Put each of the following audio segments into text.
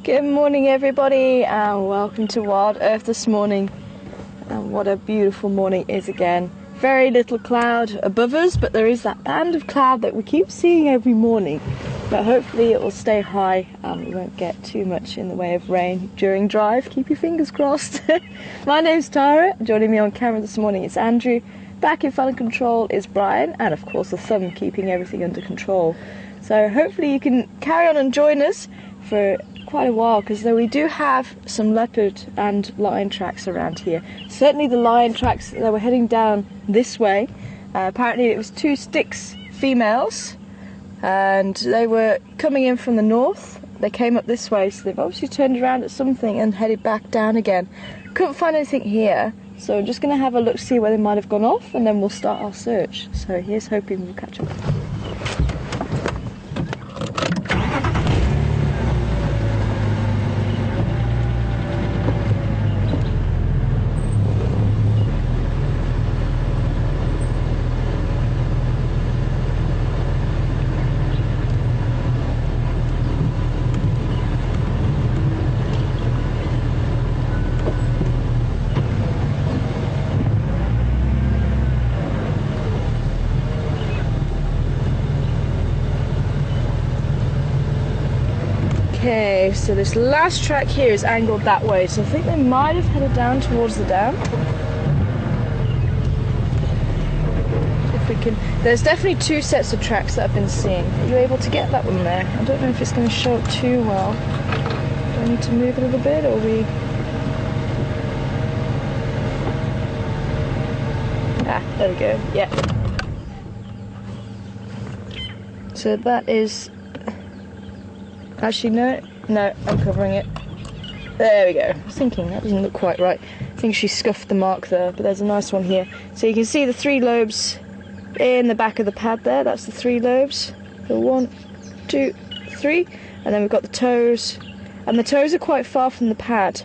Good morning everybody and welcome to Wild Earth this morning. And what a beautiful morning it is again. Very little cloud above us, but there is that band of cloud that we keep seeing every morning. But hopefully it will stay high and we won't get too much in the way of rain during drive. Keep your fingers crossed. My name's Tara. Joining me on camera this morning is Andrew. Back in fun control is Brian, and of course the thumb keeping everything under control. So hopefully you can carry on and join us for quite a while, because we do have some leopard and lion tracks around here. Certainly the lion tracks, they were heading down this way. Apparently it was 2 Styx females and they were coming in from the north. They came up this way, so they've obviously turned around at something and headed back down again. Couldn't find anything here, so I'm just going to have a look, see where they might have gone off, and then we'll start our search. So here's hoping we'll catch up. Okay, so this last track here is angled that way, so I think they might have headed down towards the dam. If we can, there's definitely 2 sets of tracks that I've been seeing. Are you able to get that one there? I don't know if it's going to show up too well. Do I need to move a little bit, or we? Ah, there we go. Yeah. So that is. Actually, no, I'm covering it. There we go. I was thinking that doesn't look quite right. I think she scuffed the mark there, but there's a nice one here. So you can see the 3 lobes in the back of the pad there. That's the 3 lobes. So 1, 2, 3, and then we've got the toes, and the toes are quite far from the pad.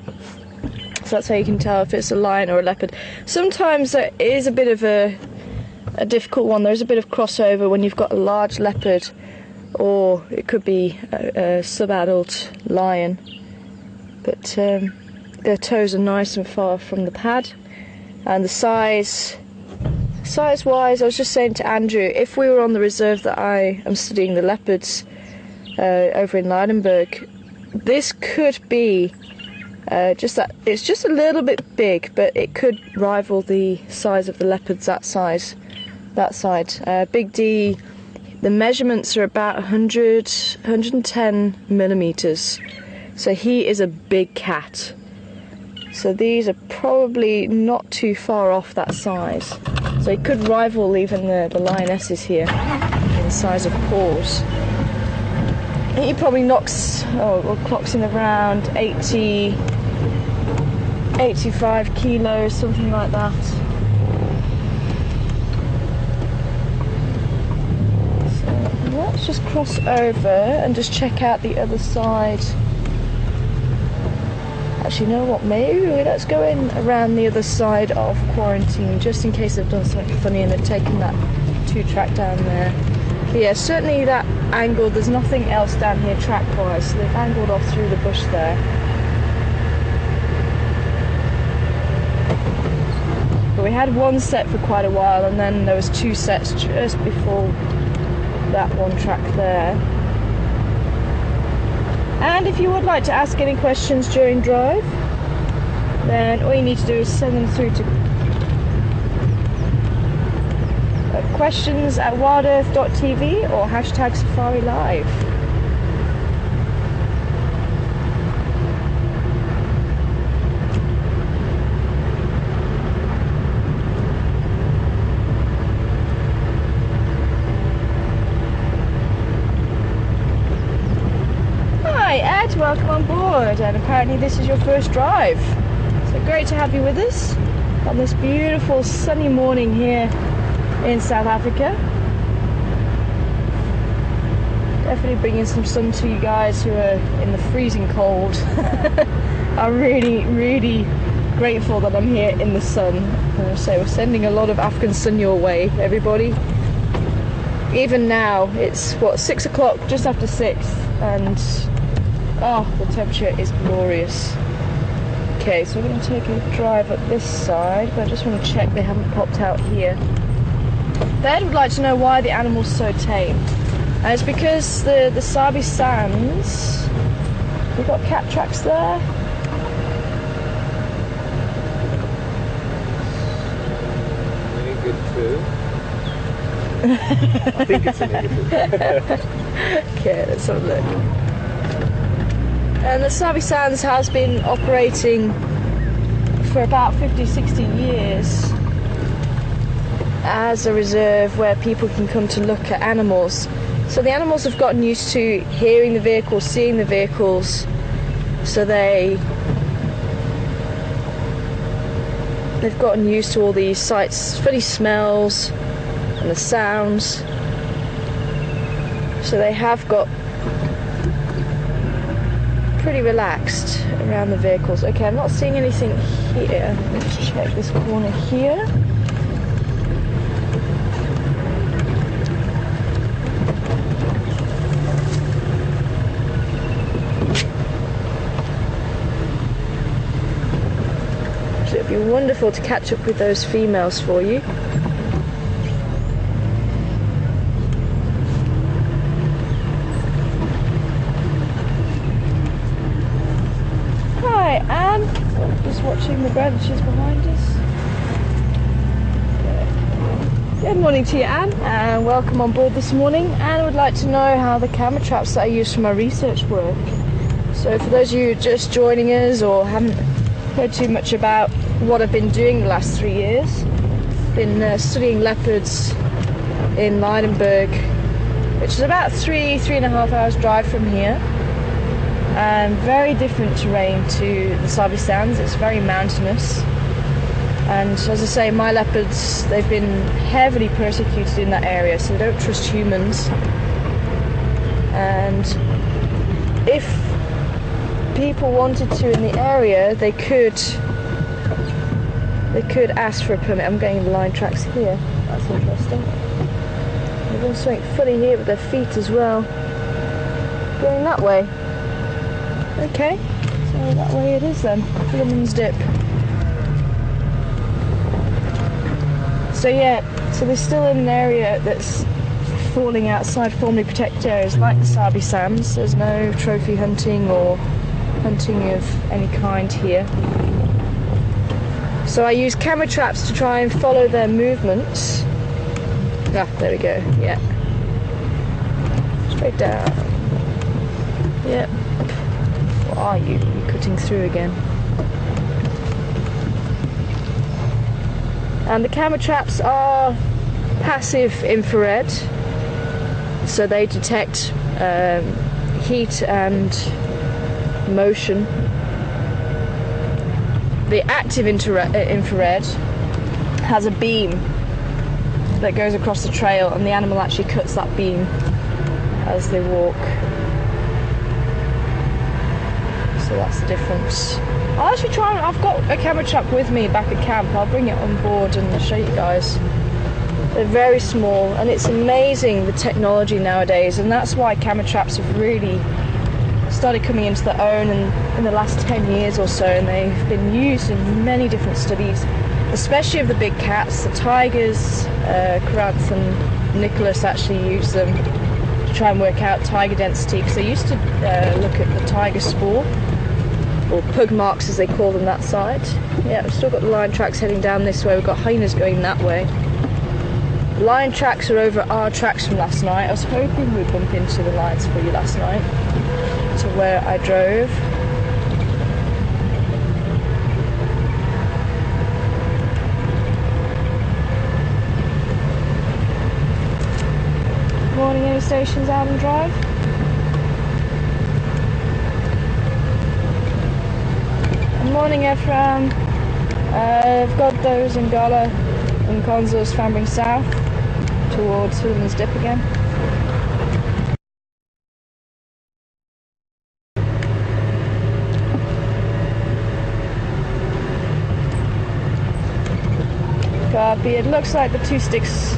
So that's how you can tell if it's a lion or a leopard. Sometimes there is a bit of a difficult one. There's a bit of crossover when you've got a large leopard, or it could be a sub-adult lion, but their toes are nice and far from the pad. And the size wise, I was just saying to Andrew, if we were on the reserve that I am studying the leopards over in Leidenberg, this could be just that it's just a little bit big, but it could rival the size of the leopards that side. Big D, the measurements are about 110 millimeters, so he is a big cat. So these are probably not too far off that size. So he could rival even the lionesses here in size of paws. He probably clocks in around 85 kilos, something like that. Let's just cross over and just check out the other side. Actually, you know what, maybe let's go in around the other side of quarantine, just in case they've done something funny and they've taken that 2 track down there. But yeah, certainly that angle, there's nothing else down here track wise, so they've angled off through the bush there. But we had 1 set for quite a while, and then there was 2 sets just before that 1 track there. And if you would like to ask any questions during drive, then all you need to do is send them through to questions at WildEarthTV or #SafariLive. Welcome on board, and apparently this is your first drive, so great to have you with us on this beautiful sunny morning here in South Africa. Definitely bringing some sun to you guys who are in the freezing cold. I'm really grateful that I'm here in the sun. So we're sending a lot of African sun your way, everybody. Even now, it's what, 6 o'clock, just after 6, and Oh, the temperature is glorious. Okay, so we're going to take a drive up this side, but I just want to check they haven't popped out here. Bed would like to know why the animal's so tame. And it's because the Sabi Sands, we've got cat tracks there. Any good food? I think it's a negative. Okay, let's have a look. And the Sabi Sands has been operating for about 50-60 years as a reserve where people can come to look at animals. So the animals have gotten used to hearing the vehicles, seeing the vehicles, so they've gotten used to all these sights, funny smells and the sounds. So they have got pretty relaxed around the vehicles. Okay, I'm not seeing anything here. Let's check this corner here. So it'd be wonderful to catch up with those females for you. Anne, just watching the branches behind us. Good morning to you, Anne, and welcome on board this morning. Anne would like to know how the camera traps that I use for my research work. So for those of you just joining us or haven't heard too much about what I've been doing the last 3 years, been studying leopards in Leidenburg, which is about 3.5 hours drive from here. And very different terrain to the Sabi Sands. It's very mountainous, and as I say, my leopards, they've been heavily persecuted in that area, so they don't trust humans. And if people wanted to in the area, they could ask for a permit. I'm getting the line tracks here. That's interesting. They've done something funny here with their feet as well, going that way. Okay, so that way it is then, Women's Dip. So yeah, so they're still in an area that's falling outside formerly protected areas like the Sabi Sands. There's no trophy hunting or hunting of any kind here. So I use camera traps to try and follow their movements. Ah, there we go, yeah. Straight down. Yep. What are you? You're cutting through again. And the camera traps are passive infrared, so they detect heat and motion. The active infrared has a beam that goes across the trail, and the animal actually cuts that beam as they walk. So that's the difference. I'll actually try, I've got a camera trap with me back at camp. I'll bring it on board and show you guys. They're very small, and it's amazing the technology nowadays, and that's why camera traps have really started coming into their own in the last 10 years or so, and they've been used in many different studies, especially of the big cats. The tigers, Karanth and Nicholas actually use them to try and work out tiger density, because they used to look at the tiger spoor, or pug marks as they call them, that side. Yeah, we've still got the lion tracks heading down this way. We've got hyenas going that way. The lion tracks are over our tracks from last night. I was hoping we'd bump into the lions for you last night, to where I drove. Morning, any stations out and drive? Morning, Ephraim. I've got those in Gala and Consols Fambring south towards Women's Dip again. Copy. It looks like the 2 sticks.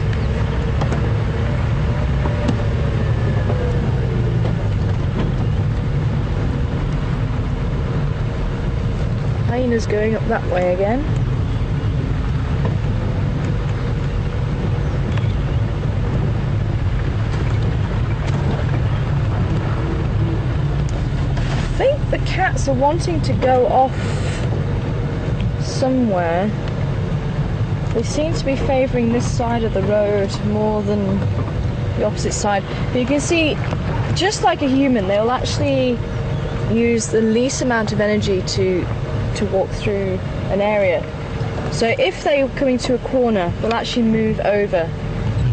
hyenas going up that way again. I think the cats are wanting to go off somewhere. They seem to be favouring this side of the road more than the opposite side. But you can see, just like a human, they'll actually use the least amount of energy to walk through an area. So if they're coming to a corner, they'll actually move over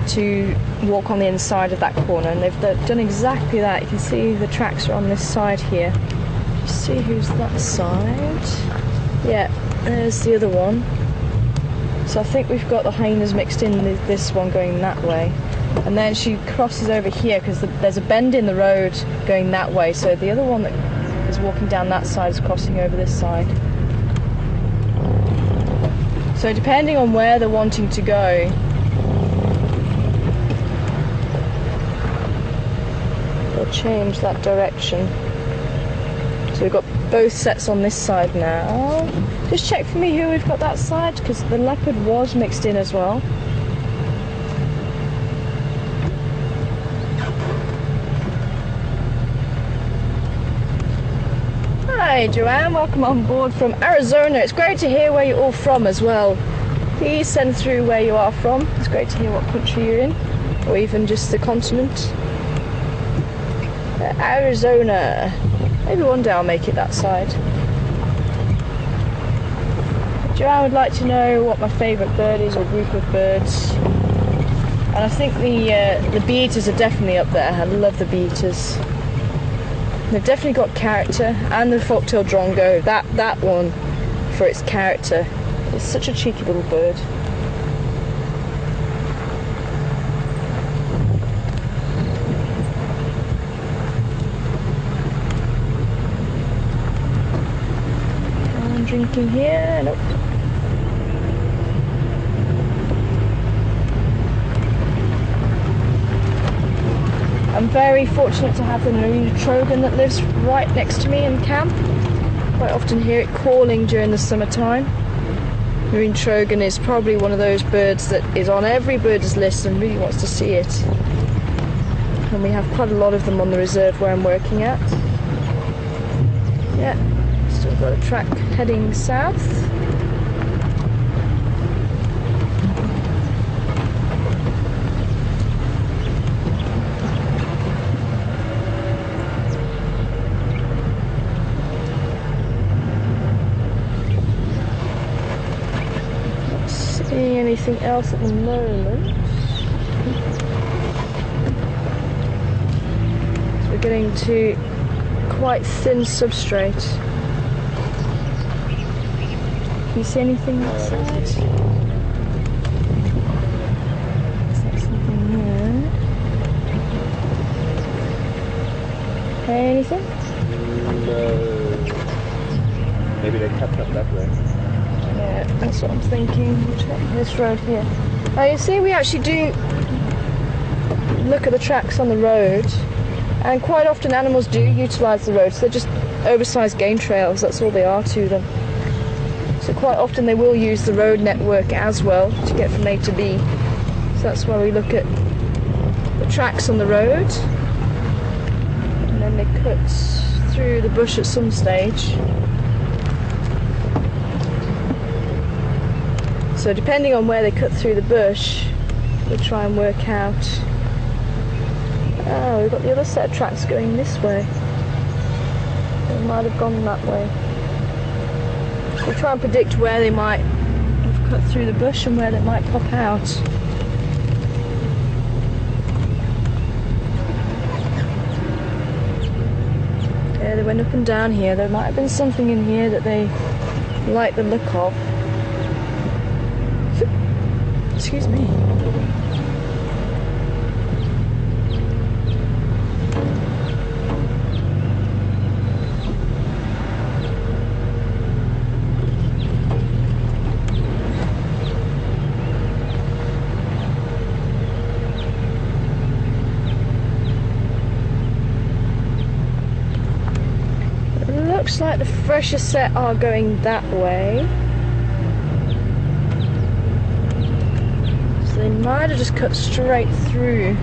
to walk on the inside of that corner, and they've done exactly that. You can see the tracks are on this side here. See who's that side? Yeah, there's the other one. So I think we've got the hyenas mixed in with this one going that way. And then she crosses over here because there's a bend in the road going that way. So the other one that is walking down that side is crossing over this side. So depending on where they're wanting to go, they'll change that direction. So we've got both sets on this side now. Just check for me who we've got that side, because the leopard was mixed in as well. Hi Joanne, welcome on board from Arizona. It's great to hear where you're all from as well. Please send through where you are from. It's great to hear what country you're in, or even just the continent. Arizona. Maybe one day I'll make it that side. Joanne would like to know what my favourite bird is, or group of birds. And I think the bee-eaters are definitely up there. I love the bee-eaters. They've definitely got character, and the fork-tailed drongo, that one, for its character. It's such a cheeky little bird. I'm drinking here, nope. I'm very fortunate to have the marine trogon that lives right next to me in camp. Quite often hear it calling during the summertime. Marine trogon is probably one of those birds that is on every birder's list and really wants to see it. And we have quite a lot of them on the reserve where I'm working at. Yeah, still got a track heading south. Anything else at the moment. So we're getting to quite thin substrate. Can you see anything outside? Is that something there? Anything? No. Maybe they cut up that way. Yeah, that's what I'm thinking. We'll check this road here. Now you see, we actually do look at the tracks on the road, and quite often animals do utilise the roads. They're just oversized game trails, that's all they are to them. So quite often they will use the road network as well to get from A to B. So that's why we look at the tracks on the road, and then they cut through the bush at some stage. So depending on where they cut through the bush, we'll try and work out. Oh, we've got the other set of tracks going this way. They might have gone that way. We'll try and predict where they might have cut through the bush and where they might pop out. Yeah, they went up and down here. There might have been something in here that they like the look of. Excuse me. looks like the fresher set are going that way. So they might have just cut straight through.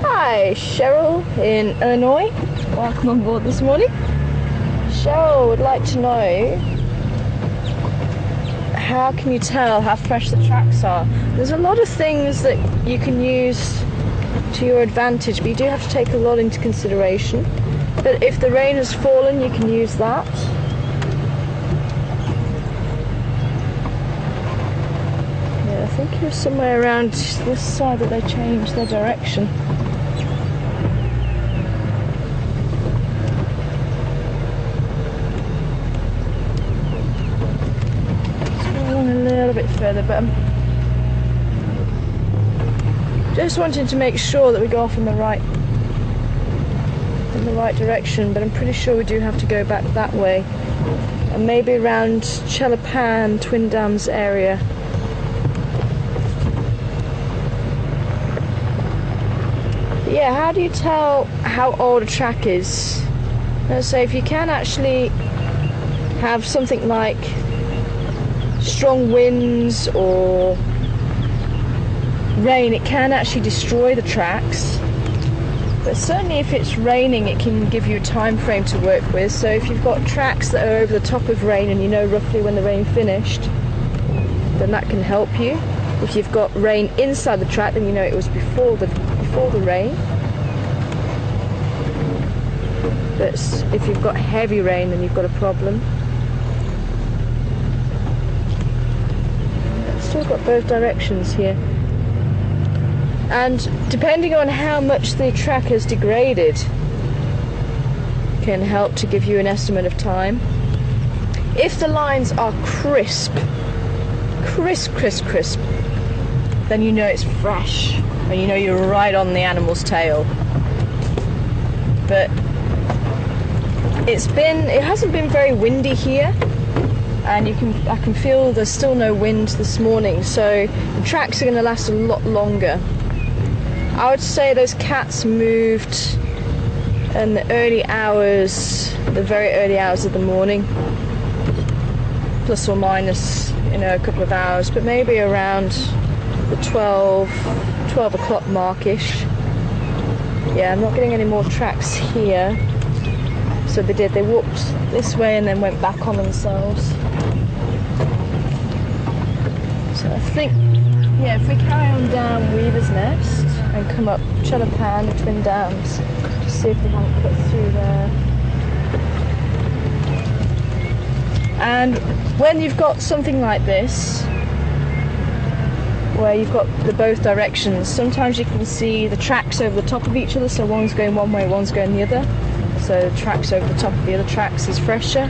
Hi, Cheryl in Illinois. Welcome on board this morning. Cheryl would like to know, how can you tell how fresh the tracks are? There's a lot of things that you can use to your advantage, but you do have to take a lot into consideration. But if the rain has fallen, you can use that. Yeah, I think you're somewhere around this side that they changed their direction. A bit further, but just wanting to make sure that we go off in the right direction, but I'm pretty sure we do have to go back that way and maybe around Chelapan, Twin Dams area. But yeah, how do you tell how old a track is? Let's say if you can actually have something like strong winds or rain, it can actually destroy the tracks. But certainly if it's raining, it can give you a time frame to work with. So if you've got tracks that are over the top of rain and you know roughly when the rain finished, then that can help you. If you've got rain inside the track, then you know it was before the rain. But if you've got heavy rain, then you've got a problem. Still got both directions here, and depending on how much the track has degraded can help to give you an estimate of time. If the lines are crisp, then you know it's fresh and you know you're right on the animal's tail. But it hasn't been very windy here, and I can feel there's still no wind this morning, so the tracks are going to last a lot longer. I would say those cats moved in the early hours, the very early hours of the morning, plus or minus, a couple of hours, but maybe around the 12 o'clock markish. Yeah, I'm not getting any more tracks here. So they walked this way and then went back on themselves. So I think, yeah, if we carry on down Weaver's Nest and come up Chelapan, Twin Dams, just see if we haven't cut through there. And when you've got something like this, where you've got the both directions, sometimes you can see the tracks over the top of each other, so one's going one way, one's going the other. So the tracks over the top of the other tracks is fresher.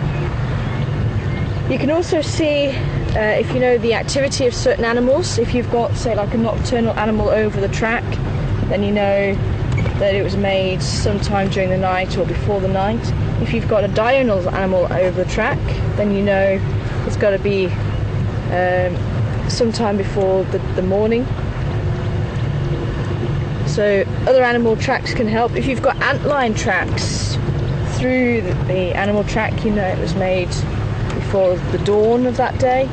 You can also see, if you know the activity of certain animals, if you've got, say, like a nocturnal animal over the track, then you know that it was made sometime during the night or before the night. If you've got a diurnal animal over the track, then you know it's got to be sometime before the morning. So other animal tracks can help. If you've got antline tracks through the animal track, you know it was made before the dawn of that day.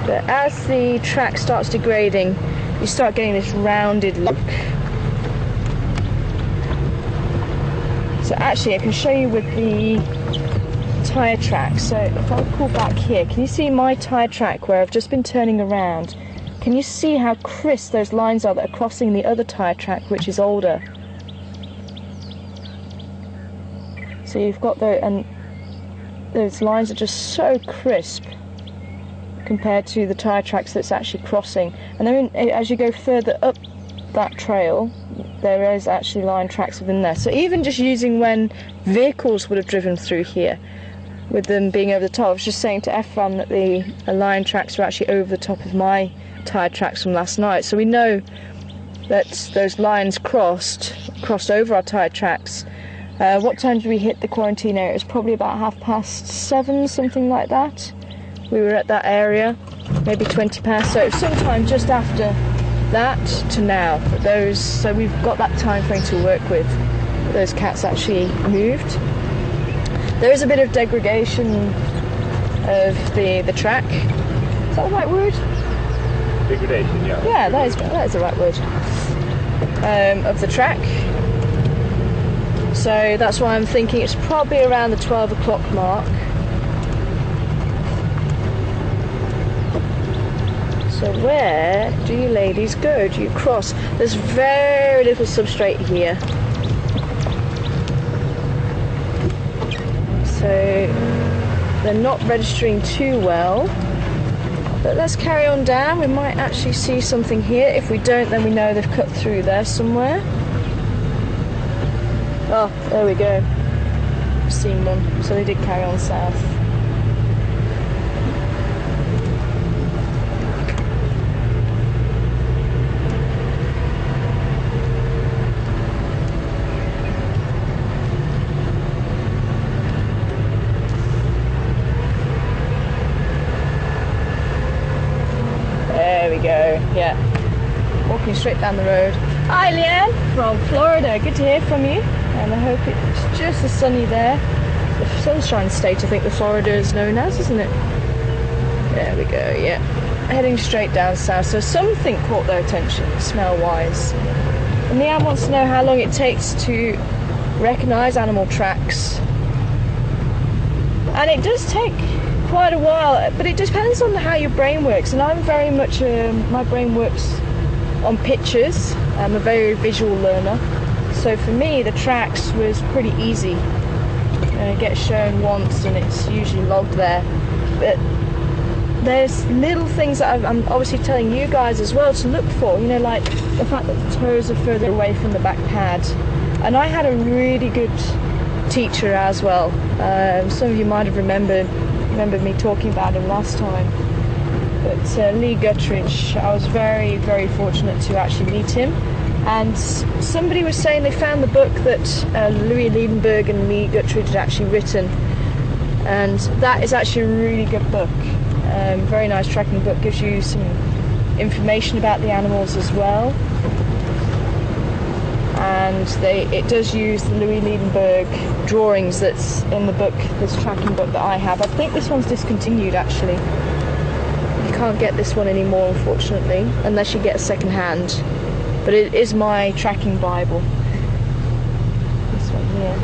But as the track starts degrading, you start getting this rounded look. So actually I can show you with the tyre track. So if I pull back here, can you see my tyre track where I've just been turning around? Can you see how crisp those lines are that are crossing the other tyre track, which is older? So you've got those lines are just so crisp compared to the tyre tracks that's actually crossing. And then as you go further up that trail, there is actually line tracks within there. So even just using when vehicles would have driven through here, with them being over the top, I was just saying to Ephraim that the line tracks are actually over the top of my tyre tracks from last night. So we know that those lines crossed over our tyre tracks What time did we hit the quarantine area? It was probably about 7:30, something like that. We were at that area, maybe 20 past, so sometime just after that to now. So we've got that time frame to work with. Those cats actually moved. There is a bit of degradation of the track. Is that the right word? Degradation, yeah. Yeah, that is the right word. Of the track. So that's why I'm thinking it's probably around the 12 o'clock mark. So where do you ladies go? Do you cross? There's very little substrate here. So they're not registering too well. But let's carry on down. We might actually see something here. If we don't, then we know they've cut through there somewhere. Oh, there we go. I've seen one. So they did carry on south. There we go. Yeah. Walking straight down the road. Hi, Leanne from Florida. Good to hear from you. And I hope it's just as sunny there. The Sunshine State, I think the Florida is known as, isn't it? There we go, yeah. Heading straight down south. So something caught their attention, smell-wise. And Leanne wants to know how long it takes to recognise animal tracks. And it does take quite a while, but it depends on how your brain works. And I'm very much, my brain works on pictures. I'm a very visual learner. So for me, the tracks was pretty easy. It gets shown once and it's usually logged there. But there's little things that I'm obviously telling you guys as well to look for. You know, like the fact that the toes are further away from the back pad. And I had a really good teacher as well. Some of you might have remembered me talking about him last time. But Lee Guttridge, I was very, very fortunate to actually meet him. And somebody was saying they found the book that Louis Liebenberg and Lee Guttridge had actually written. And that is actually a really good book. Very nice tracking book, gives you some information about the animals as well. And it does use the Louis Liebenberg drawings that's in the book, this tracking book that I have. I think this one's discontinued actually. You can't get this one anymore, unfortunately, unless you get a second hand. But it is my tracking Bible. This one here.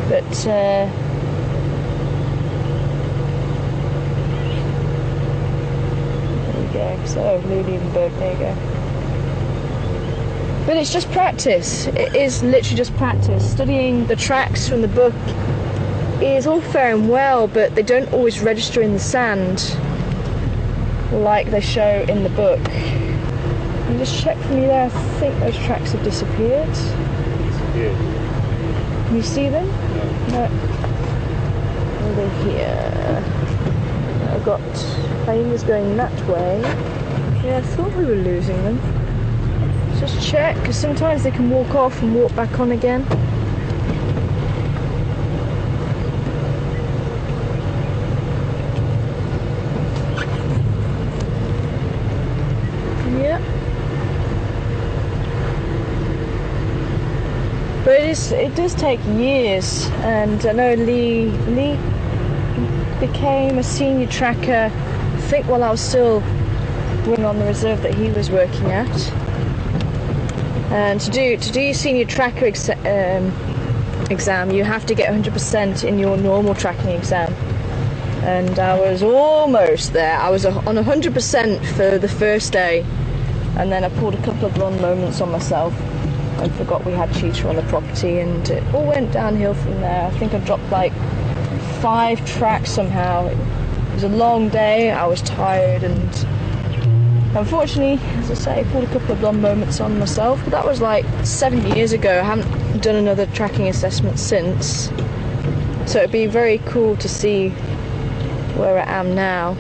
But there we go. So Louis Liebenberg, there you go. But it's just practice. It is literally just practice. Studying the tracks from the book is all fair and well, but they don't always register in the sand like they show in the book. You just check for me there. I think those tracks have disappeared. Disappeared. Can you see them? No. No. Over here. I've got hyenas going that way. Yeah, I thought we were losing them. Just check, because sometimes they can walk off and walk back on again. Yeah. But it does take years, and I know Lee became a senior tracker, I think while I was still working on the reserve that he was working at. And to do your senior tracker exam, you have to get 100% in your normal tracking exam. And I was almost there. I was on 100% for the first day, and then I pulled a couple of blonde moments on myself and forgot we had cheetah on the property, and it all went downhill from there. I think I dropped like 5 tracks somehow. It was a long day, I was tired, and unfortunately, as I say, I pulled a couple of blonde moments on myself, but that was like 7 years ago. I haven't done another tracking assessment since. So it'd be very cool to see where I am now,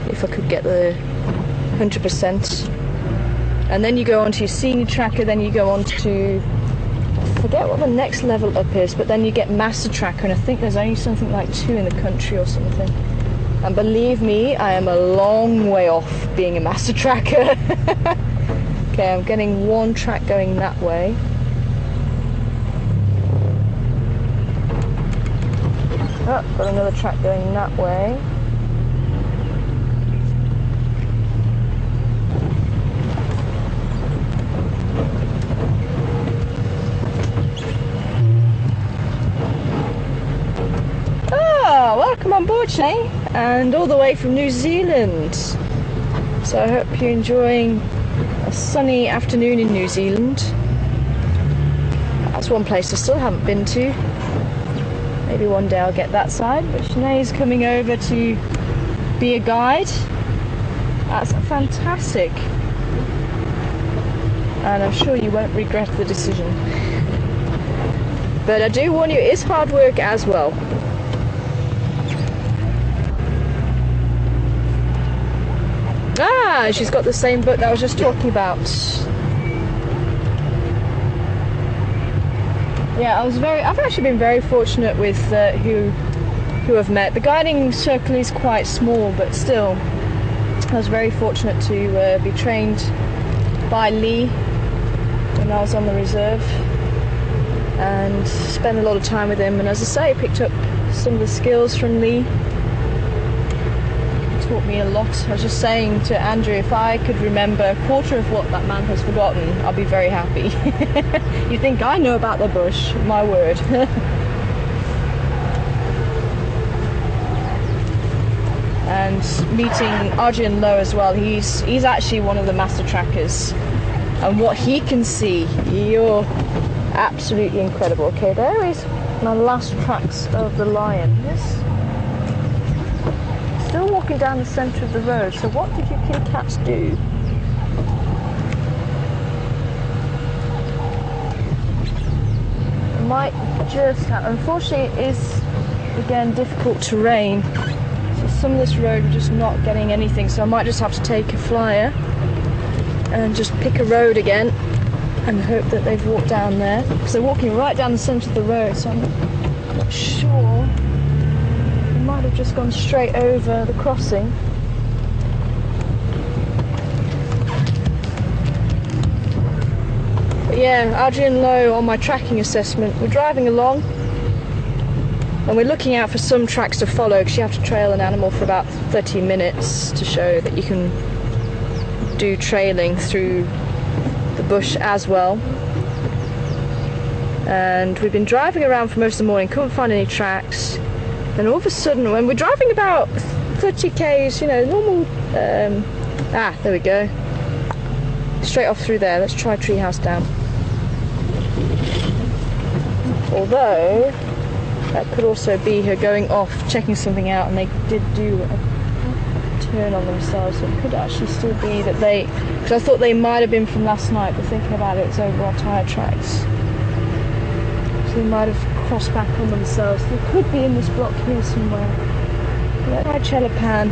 if I could get the 100%. And then you go on to your senior tracker, then you go on to forget what the next level up is, but then you get Master Tracker, and I think there's only something like 2 in the country or something. And believe me, I am a long way off being a Master Tracker. Okay, I'm getting one track going that way. Oh, got another track going that way. Welcome on board, Sinead, and all the way from New Zealand. So I hope you're enjoying a sunny afternoon in New Zealand. That's one place I still haven't been to. Maybe one day I'll get that side, but Sinead's coming over to be a guide. That's fantastic. And I'm sure you won't regret the decision. But I do warn you, it is hard work as well. Ah, she's got the same book that I was just talking about. Yeah, I've actually been very fortunate with who I've met. The guiding circle is quite small, but still, I was very fortunate to be trained by Lee when I was on the reserve, and spent a lot of time with him. And as I say, picked up some of the skills from Lee. Taught me a lot. I was just saying to Andrew, if I could remember a quarter of what that man has forgotten, I'll be very happy. You think I know about the bush? My word. And meeting Arjun Lowe as well. He's actually one of the Master Trackers, and what he can see, you're absolutely incredible. Okay, there is my last tracks of the lion. Yes. Still walking down the centre of the road, so what did you kitty cats do? I might just have, unfortunately it is again difficult terrain, so some of this road we're just not getting anything, so I might just have to take a flyer and just pick a road again and hope that they've walked down there, because they're walking right down the centre of the road, so I'm not sure. Might have just gone straight over the crossing. But yeah, Adrian Lowe on my tracking assessment. We're driving along and we're looking out for some tracks to follow, because you have to trail an animal for about 30 minutes to show that you can do trailing through the bush as well. And we've been driving around for most of the morning, couldn't find any tracks. And all of a sudden, when we're driving about 30 k's, you know, normal, there we go. Straight off through there. Let's try Treehouse Down. Although, that could also be her going off, checking something out, and they did do a turn on themselves. So it could actually still be that they, because I thought they might have been from last night, but thinking about it, it's over our tyre tracks. So they might have crossed back on themselves. They could be in this block here somewhere. Let's try Chelapan.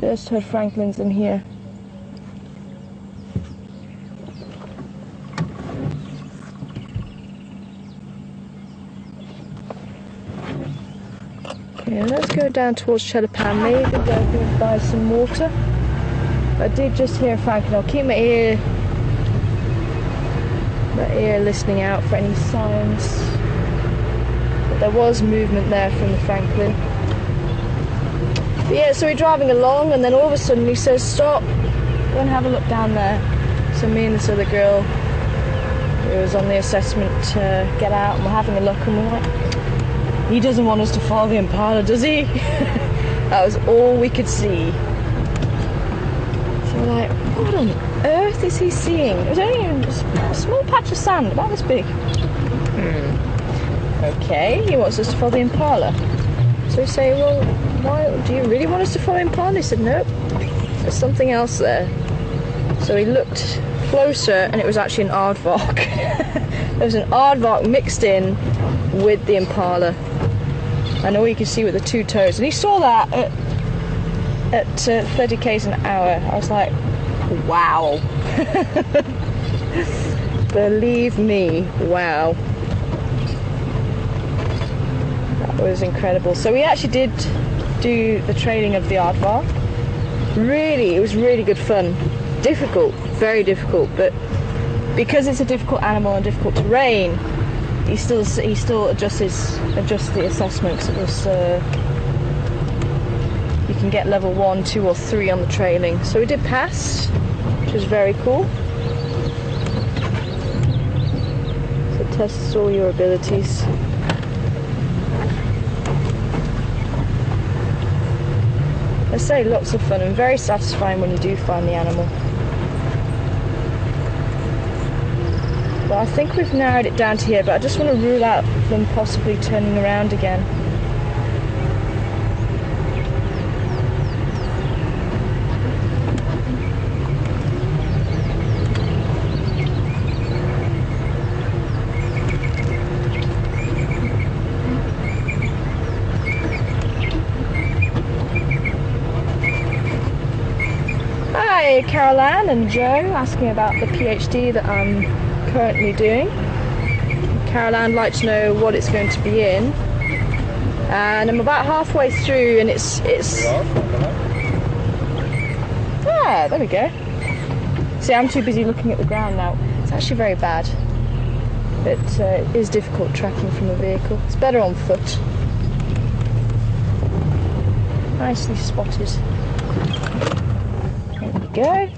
Just heard Franklin's in here. Okay, let's go down towards Chelapan. Maybe they'll buy some water. I did just hear Franklin. I'll keep my ear listening out for any signs. But there was movement there from the Franklin. But yeah, so we're driving along, and then all of a sudden he says, "Stop, go and have a look down there." So me and this other girl who was on the assessment get out, and we're having a look, and we're like, he doesn't want us to follow the Impala, does he? That was all we could see. So we're like, what on earth is he seeing? It was only a small patch of sand, about this big. Okay, he wants us to follow the Impala. So we say, well, why do you really want us to follow Impala? He said, nope, there's something else there. So we looked closer, and it was actually an aardvark. There was an aardvark mixed in with the Impala, and all you could see were the two toes. And he saw that at at 30 k's an hour. I was like, wow. Believe me, wow. That was incredible. So we actually did do the training of the aardvark. Really, it was really good fun. Difficult, very difficult, but because it's a difficult animal and difficult terrain, he still adjusts the assessment. It was you can get level 1, 2 or 3 on the training. So we did pass, which was very cool. So it tests all your abilities. I say lots of fun and very satisfying when you do find the animal. But I think we've narrowed it down to here, but I just want to rule out them possibly turning around again. Hi, Carol Ann and Joe, asking about the PhD that I'm currently doing. Carol Ann would like to know what it's going to be in, and I'm about halfway through, and it's there we go. See, I'm too busy looking at the ground now. It's actually very bad, but it is difficult tracking from a vehicle. It's better on foot. Nicely spotted. Go.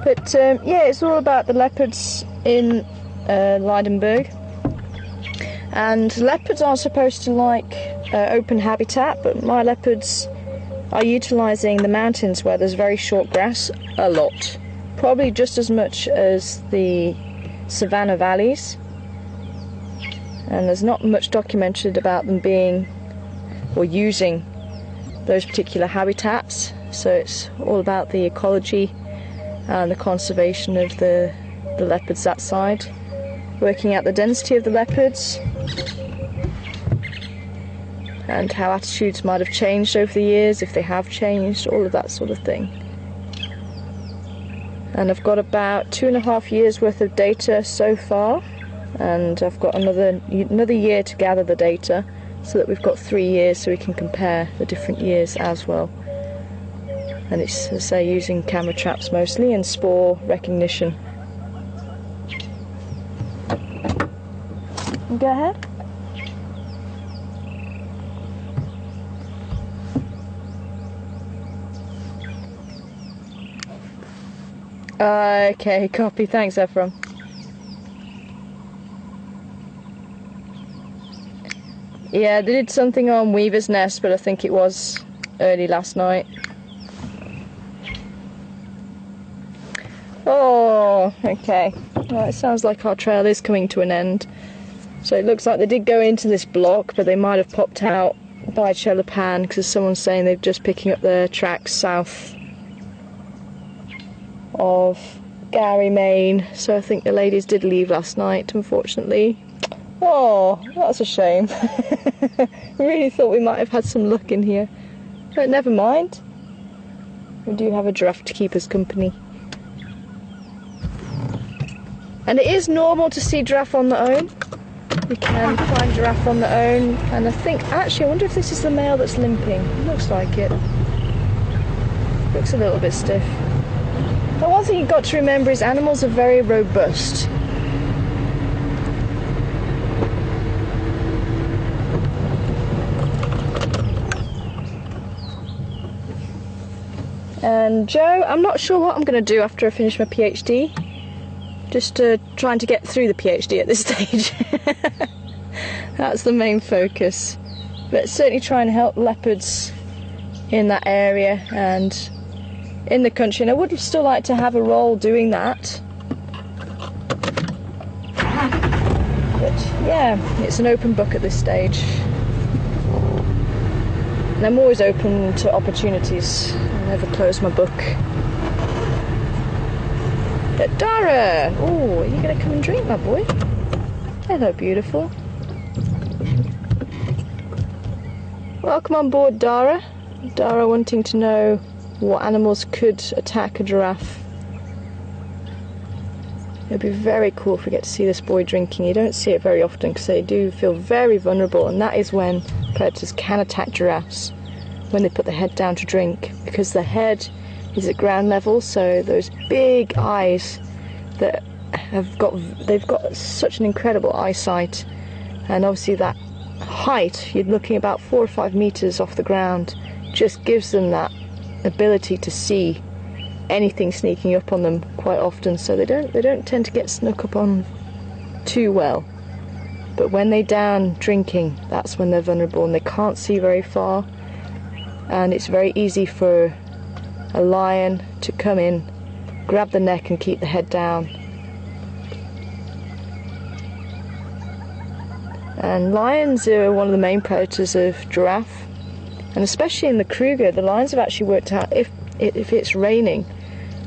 But yeah, it's all about the leopards in Leidenburg, and leopards aren't supposed to like open habitat, but my leopards are utilising the mountains where there's very short grass a lot, probably just as much as the savanna valleys, and there's not much documented about them being or using those particular habitats. So it's all about the ecology and the conservation of the leopards that side, working out the density of the leopards and how attitudes might have changed over the years, if they have changed, all of that sort of thing. And I've got about 2.5 years worth of data so far, and I've got another year to gather the data, so that we've got 3 years so we can compare the different years as well. And it's, as I say, using camera traps mostly and spore recognition. Go ahead. Okay, copy. Thanks, Ephraim. Yeah, they did something on Weaver's Nest, but I think it was early last night. Oh, okay. Well, it sounds like our trail is coming to an end. So it looks like they did go into this block, but they might have popped out by Chelapan, because someone's saying they're just picking up their tracks south of Gary, Maine. So I think the ladies did leave last night, unfortunately. Oh, that's a shame. We really thought we might have had some luck in here. But never mind. We do have a giraffe to keep us company. And it is normal to see giraffe on their own. You can find giraffe on their own, and I think, actually, I wonder if this is the male that's limping. It looks like it. Looks a little bit stiff. But one thing you've got to remember is animals are very robust. And Joe, I'm not sure what I'm going to do after I finish my PhD. Just trying to get through the PhD at this stage. That's the main focus. But certainly trying to help leopards in that area and in the country. And I would still like to have a role doing that. But yeah, it's an open book at this stage. And I'm always open to opportunities. I never close my book. Dara! Oh, are you going to come and drink, my boy? Hello, beautiful. Welcome on board, Dara. Dara wanting to know what animals could attack a giraffe. It'd be very cool if we get to see this boy drinking. You don't see it very often because they do feel very vulnerable, and that is when predators can attack giraffes, when they put their head down to drink, because the head is at ground level, so those big eyes that they've got such an incredible eyesight, and obviously that height, you're looking about 4 or 5 meters off the ground, just gives them that ability to see anything sneaking up on them quite often, so they don't tend to get snuck up on too well. But when they're down drinking, that's when they're vulnerable and they can't see very far, and it's very easy for a lion to come in, grab the neck and keep the head down. And lions are one of the main predators of giraffe, and especially in the Kruger, the lions have actually worked out if it's raining,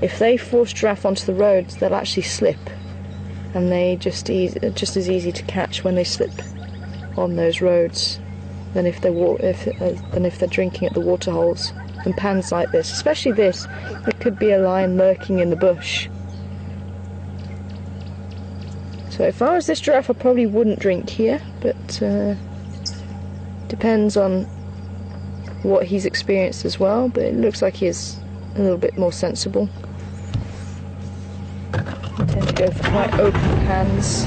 if they force giraffe onto the roads, they'll actually slip, and they just as easy to catch when they slip on those roads than if they're drinking at the water holes and pans like this. Especially this, there could be a lion lurking in the bush. So if I was this giraffe, I probably wouldn't drink here, but depends on what he's experienced as well, but it looks like he is a little bit more sensible. I tend to go for quite open pans.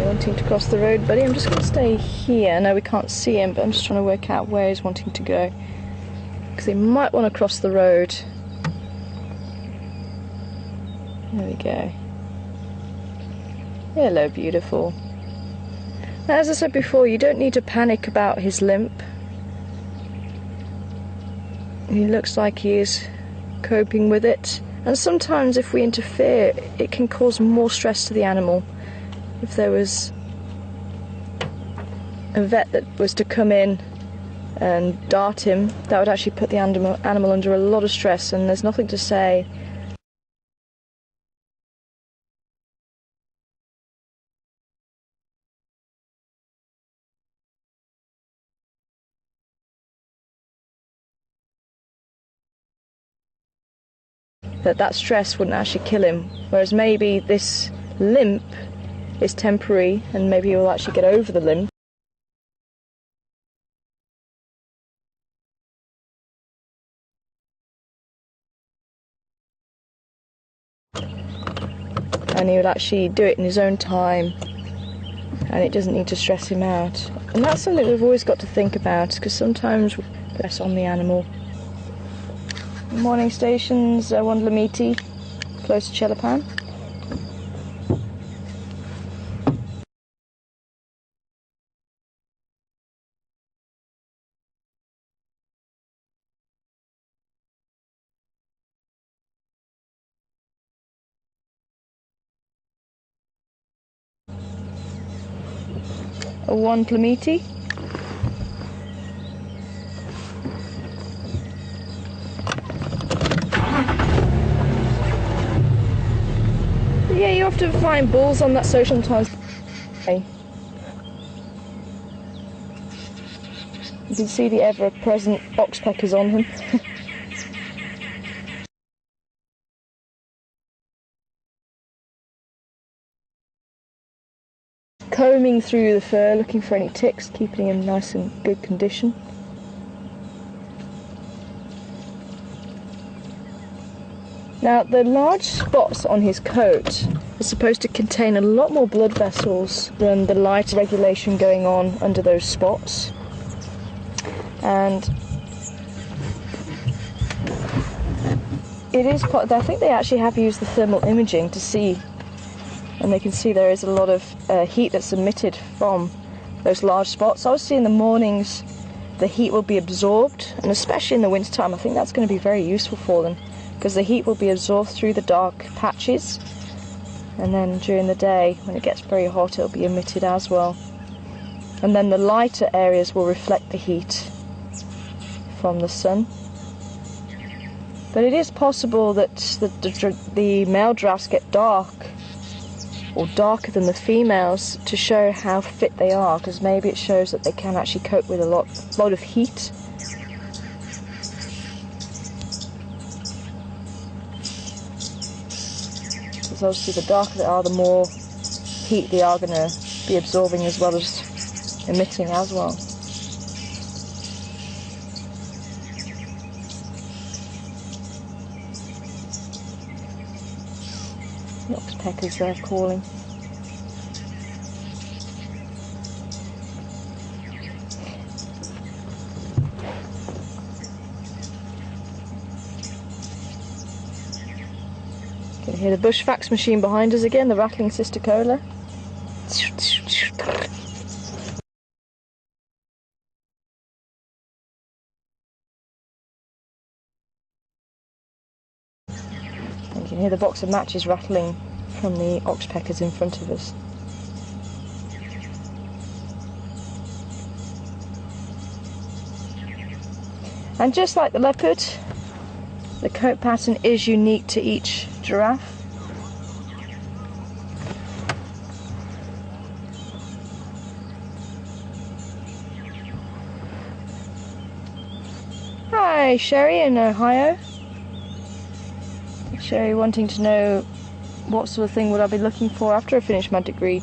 Wanting to cross the road, buddy. I'm just going to stay here. No, we can't see him, but I'm just trying to work out where he's wanting to go, because he might want to cross the road. There we go. Hello, beautiful. Now, as I said before, you don't need to panic about his limp. He looks like he is coping with it, and sometimes if we interfere, it can cause more stress to the animal. If there was a vet that was to come in and dart him, that would actually put the animal under a lot of stress, and there's nothing to say that stress wouldn't actually kill him, whereas maybe this limp is temporary and maybe he'll actually get over the limp. And he would actually do it in his own time, and it doesn't need to stress him out. And that's something we've always got to think about, because sometimes we press on the animal. Morning stations, Wandlamiti, close to Chelapan. Wandlamiti. Yeah, you often find bulls on that social sometimes. You can see the ever-present oxpeckers on him. Combing through the fur, looking for any ticks, keeping him nice and good condition. Now, the large spots on his coat are supposed to contain a lot more blood vessels than the light regulation going on under those spots. And it is quite, I think they actually have used the thermal imaging to see, and they can see there is a lot of heat that's emitted from those large spots. Obviously in the mornings the heat will be absorbed, and especially in the wintertime I think that's going to be very useful for them, because the heat will be absorbed through the dark patches, and then during the day when it gets very hot it'll be emitted as well, and then the lighter areas will reflect the heat from the sun. But it is possible that the male giraffes get dark or darker than the females to show how fit they are, because maybe it shows that they can actually cope with a lot of heat. Because obviously the darker they are, the more heat they are going to be absorbing as well as emitting as well. The oxpeckers there calling. Can you hear the bush fax machine behind us again, the rattling cisticola? And you can hear the box of matches rattling from the oxpeckers in front of us. And just like the leopard, the coat pattern is unique to each giraffe. Hi, Sherry in Ohio. Sherry wanting to know what sort of thing would I be looking for after I finish my degree.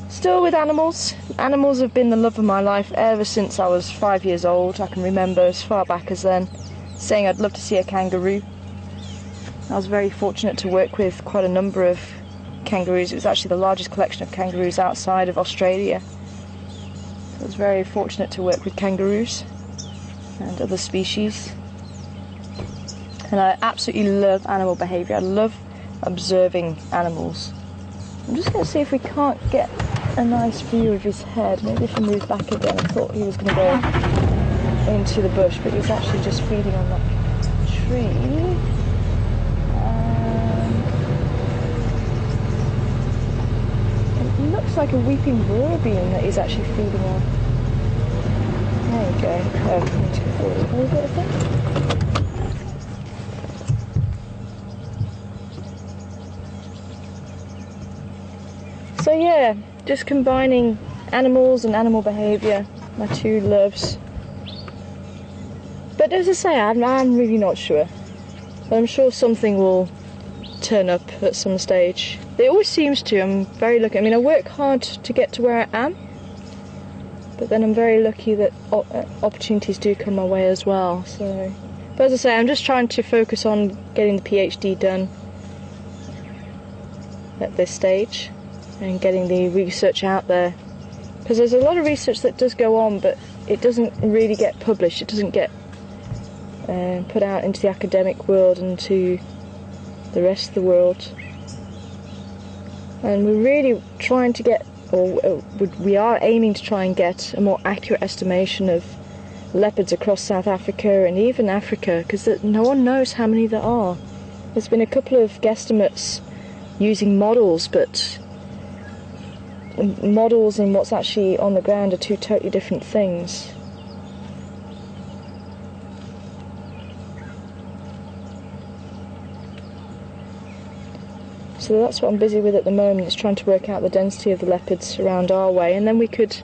Still with animals. Animals have been the love of my life ever since I was 5 years old. I can remember as far back as then saying I'd love to see a kangaroo. I was very fortunate to work with quite a number of kangaroos. It was actually the largest collection of kangaroos outside of Australia. So I was very fortunate to work with kangaroos and other species. And I absolutely love animal behaviour. I love observing animals. I'm just going to see if we can't get a nice view of his head. Maybe if he moves back again. I thought he was going to go into the bush, but he's actually just feeding on that tree. It looks like a weeping wildebeest that he's actually feeding on. There you go. Oh, I need to go forward a little bit, I think. So yeah, just combining animals and animal behaviour, my two loves. But as I say, I'm really not sure. But I'm sure something will turn up at some stage. It always seems to. I'm very lucky. I mean, I work hard to get to where I am, but then I'm very lucky that opportunities do come my way as well. So, but as I say, I'm just trying to focus on getting the PhD done at this stage and getting the research out there, because there's a lot of research that does go on, but it doesn't really get published. It doesn't get put out into the academic world and to the rest of the world. And we're really trying to get, or we are aiming to try and get a more accurate estimation of leopards across South Africa and even Africa, because no one knows how many there are. There's been a couple of guesstimates using models, but models and what's actually on the ground are two totally different things. So that's what I'm busy with at the moment, is trying to work out the density of the leopards around our way, and then we could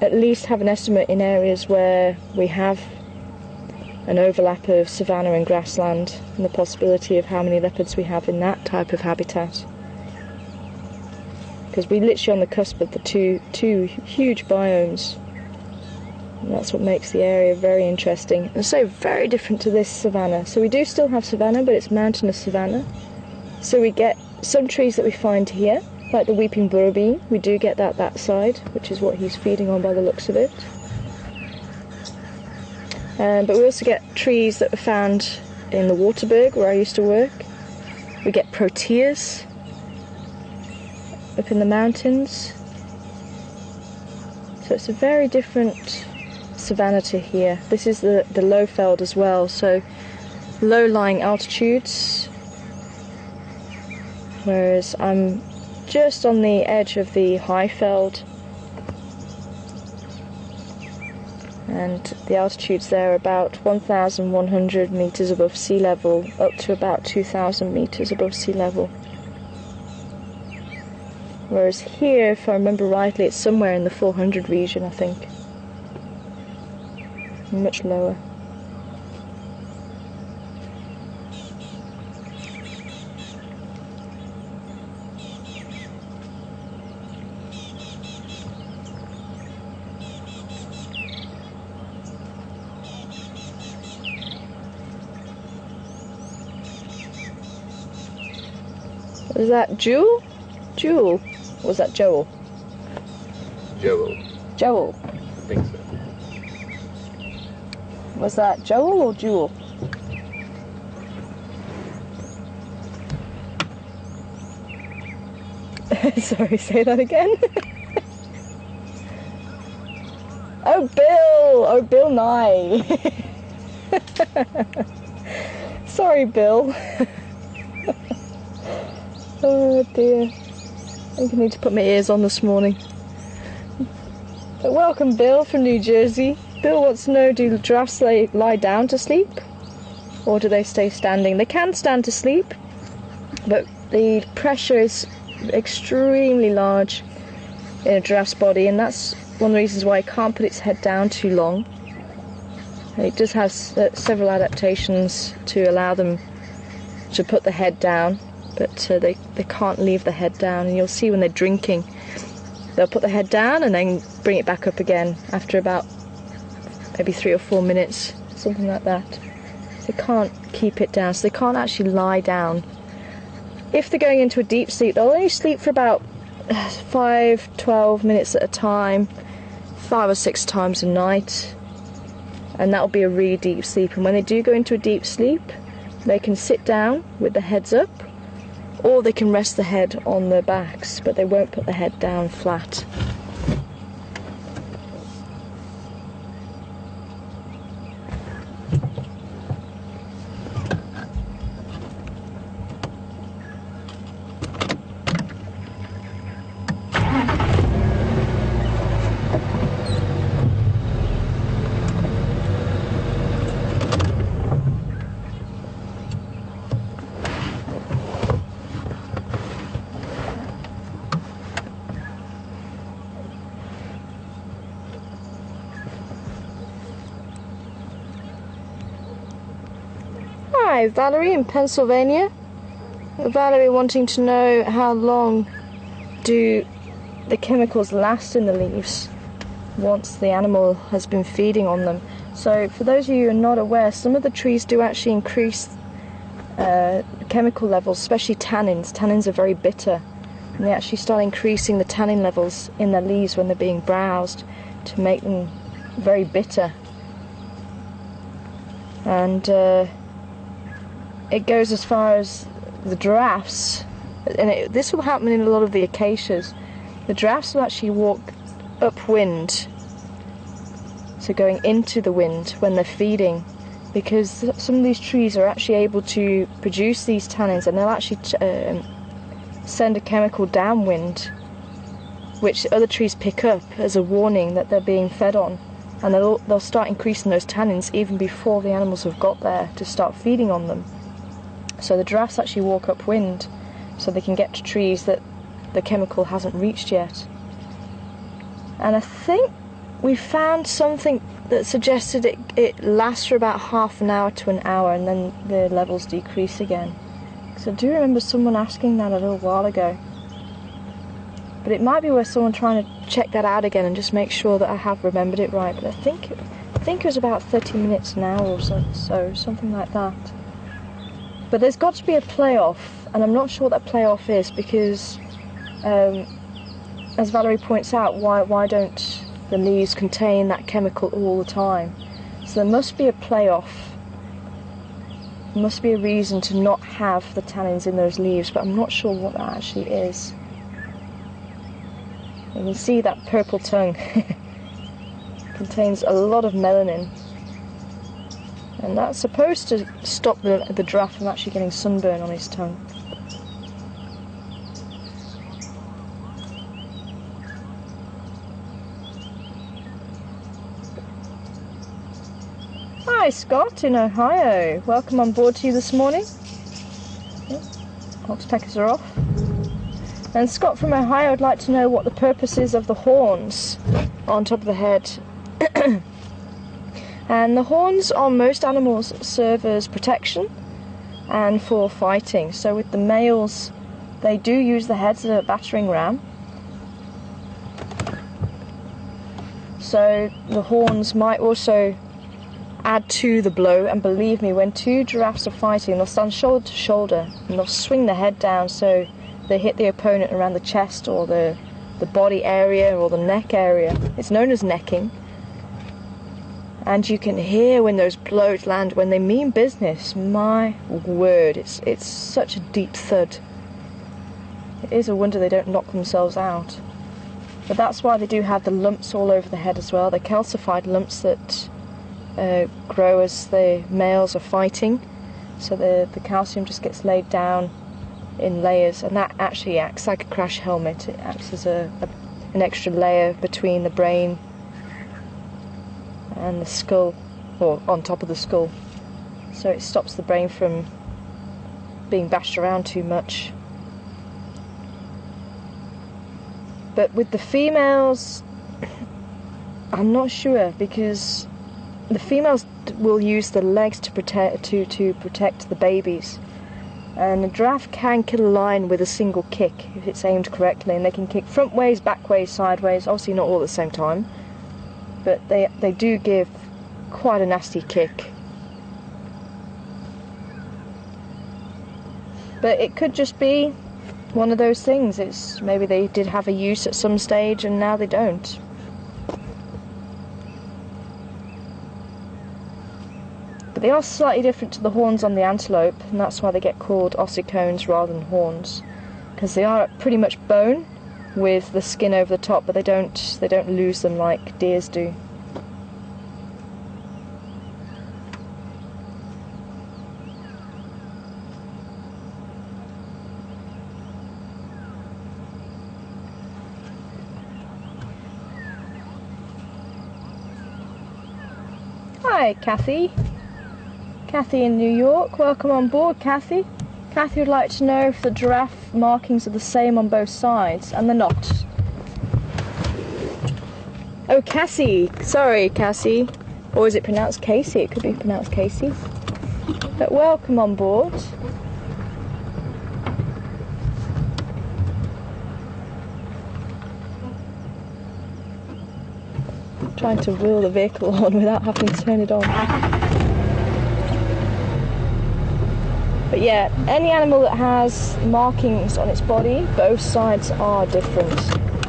at least have an estimate in areas where we have an overlap of savanna and grassland, and the possibility of how many leopards we have in that type of habitat. Because we're literally on the cusp of the two huge biomes. And that's what makes the area very interesting. And so very different to this savanna. So we do still have savanna, but it's mountainous savanna. So we get some trees that we find here, like the weeping wildebeest. We do get that side, which is what he's feeding on by the looks of it. But we also get trees that were found in the Waterberg, where I used to work. We get proteas up in the mountains. So it's a very different savanna to here. This is the low feld as well, so low-lying altitudes, whereas I'm just on the edge of the high feld, and the altitudes there are about 1,100 metres above sea level, up to about 2,000 metres above sea level. Whereas here, if I remember rightly, it's somewhere in the 400 region, I think. Much lower. Was that Jewel? Jewel? Or was that Joel? Joel. Joel. I think so. Was that Joel or Jewel? Sorry, say that again. Oh, Bill! Oh, Bill Nye. Sorry, Bill. Oh dear. I think I need to put my ears on this morning. But welcome, Bill from New Jersey. Bill wants to know, do giraffes lie down to sleep? Or do they stay standing? They can stand to sleep, but the pressure is extremely large in a giraffe's body, and that's one of the reasons why it can't put its head down too long. It does have several adaptations to allow them to put the head down, but they can't leave the head down, and you'll see when they're drinking, they'll put the head down and then bring it back up again after about maybe 3 or 4 minutes, something like that. They can't keep it down, so they can't actually lie down. If they're going into a deep sleep, they'll only sleep for about 5-12 minutes at a time, 5 or 6 times a night, and that'll be a really deep sleep. And when they do go into a deep sleep, they can sit down with the heads up, or they can rest the head on their backs, but they won't put the head down flat. Hi, Valerie in Pennsylvania. Valerie wanting to know how long do the chemicals last in the leaves once the animal has been feeding on them. So for those of you who are not aware, some of the trees do actually increase chemical levels, especially tannins. Tannins are very bitter, and they actually start increasing the tannin levels in their leaves when they're being browsed to make them very bitter. And it goes as far as the giraffes, and this will happen in a lot of the acacias. The giraffes will actually walk upwind, so going into the wind when they're feeding, because some of these trees are actually able to produce these tannins, and they'll actually send a chemical downwind, which other trees pick up as a warning that they're being fed on, and they'll start increasing those tannins even before the animals have got there to start feeding on them. So the giraffes actually walk upwind so they can get to trees that the chemical hasn't reached yet. And I think we found something that suggested it lasts for about half an hour to an hour, and then the levels decrease again. So I do remember someone asking that a little while ago. But it might be worth someone trying to check that out again and just make sure that I have remembered it right. But I think it was about 30 minutes an hour or so, something like that. But there's got to be a playoff, and I'm not sure what that playoff is, because as Valerie points out, why don't the leaves contain that chemical all the time? So there must be a playoff. There must be a reason to not have the tannins in those leaves, but I'm not sure what that actually is. You can see that purple tongue contains a lot of melanin, and that's supposed to stop the giraffe from actually getting sunburn on his tongue. Hi Scott in Ohio, welcome on board to you this morning. Oxpeckers are off. And Scott from Ohio would like to know what the purpose is of the horns on top of the head. And the horns on most animals serve as protection and for fighting. So with the males, they do use the heads as a battering ram. So the horns might also add to the blow, and believe me, when two giraffes are fighting, they'll stand shoulder to shoulder and they'll swing the head down so they hit the opponent around the chest or the body area or the neck area. It's known as necking. And you can hear when those blows land, when they mean business. My word, it's such a deep thud. It is a wonder they don't knock themselves out. But that's why they do have the lumps all over the head as well. They're calcified lumps that grow as the males are fighting. So the calcium just gets laid down in layers, and that actually acts like a crash helmet. It acts as an extra layer between the brain and the skull, or on top of the skull, so it stops the brain from being bashed around too much. But with the females, I'm not sure, because the females will use the legs to protect the babies, and a giraffe can kill a lion with a single kick if it's aimed correctly, and they can kick front ways, back ways, sideways, obviously not all at the same time. But they do give quite a nasty kick. But it could just be one of those things. It's maybe they did have a use at some stage and now they don't. But they are slightly different to the horns on the antelope, and that's why they get called ossicones rather than horns, because they are pretty much bone with the skin over the top, but they don't lose them like deers do. Hi, Kathy. Kathy in New York. Welcome on board, Kathy. Kathy would like to know if the giraffe markings are the same on both sides, and they're not. Oh, Cassie. Sorry, Cassie. Or is it pronounced Casey? It could be pronounced Casey. But welcome on board. I'm trying to wheel the vehicle on without having to turn it on. But yeah, any animal that has markings on its body, both sides are different.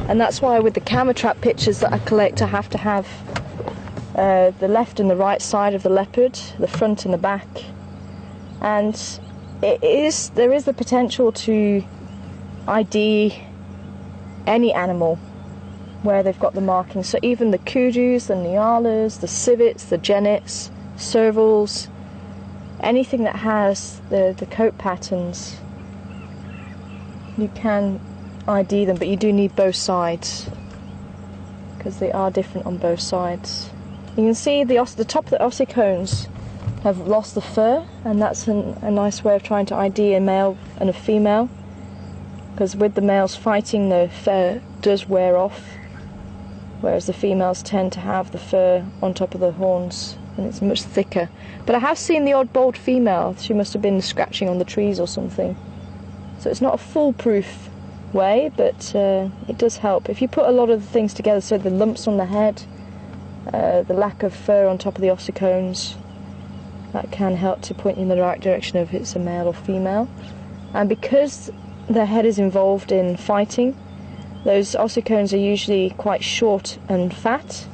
And that's why with the camera trap pictures that I collect, I have to have the left and the right side of the leopard, the front and the back. And there is the potential to ID any animal where they've got the markings. So even the kudus, the nyalas, the civets, the genets, servals, anything that has the coat patterns, you can ID them, but you do need both sides because they are different on both sides. You can see the top of the ossicones have lost the fur, and that's a nice way of trying to ID a male and a female, because with the males fighting, the fur does wear off, whereas the females tend to have the fur on top of the horns, and it's much thicker. But I have seen the odd bald female. She must have been scratching on the trees or something. So it's not a foolproof way, but it does help. If you put a lot of the things together, so the lumps on the head, the lack of fur on top of the ossicones, that can help to point you in the right direction of it's a male or female. And because the head is involved in fighting, those ossicones are usually quite short and fat,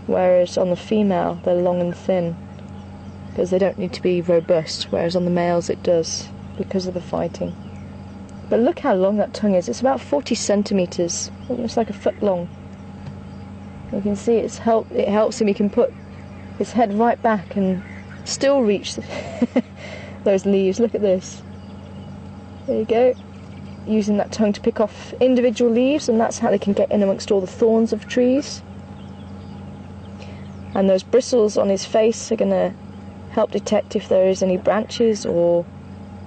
whereas on the female they're long and thin, because they don't need to be robust, whereas on the males it does, because of the fighting. But look how long that tongue is. It's about 40 centimetres, almost like a foot long. You can see it helps him. He can put his head right back and still reach those leaves. Look at this. There you go. Using that tongue to pick off individual leaves, and that's how they can get in amongst all the thorns of trees. And those bristles on his face are going to help detect if there is any branches or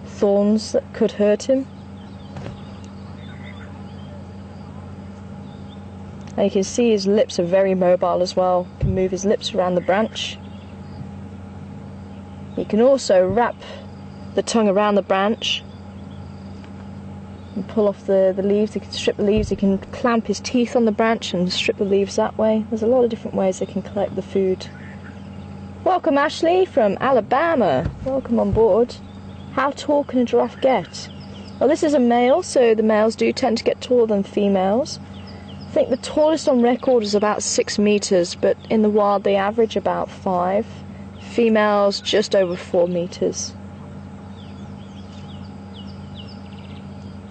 thorns that could hurt him. And you can see his lips are very mobile as well. He can move his lips around the branch. He can also wrap the tongue around the branch and pull off the leaves. He can strip the leaves. He can clamp his teeth on the branch and strip the leaves that way. There's a lot of different ways they can collect the food. Welcome, Ashley from Alabama. Welcome on board. How tall can a giraffe get? Well, this is a male, so the males do tend to get taller than females. I think the tallest on record is about 6 meters, but in the wild they average about 5. Females just over 4 meters.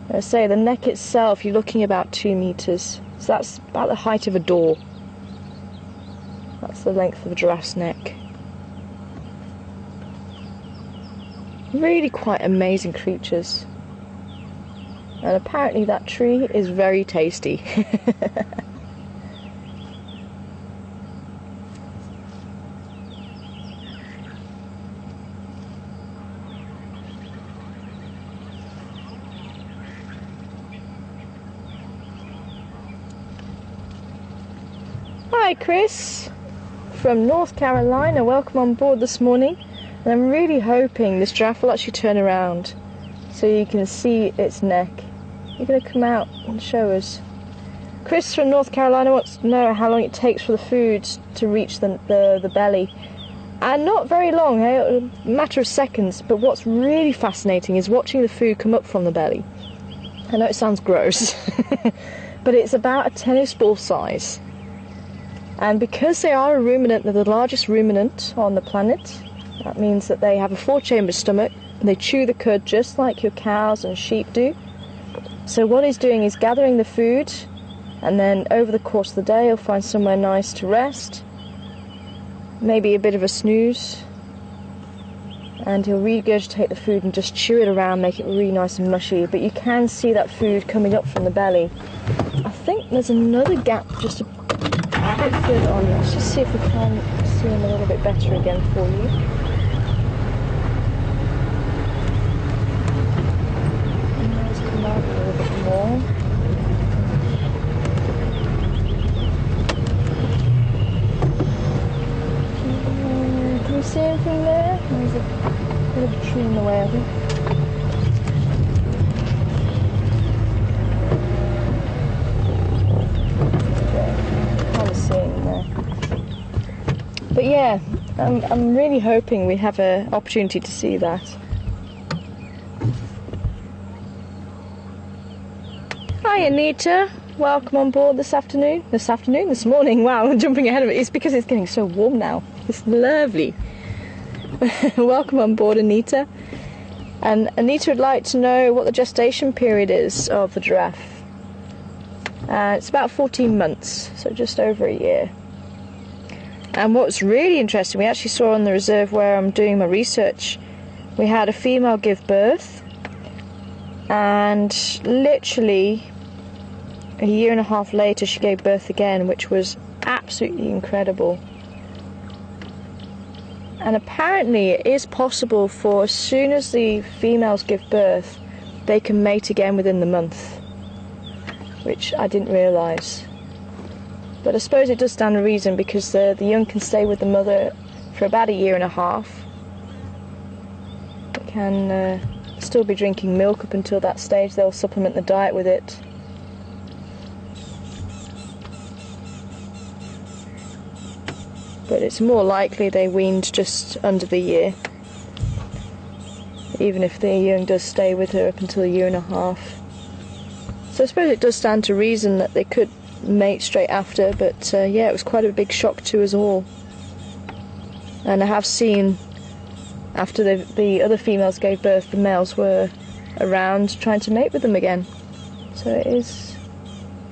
I say the neck itself, you're looking about 2 meters. So that's about the height of a door. That's the length of a giraffe's neck. Really quite amazing creatures. And apparently that tree is very tasty. Hi Chris from North Carolina, welcome on board this morning. And I'm really hoping this giraffe will actually turn around so you can see its neck. You're going to come out and show us. Chris from North Carolina wants to know how long it takes for the food to reach the belly. And not very long, a matter of seconds, but what's really fascinating is watching the food come up from the belly. I know it sounds gross, but it's about a tennis ball size. And because they are a ruminant, they're the largest ruminant on the planet. That means that they have a 4-chamber stomach. They chew the cud just like your cows and sheep do. So what he's doing is gathering the food, and then over the course of the day he'll find somewhere nice to rest, maybe a bit of a snooze, and he'll regurgitate the food and just chew it around, make it really nice and mushy. But you can see that food coming up from the belly. I think there's another gap just a bit further on. Let's just see if we can see him a little bit better again for you. A little bit more. Can you see anything there? There's a bit of a tree in the way, I think. Okay, kind of seeing there. But yeah, I'm really hoping we have an opportunity to see that. Hi Anita, welcome on board this morning, wow, I'm jumping ahead of it. It's because it's getting so warm now, it's lovely. Welcome on board Anita. And Anita would like to know what the gestation period is of the giraffe. It's about 14 months, so just over a year. And what's really interesting, we actually saw on the reserve where I'm doing my research, we had a female give birth, and literally a year and a half later she gave birth again, which was absolutely incredible. And apparently it is possible for, as soon as the females give birth, they can mate again within the month, which I didn't realise. But I suppose it does stand to reason, because the young can stay with the mother for about a year and a half. They can still be drinking milk up until that stage. They'll supplement the diet with it. But it's more likely they weaned just under the year, even if the young does stay with her up until a year and a half. So I suppose it does stand to reason that they could mate straight after, but yeah, it was quite a big shock to us all. And I have seen, after the other females gave birth, the males were around trying to mate with them again. So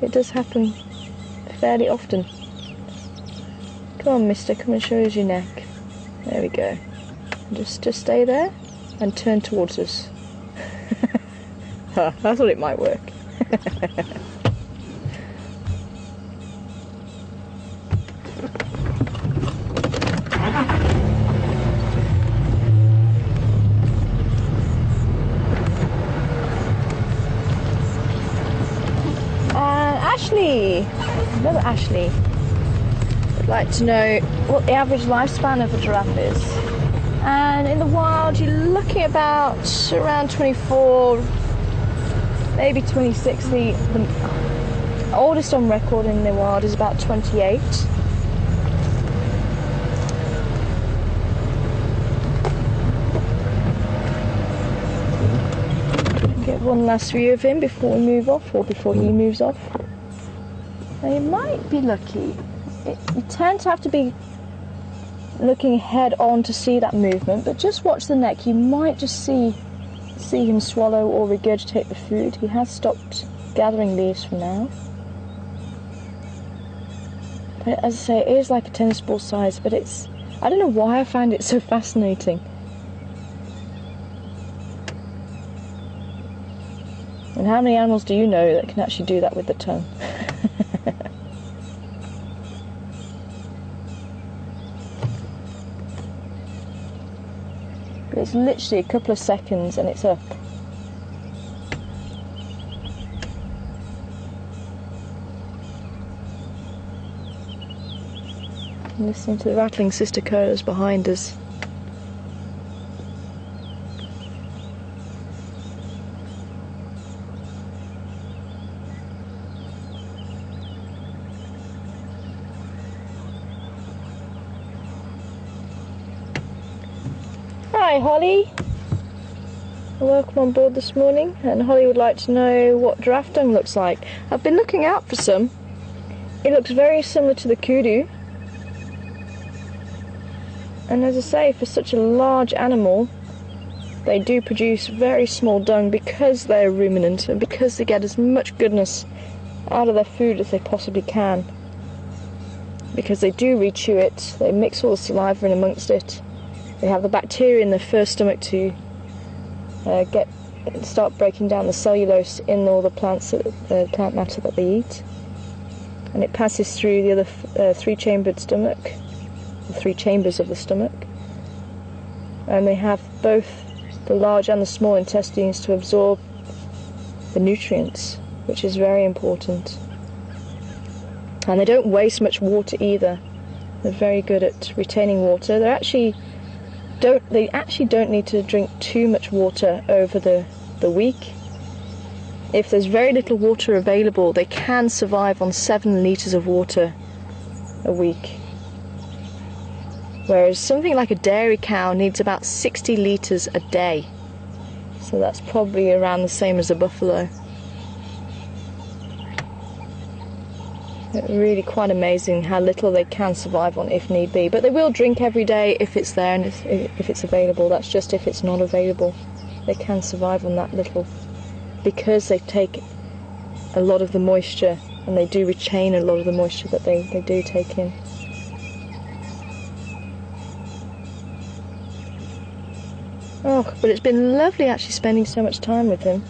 it does happen fairly often. Come on, mister, come and show us your neck. There we go. Just stay there and turn towards us. Huh, I thought it might work. Ashley, another Ashley, would like to know what the average lifespan of a giraffe is. And in the wild, you're looking about around 24, maybe 26. The oldest on record in the wild is about 28. Get one last view of him before we move off, or before he moves off. Now you might be lucky. You tend to have to be looking head on to see that movement, but just watch the neck. You might just see him swallow or regurgitate the food. He has stopped gathering leaves for now. But as I say, it is like a tennis ball size, but it's... I don't know why I find it so fascinating. And how many animals do you know that can actually do that with the tongue? But it's literally a couple of seconds and it's up. Listening to the rattling sister koalas behind us. Hi Holly, welcome on board this morning, and Holly would like to know what giraffe dung looks like. I've been looking out for some. It looks very similar to the kudu, and as I say, for such a large animal they do produce very small dung because they're a ruminant and because they get as much goodness out of their food as they possibly can, because they do rechew it, they mix all the saliva in amongst it. They have the bacteria in their first stomach to start breaking down the cellulose in all the the plant matter that they eat, and it passes through the other three-chambered stomach, the three chambers of the stomach, and they have both the large and the small intestines to absorb the nutrients, which is very important. And they don't waste much water either. They're very good at retaining water. They actually don't need to drink too much water over the week. If there's very little water available, they can survive on 7 litres of water a week. Whereas something like a dairy cow needs about 60 litres a day. So that's probably around the same as a buffalo. It's really quite amazing how little they can survive on if need be. But they will drink every day if it's there and if it's available. That's just if it's not available. They can survive on that little, because they take a lot of the moisture, and they do retain a lot of the moisture that they do take in. Oh, but it's been lovely actually spending so much time with him.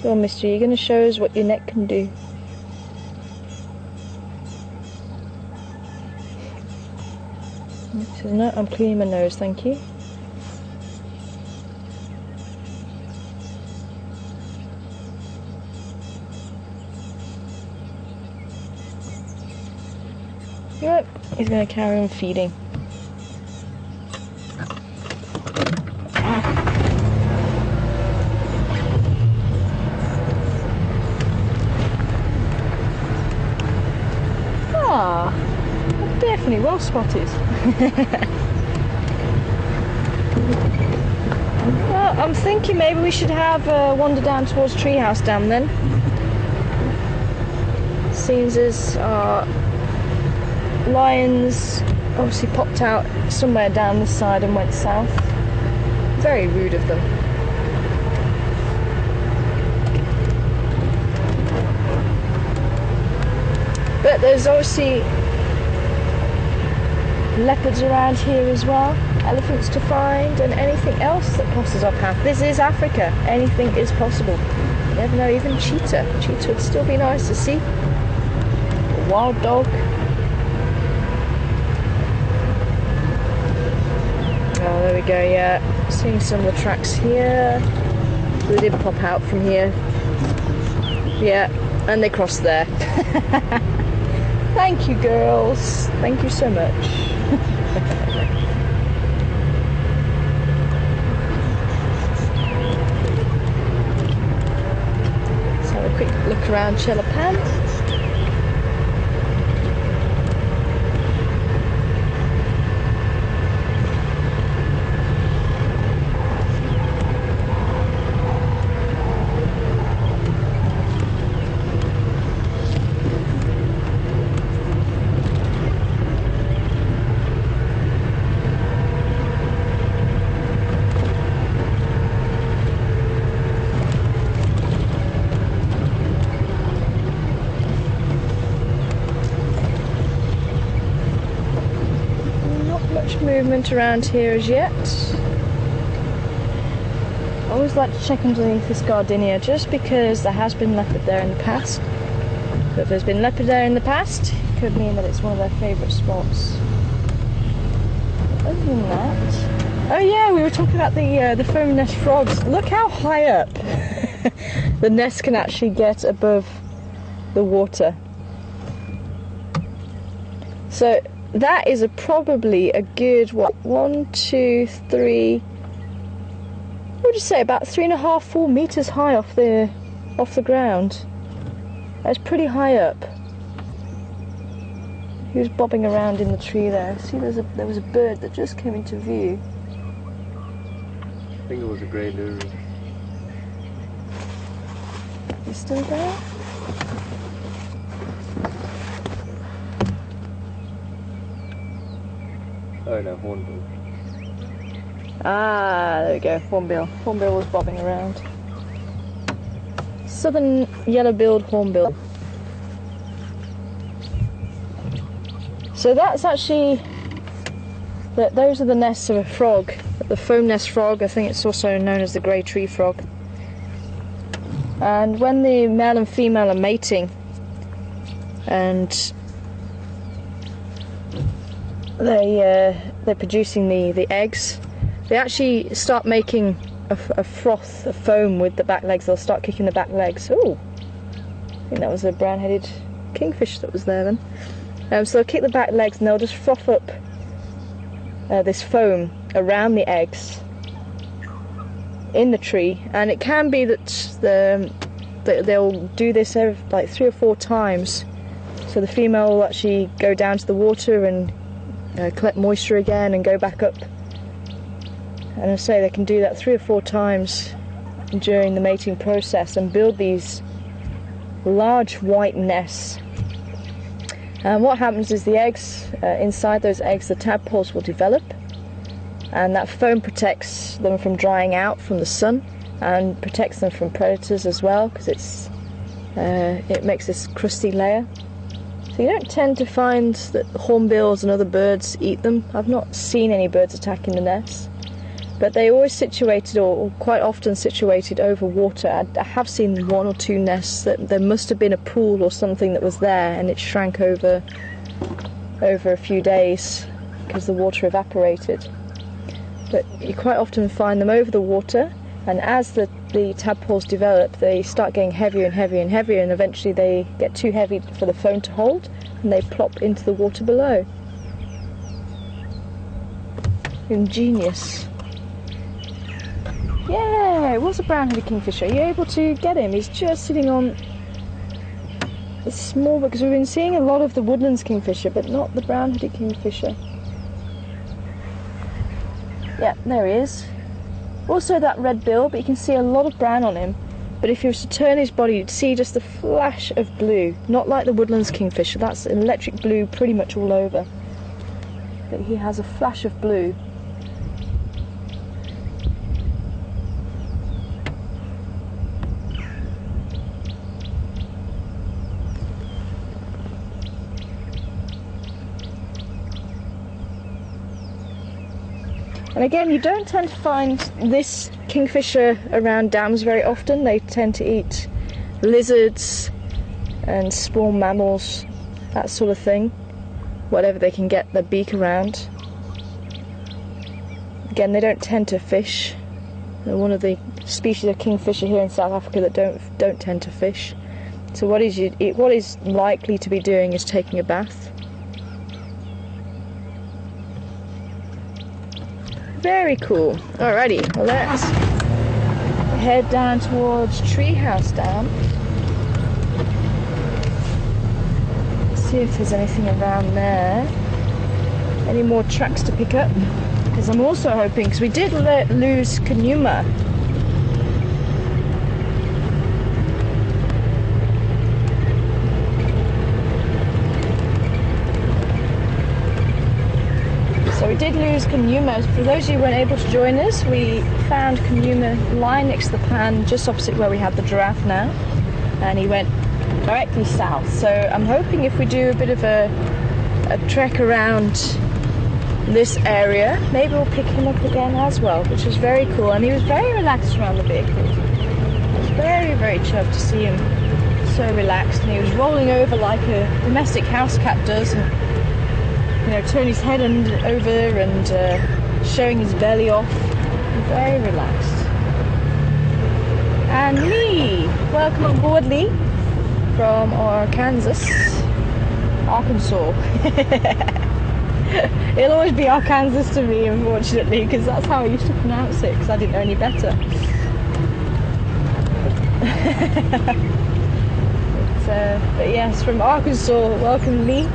Go on, mister, you're going to show us what your neck can do. He says, no, I'm cleaning my nose, thank you. Yep, he's going to carry on feeding. Definitely well spotted. Well, I'm thinking maybe we should have wander down towards Treehouse Dam then. Seems as our lions obviously popped out somewhere down this side and went south. Very rude of them. But there's obviously leopards around here as well, elephants to find, and anything else that crosses our path. This is Africa, anything is possible. You never know, even cheetah. Cheetah would still be nice to see. A wild dog. Oh, there we go, yeah. Seeing some of the tracks here. They did pop out from here Yeah, and they cross there. Thank you, girls. Thank you so much. Let's have a quick look around Chelapan. Movement around here as yet. I always like to check underneath this gardenia just because there has been leopard there in the past. But if there's been leopard there in the past, it could mean that it's one of their favourite spots. But other than that... Oh yeah, we were talking about the foam nest frogs. Look how high up the nest can actually get above the water. So that is probably a good, what, 1, 2, 3, what would you say, about 3.5, 4 meters high off the ground. That's pretty high up. He was bobbing around in the tree there. See, there was a bird that just came into view. I think it was a grey loon. He's still there? Oh no, hornbill. Ah, there we go, hornbill. Hornbill was bobbing around. Southern yellow-billed hornbill. So that's actually... those are the nests of a frog. The foam nest frog, I think it's also known as the grey tree frog. And when the male and female are mating, and they're producing the eggs, they actually start making a froth, a foam with the back legs. They'll start kicking the back legs. Oh, I think that was a brown-headed kingfish that was there then. So they'll kick the back legs and they'll just froth up this foam around the eggs in the tree. And it can be that they'll do this every, like 3 or 4 times. So the female will actually go down to the water and collect moisture again and go back up. And I say they can do that 3 or 4 times during the mating process and build these large white nests. And what happens is the eggs, inside those eggs, the tadpoles will develop, and that foam protects them from drying out from the sun and protects them from predators as well, because it makes this crusty layer. So you don't tend to find that hornbills and other birds eat them. I've not seen any birds attacking the nests, but they're always situated, or quite often situated, over water. I have seen 1 or 2 nests that there must have been a pool or something that was there, and it shrank over a few days because the water evaporated. But you quite often find them over the water, and as the tadpoles develop, they start getting heavier and heavier and heavier, and eventually they get too heavy for the foam to hold, and they plop into the water below. Ingenious. Yeah, it was a brown-headed kingfisher. Are you able to get him? He's just sitting on a small, because we've been seeing a lot of the woodlands kingfisher, but not the brown-headed kingfisher. Yeah, there he is. Also that red bill, but you can see a lot of brown on him. But if you were to turn his body, you'd see just a flash of blue. Not like the woodlands kingfisher, that's electric blue pretty much all over. But he has a flash of blue. And again, you don't tend to find this kingfisher around dams very often. They tend to eat lizards and small mammals, that sort of thing, whatever they can get their beak around. Again, they don't tend to fish. They're one of the species of kingfisher here in South Africa that don't tend to fish. So what is likely to be doing is taking a bath. Very cool. Alrighty, well let's head down towards Treehouse Dam. See if there's anything around there. Any more tracks to pick up? Because I'm also hoping, because we did lose Djuma. So we did lose Djuma. For those of you who weren't able to join us, we found Djuma lying next to the pan just opposite where we had the giraffe now, and he went directly south. So I'm hoping if we do a bit of a trek around this area, maybe we'll pick him up again as well, which was very cool. And he was very relaxed around the vehicle. It was very, very chuffed to see him so relaxed, and he was rolling over like a domestic house cat does, and turn his head over and showing his belly off. Very relaxed. And Lee, welcome on board, Lee, from Arkansas. It'll always be Arkansas to me, unfortunately, because that's how I used to pronounce it, because I didn't know any better. But yes, from Arkansas, welcome, Lee.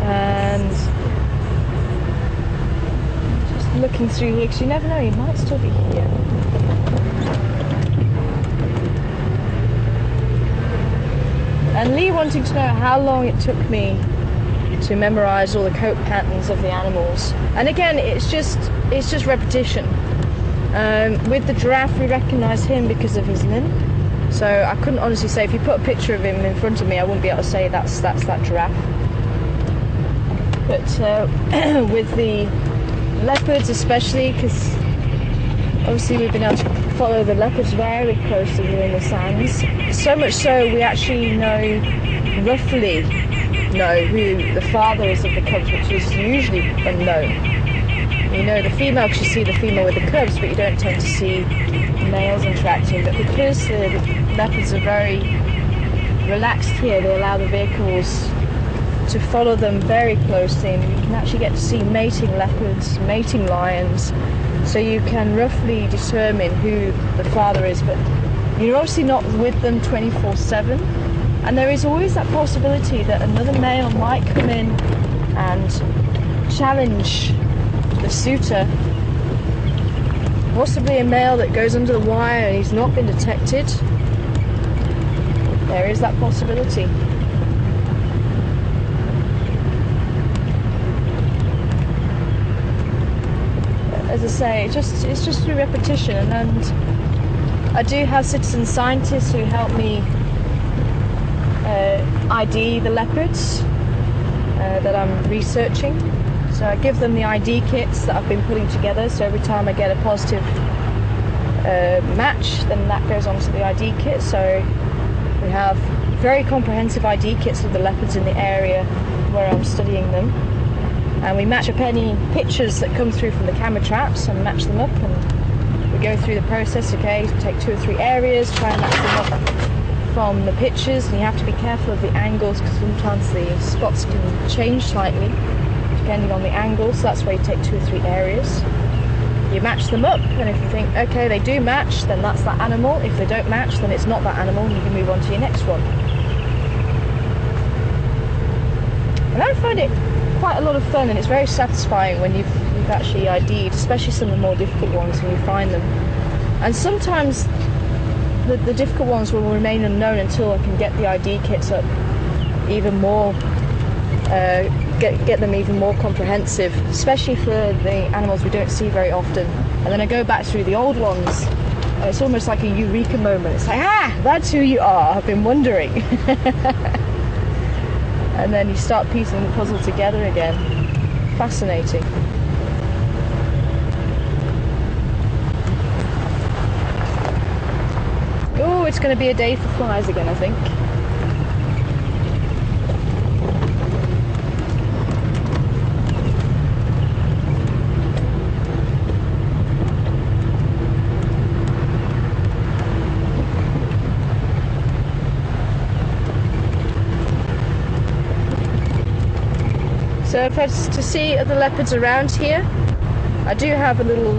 And just looking through here, because you never know, he might still be here. And Lee wanting to know how long it took me to memorize all the coat patterns of the animals. And again, it's just repetition. With the giraffe, we recognize him because of his limb. So I couldn't honestly say, if you put a picture of him in front of me, I wouldn't be able to say that's that giraffe. But with the leopards especially, because obviously we've been able to follow the leopards very closely here in the sands. So much so we actually roughly know who the father is of the cubs, which is usually unknown. You know the female because you see the female with the cubs, but you don't tend to see males interacting. But because the leopards are very relaxed here, they allow the vehicles to follow them very closely, and you can actually get to see mating leopards, mating lions, so you can roughly determine who the father is. But you're obviously not with them 24/7, and there is always that possibility that another male might come in and challenge the suitor, possibly a male that goes under the wire and he's not been detected. There is that possibility. As I say, it's just through repetition, and I do have citizen scientists who help me ID the leopards that I'm researching. So I give them the ID kits that I've been putting together, so every time I get a positive match, then that goes onto the ID kit. So we have very comprehensive ID kits of the leopards in the area where I'm studying them. And we match up any pictures that come through from the camera traps and match them up, and we go through the process. Okay, take 2 or 3 areas, try and match them up from the pictures, and you have to be careful of the angles because sometimes the spots can change slightly depending on the angle, so that's why you take 2 or 3 areas. You match them up, and if you think, okay, they do match, then that's that animal. If they don't match, then it's not that animal, and you can move on to your next one. And I find it quite a lot of fun, and it's very satisfying when you've actually ID'd, especially some of the more difficult ones when you find them. And sometimes the difficult ones will remain unknown until I can get the ID kits up even more, get them even more comprehensive, especially for the animals we don't see very often. And then I go back through the old ones, and it's almost like a eureka moment. It's like, that's who you are, I've been wondering. And then you start piecing the puzzle together again. Fascinating. Oh, it's going to be a day for flies again, I think. So if I was to see other leopards around here, I do have a little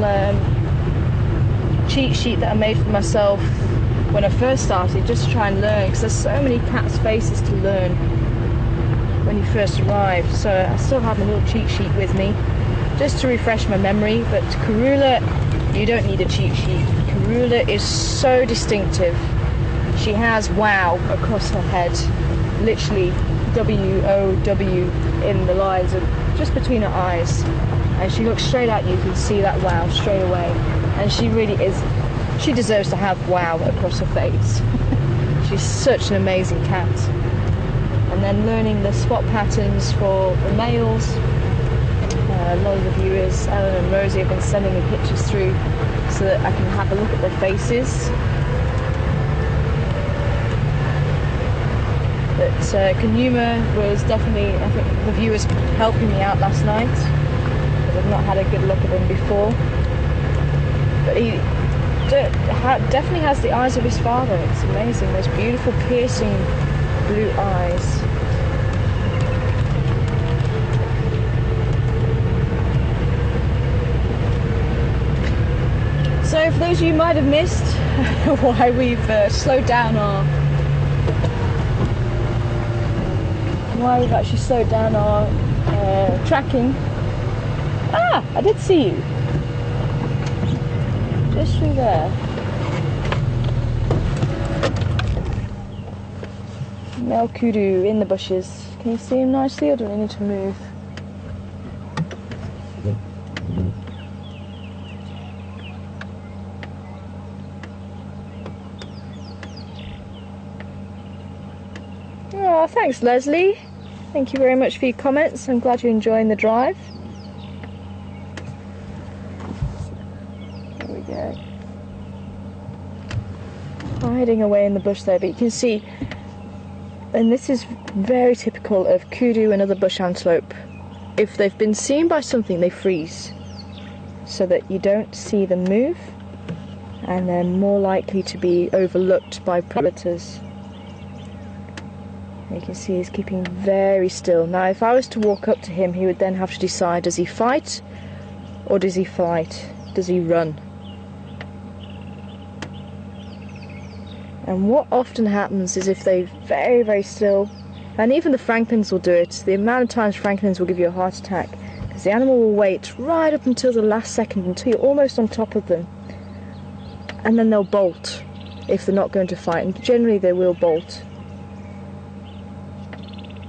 cheat sheet that I made for myself when I first started, just to try and learn, because there's so many cats' faces to learn when you first arrive. So I still have a little cheat sheet with me, just to refresh my memory. But Karula, you don't need a cheat sheet. Karula is so distinctive. She has wow across her head, literally W-O-W in the lines of just between her eyes, and she looks straight at you. You can see that wow straight away, and she really is, she deserves to have wow across her face. She's such an amazing cat. And then learning the spot patterns for the males. A lot of the viewers, Ellen and Rosie, have been sending me pictures through so that I can have a look at their faces. But Djuma was definitely, I think, the viewers helping me out last night, because I've not had a good look at him before. But he definitely has the eyes of his father. It's amazing, those beautiful piercing blue eyes. So for those of you who might have missed why we've slowed down our tracking. Ah, I did see you. Just through there. Male kudu in the bushes. Can you see him nicely, or do I need to move? Oh, thanks, Leslie. Thank you very much for your comments. I'm glad you're enjoying the drive. There we go. Hiding away in the bush there, but you can see, and this is very typical of kudu and other bush antelope. If they've been seen by something, they freeze, so that you don't see them move, and they're more likely to be overlooked by predators. You can see he's keeping very still. Now if I was to walk up to him, he would then have to decide, does he fight or does he flight? Does he run? And what often happens is, if they're very, very still, and even the francolins will do it, the amount of times francolins will give you a heart attack, because the animal will wait right up until the last second, until you're almost on top of them, and then they'll bolt if they're not going to fight, and generally they will bolt.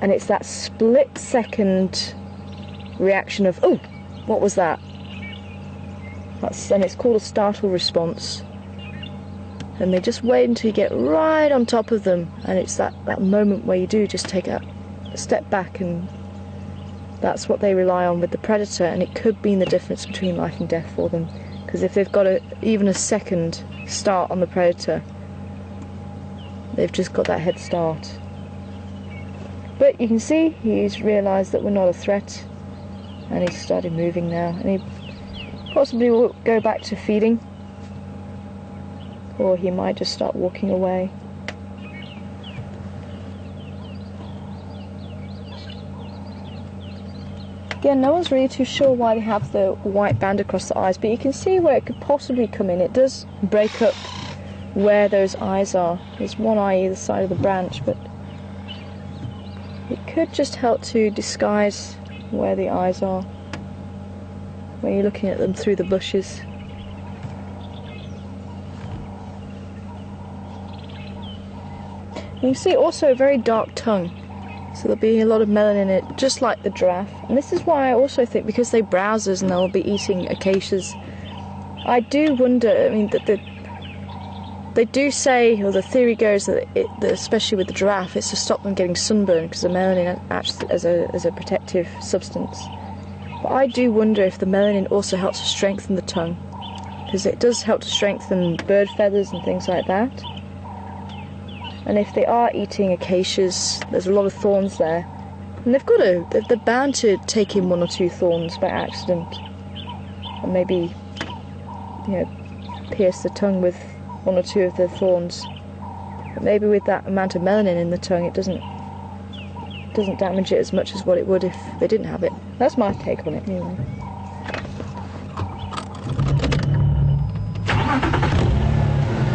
And it's that split second reaction of, oh, what was that? And it's called a startle response. And they just wait until you get right on top of them, and it's that moment where you do just take a step back, and that's what they rely on with the predator. And it could mean the difference between life and death for them, because if they've got even a second start on the predator, they've just got that head start. But you can see he's realised that we're not a threat, and he's started moving now, and he possibly will go back to feeding, or he might just start walking away. Again, no one's really too sure why they have the white band across the eyes, but you can see where it could possibly come in. It does break up where those eyes are. There's one eye either side of the branch, but it could just help to disguise where the eyes are when you're looking at them through the bushes. You can see also a very dark tongue, so there'll be a lot of melanin in it, just like the giraffe. And this is why I also think, because they're browsers and they'll be eating acacias, I do wonder, I mean, that they do say, or the theory goes, that especially with the giraffe, it's to stop them getting sunburned, because the melanin acts as a protective substance. But I do wonder if the melanin also helps to strengthen the tongue, because it does help to strengthen bird feathers and things like that. And if they are eating acacias, there's a lot of thorns there, and they're bound to take in one or two thorns by accident, and maybe, you know, pierce the tongue with one or two of the thorns. But maybe with that amount of melanin in the tongue, it doesn't damage it as much as what it would if they didn't have it. That's my take on it anyway.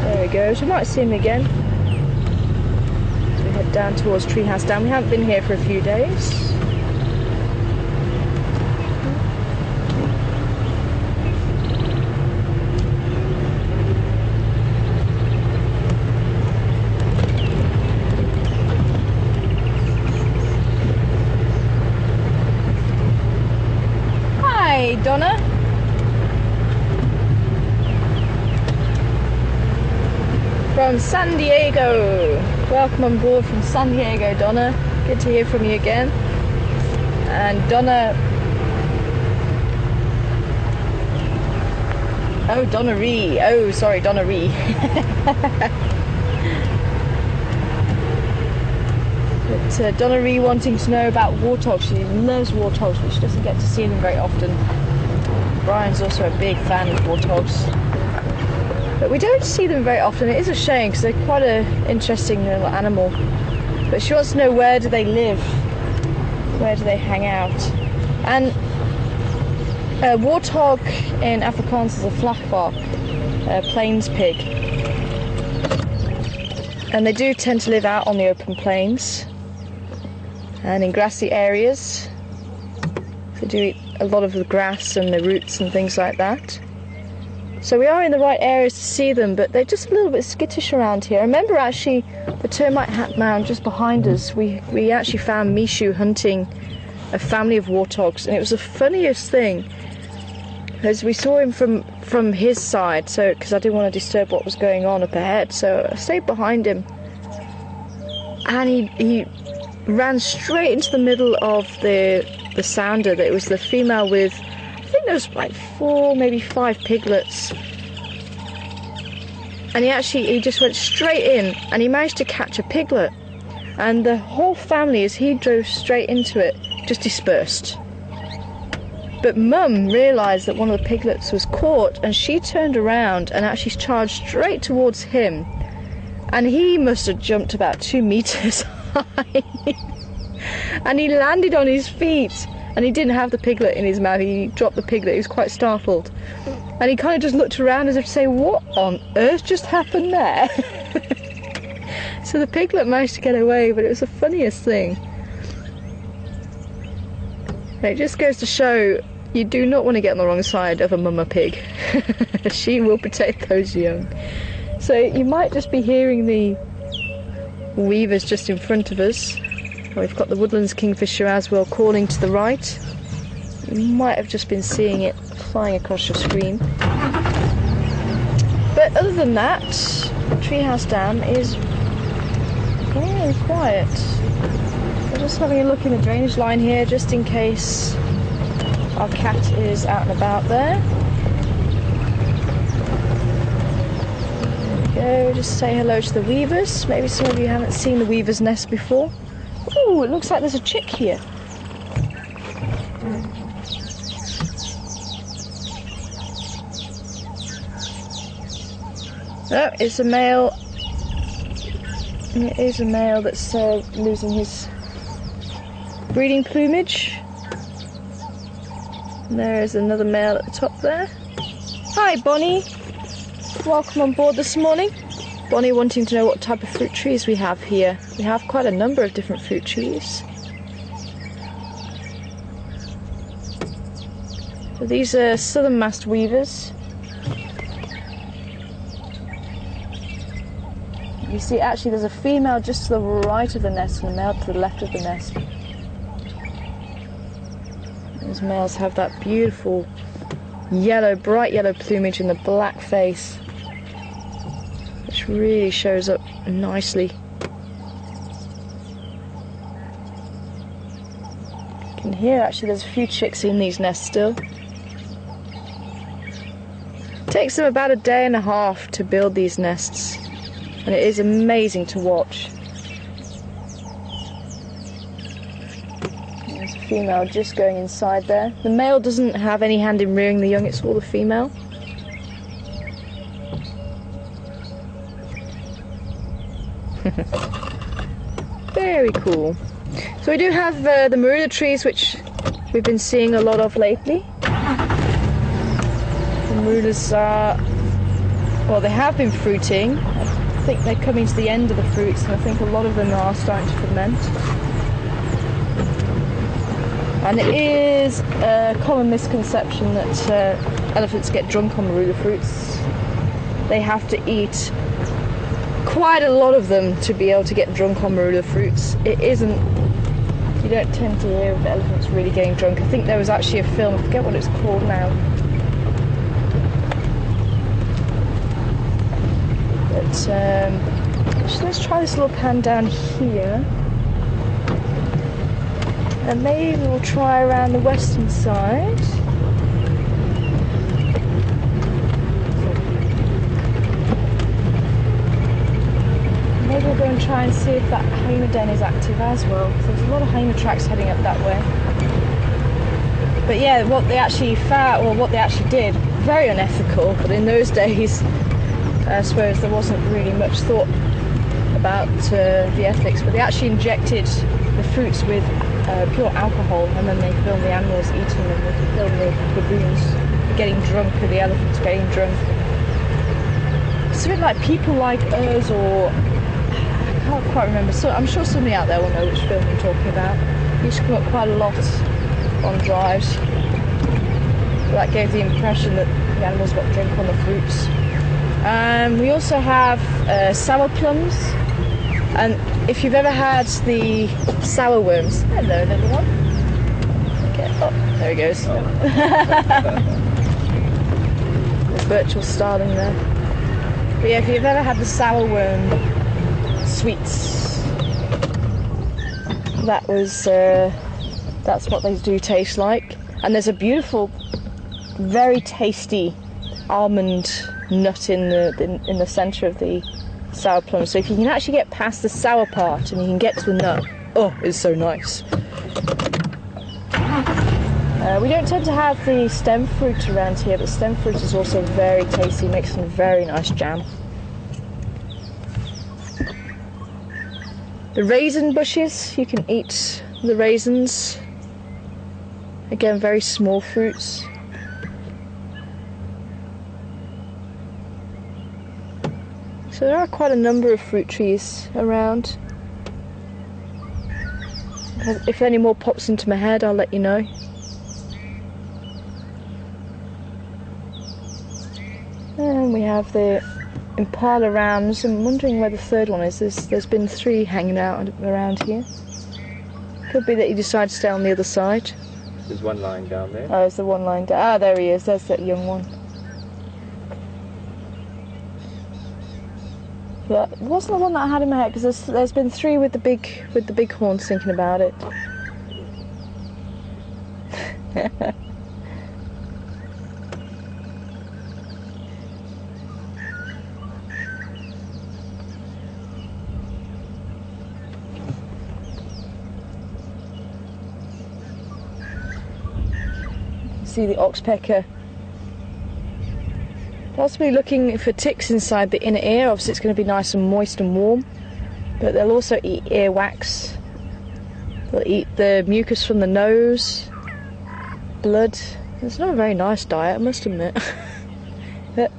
There he goes. We might see him again. So we head down towards Treehouse Dam. We haven't been here for a few days. Hi, Donna. From San Diego. Welcome on board from San Diego, Donna. Good to hear from you again. And Donna... Oh, Donna Ree. Oh, sorry, Donna Ree. But Donna Ree wanting to know about warthogs. She loves warthogs, but she doesn't get to see them very often. Brian's also a big fan of warthogs. But we don't see them very often. It is a shame because they're quite an interesting little animal. But she wants to know, where do they live? Where do they hang out? And a warthog in Afrikaans is a vlakvark, a plains pig. And they do tend to live out on the open plains and in grassy areas. They do eat a lot of the grass and the roots and things like that. So we are in the right areas to see them, but they're just a little bit skittish around here. I remember actually the termite hat mound just behind us, we actually found Mishu hunting a family of warthogs, and it was the funniest thing, because we saw him from his side, so because I didn't want to disturb what was going on up ahead, so I stayed behind him, and he ran straight into the middle of the sounder. That it was the female with, I think there was like 4, maybe 5 piglets, and he just went straight in, and he managed to catch a piglet, and the whole family, as he drove straight into it, just dispersed. But Mum realised that one of the piglets was caught, and she turned around and actually charged straight towards him, and he must have jumped about 2 meters high and he landed on his feet. And he didn't have the piglet in his mouth, he dropped the piglet, he was quite startled. And he kind of just looked around as if to say, what on earth just happened there? So the piglet managed to get away, but it was the funniest thing. And it just goes to show, you do not want to get on the wrong side of a mama pig. She will protect those young. So you might just be hearing the weavers just in front of us. We've got the woodlands kingfisher as well calling to the right. You might have just been seeing it flying across your screen. But other than that, Treehouse Dam is very quiet. We're just having a look in the drainage line here, just in case our cat is out and about there. There we go, just say hello to the weavers. Maybe some of you haven't seen the weaver's nest before. Oh, it looks like there's a chick here. Oh, it's a male. It is a male that's losing his breeding plumage. And there is another male at the top there. Hi, Bonnie. Welcome on board this morning. Bonnie wanting to know what type of fruit trees we have here. We have quite a number of different fruit trees. So these are southern masked weavers. You see, actually there's a female just to the right of the nest and a male to the left of the nest. Those males have that beautiful yellow, bright yellow plumage and the black face, which really shows up nicely. You can hear actually there's a few chicks in these nests still. It takes them about a day and a half to build these nests, and it is amazing to watch. There's a female just going inside there. The male doesn't have any hand in rearing the young, it's all the female. Very cool. So we do have the marula trees, which we've been seeing a lot of lately. The maroolers are, well, they have been fruiting. I think they're coming to the end of the fruits, and I think a lot of them are starting to ferment. And it is a common misconception that elephants get drunk on marula fruits. They have to eat quite a lot of them to be able to get drunk on marula fruits. It isn't, you don't tend to hear of elephants really getting drunk. I think there was actually a film, I forget what it's called now. But let's try this little pan down here. And maybe we'll try around the western side. Maybe we'll go and try and see if that hyena den is active as well. So there's a lot of hyena tracks heading up that way. But yeah, what they actually found, or what they actually did, very unethical, but in those days, I suppose there wasn't really much thought about the ethics, but they actually injected the fruits with pure alcohol, and then they filmed the animals eating them. They filmed the baboons getting drunk, or the elephants getting drunk. It's a bit like People Like Us, or I can't quite remember. So I'm sure somebody out there will know which film I'm talking about. It used to come up quite a lot on drives. That gave the impression that the animals got drunk on the fruits. We also have sour plums, and if you've ever had the sour worms, hello little one. Okay. Oh, there he goes. Oh. There's virtual starling there. But yeah, if you've ever had the sour worm sweets, that's what they do taste like. And there's a beautiful, very tasty almond nut in the centre of the sour plum. So if you can actually get past the sour part and you can get to the nut, oh, it's so nice. We don't tend to have the stem fruit around here, but stem fruit is also very tasty, makes some very nice jam. The raisin bushes, you can eat the raisins. Again, very small fruits. So there are quite a number of fruit trees around. If any more pops into my head, I'll let you know. And we have the impala rams. I'm wondering where the third one is. There's been 3 hanging out around here. Could be that he decided to stay on the other side. There's one lying down there. Oh, there's the one lying down. Ah, there he is. There's that young one. But it wasn't the one that I had in my head, because there's been 3 with the big horns, thinking about it. See the oxpecker. Possibly looking for ticks inside the inner ear. Obviously it's going to be nice and moist and warm, but they'll also eat earwax. They'll eat the mucus from the nose, blood. It's not a very nice diet, I must admit. But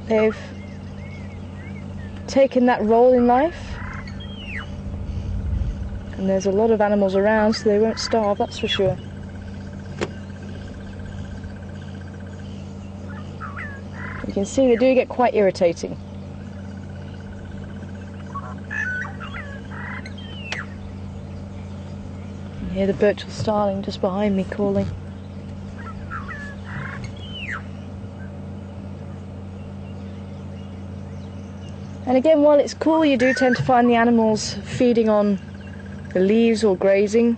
they've taken that role in life, and there's a lot of animals around, so they won't starve, that's for sure. You can see they do get quite irritating. You hear the birchall starling just behind me calling. And again, while it's cool, you do tend to find the animals feeding on the leaves or grazing.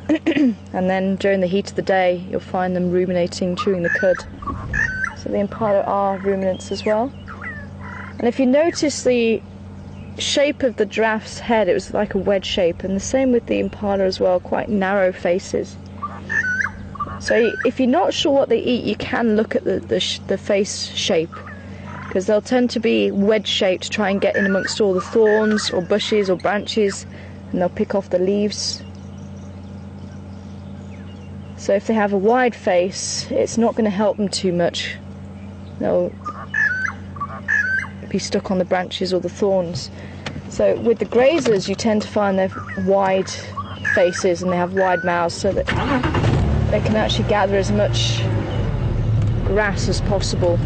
And then during the heat of the day, you'll find them ruminating, chewing the cud. So the impala are ruminants as well. And if you notice the shape of the giraffe's head, it was like a wedge shape, and the same with the impala as well, quite narrow faces. So if you're not sure what they eat, you can look at the face shape, because they'll tend to be wedge shaped to try and get in amongst all the thorns or bushes or branches, and they'll pick off the leaves. So if they have a wide face, it's not going to help them too much. They'll be stuck on the branches or the thorns. So with the grazers, you tend to find they have wide faces and they have wide mouths, so that they can actually gather as much grass as possible.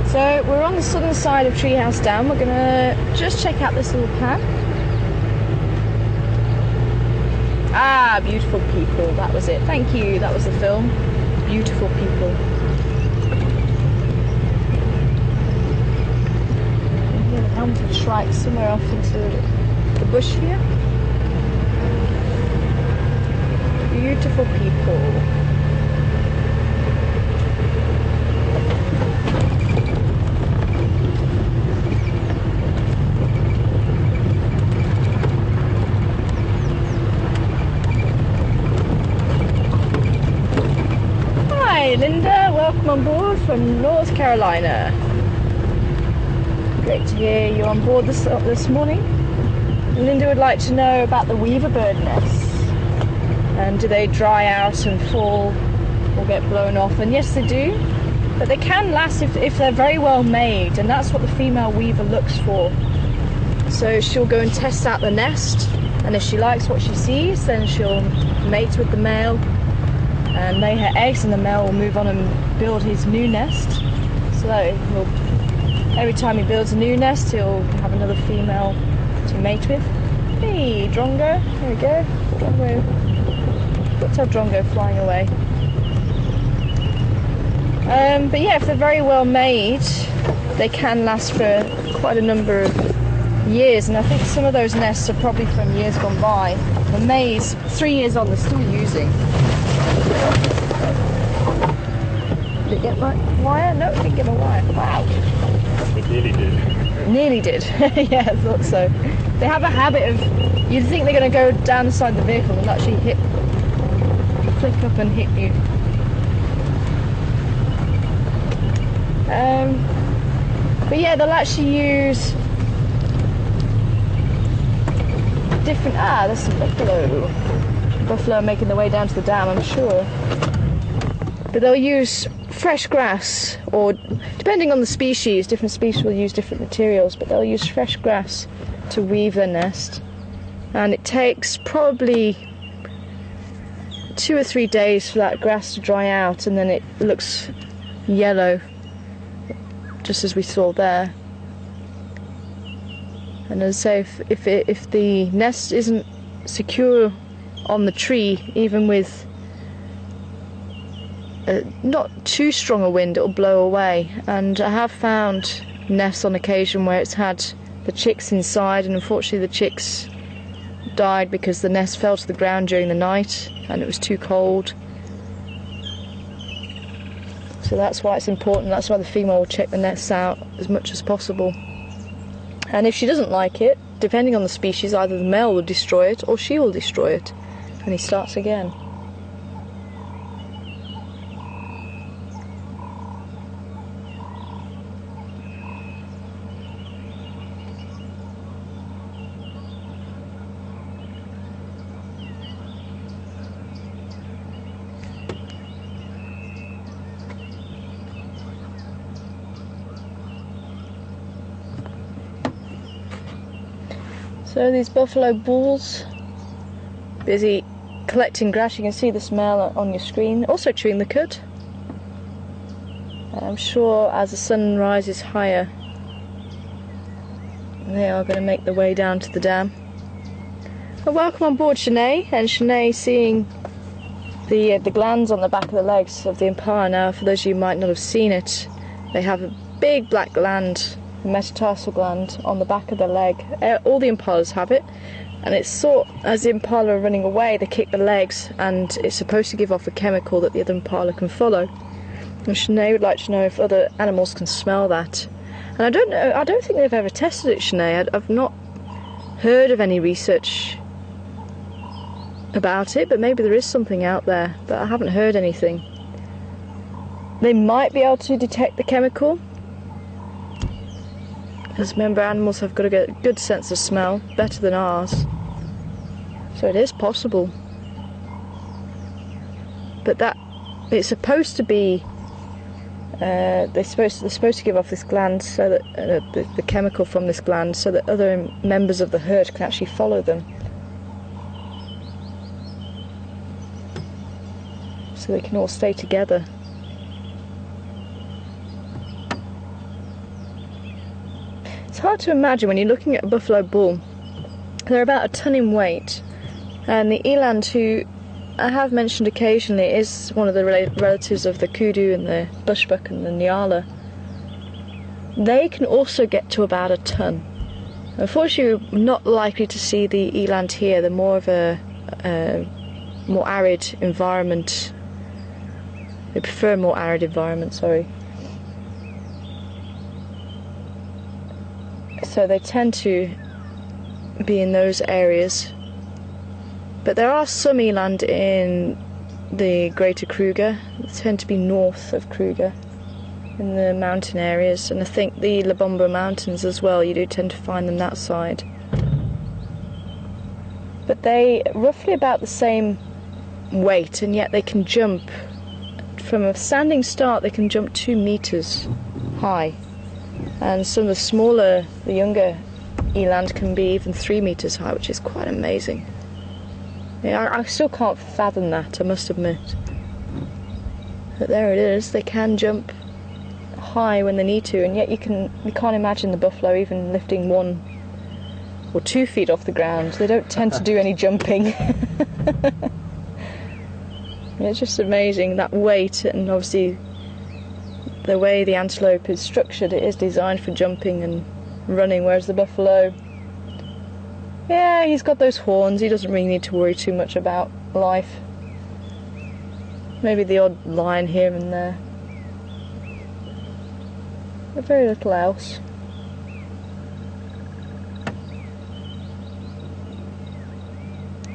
So we're on the southern side of Treehouse Dam. We're gonna just check out this little pan. Ah, beautiful people, that was it. Thank you, that was the film. Beautiful people. You hear the helmeted shrike somewhere off into the bush here. Beautiful people. Hi Linda, welcome on board from North Carolina. Great to hear you on board this morning. Linda would like to know about the weaver bird nests. And do they dry out and fall or get blown off? And yes, they do. But they can last if they're very well made, and that's what the female weaver looks for. So she'll go and test out the nest, and if she likes what she sees, then she'll mate with the male and lay her eggs, and the male will move on and build his new nest. So every time he builds a new nest, he'll have another female to mate with. Hey, Drongo, there we go. Drongo. Let's have Drongo flying away. But yeah, if they're very well made, they can last for quite a number of years, and I think some of those nests are probably from years gone by. The maize, 3 years on, they're still using. Did it get my wire? No, it didn't get my wire. Wow. It nearly did. Nearly did. Yeah, I thought so. They have a habit of, you'd think they're going to go down the side of the vehicle and actually flick up and hit you. But yeah, they'll actually use different, there's some buffalo making their way down to the dam, I'm sure. But they'll use fresh grass, or depending on the species, different species will use different materials, but they'll use fresh grass to weave their nest. And it takes probably 2 or 3 days for that grass to dry out, and then it looks yellow, just as we saw there. And as I say, if the nest isn't secure on the tree, even with not too strong a wind, it'll blow away. And I have found nests on occasion where it's had the chicks inside, and unfortunately the chicks died because the nest fell to the ground during the night and it was too cold. So that's why it's important, that's why the female will check the nests out as much as possible. And if she doesn't like it, depending on the species, either the male will destroy it or she will destroy it, and he starts again. So these buffalo bulls, busy collecting grass. You can see the smell on your screen, also chewing the cud. I'm sure as the sun rises higher, they are going to make their way down to the dam. Well, welcome on board, Shanae. And Shanae seeing the glands on the back of the legs of the impala. Now, for those of you who might not have seen it, they have a big black gland, a metatarsal gland, on the back of the leg. All the impalas have it, and it's thought as the impala are running away, they kick the legs, and it's supposed to give off a chemical that the other impala can follow. And Shanae would like to know if other animals can smell that. And I don't know, I don't think they've ever tested it, Shanae. I've not heard of any research about it, but maybe there is something out there, but I haven't heard anything. They might be able to detect the chemical, Because remember, animals have got a good sense of smell, better than ours. So it is possible. But it's supposed to be, they're supposed to give off this gland, so that the chemical from this gland, so that other members of the herd can actually follow them. So they can all stay together. It's hard to imagine when you're looking at a buffalo bull. They're about a ton in weight, and the eland, who I have mentioned occasionally, is one of the relatives of the kudu and the bushbuck and the nyala. They can also get to about a ton. Unfortunately, we're not likely to see the eland here. They're more of a more arid environment. They prefer a more arid environment, sorry. So they tend to be in those areas. But there are some eland in the Greater Kruger. They tend to be north of Kruger, in the mountain areas. And I think the Lubombo Mountains as well, you do tend to find them that side. But they roughly about the same weight, and yet they can jump. From a standing start, they can jump 2 meters high. And some of the smaller, the younger eland can be even 3 meters high, which is quite amazing. Yeah, I still can't fathom that, I must admit. But there it is, they can jump high when they need to, and yet you can't imagine the buffalo even lifting 1 or 2 feet off the ground. They don't tend to do any jumping. It's just amazing, that weight, and obviously the way the antelope is structured, it is designed for jumping and running, whereas the buffalo, yeah, he's got those horns, he doesn't really need to worry too much about life. Maybe the odd lion here and there, but very little else.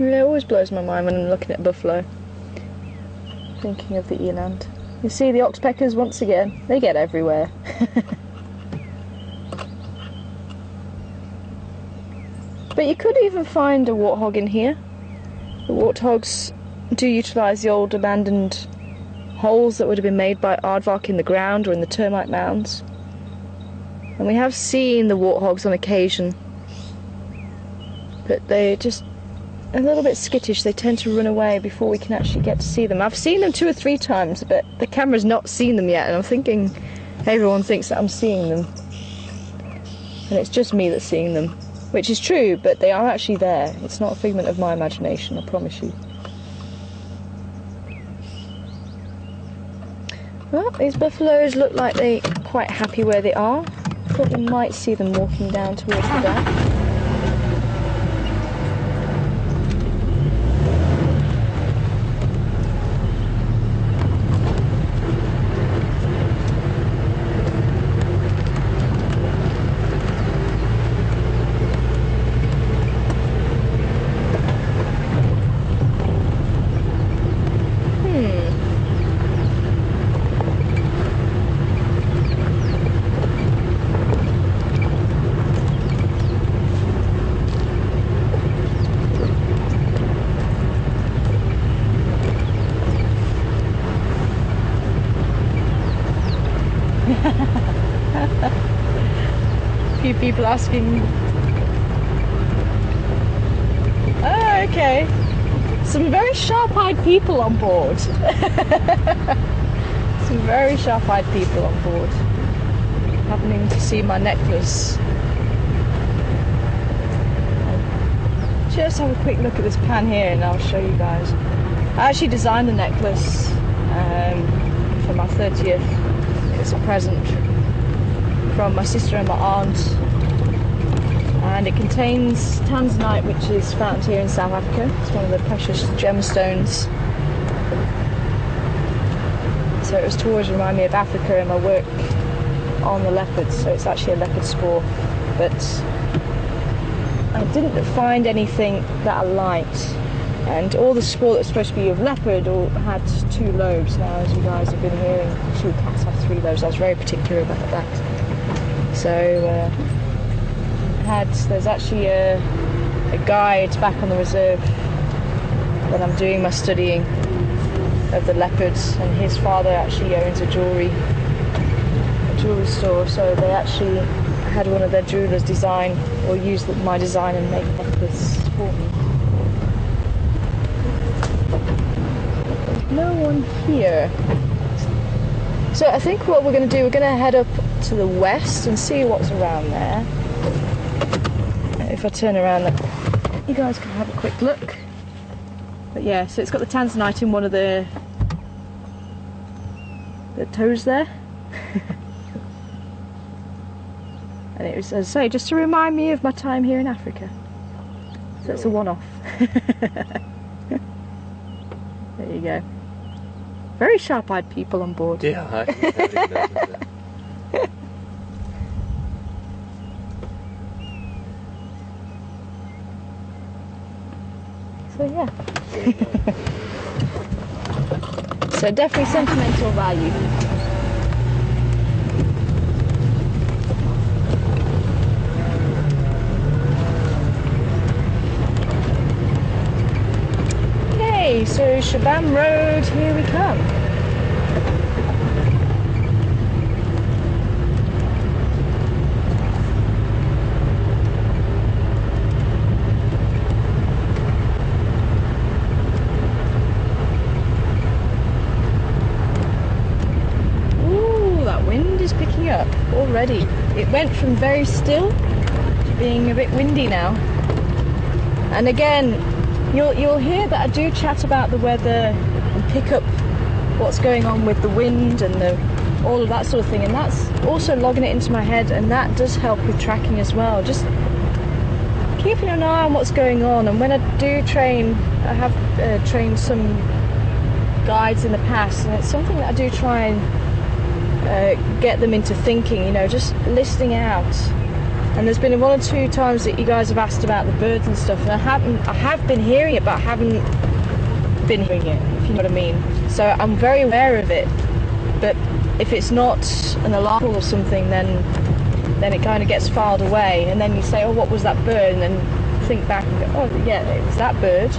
Yeah, it always blows my mind when I'm looking at buffalo, thinking of the eland. You see the oxpeckers once again, they get everywhere. But you could even find a warthog in here. The warthogs do utilise the old abandoned holes that would have been made by aardvark in the ground or in the termite mounds. And we have seen the warthogs on occasion, but they're just a little bit skittish. They tend to run away before we can actually get to see them. I've seen them 2 or 3 times, but the camera's not seen them yet, and I'm thinking everyone thinks that I'm seeing them. And it's just me that's seeing them, which is true, but they are actually there. It's not a figment of my imagination, I promise you. Well, these buffaloes look like they're quite happy where they are. I thought we might see them walking down towards the back. A few people asking. Oh, okay. Some very sharp-eyed people on board. Some very sharp-eyed people on board. Happening to see my necklace. Just have a quick look at this pan here and I'll show you guys. I actually designed the necklace for my 30th. It's a present from my sister and my aunt, and it contains tanzanite, which is found here in South Africa. It's one of the precious gemstones, so it was to always remind me of Africa and my work on the leopards. So it's actually a leopard spore, but I didn't find anything that I liked, and all the spore that was supposed to be of leopard all had 2 lobes. Now, as you guys have been hearing, 2 cats have 3 lobes. I was very particular about that. So there's actually a guide back on the reserve when I'm doing my studying of the leopards, and his father actually owns a jewellery store, so they actually had one of their jewellers design or use my design and make necklace for me. There's no one here. So I think what we're going to do, we're going to head up to the west and see what's around there. If I turn around, you guys can have a quick look. But yeah, so it's got the tanzanite in one of the toes there. And it was, as I say, just to remind me of my time here in Africa. So it's a one-off. There you go. Very sharp-eyed people on board. Yeah, I think that. So yeah. So definitely sentimental value. Okay, so Shabam Road, here we come. Up already. It went from very still to being a bit windy now. And again, you'll hear that I do chat about the weather and pick up what's going on with the wind and all of that sort of thing, and that's also logging it into my head, and that does help with tracking as well. Just keeping an eye on what's going on. And when I do train, I have trained some guides in the past, and it's something that I do try and get them into thinking, you know, just listening out. And there's been one or two times that you guys have asked about the birds and stuff, and I have been hearing it, but I haven't been hearing it, if you know what I mean. So I'm very aware of it, but if it's not an alarm call or something, then it kind of gets filed away, and then you say, oh, what was that bird, and then think back and go, oh yeah, it was that bird.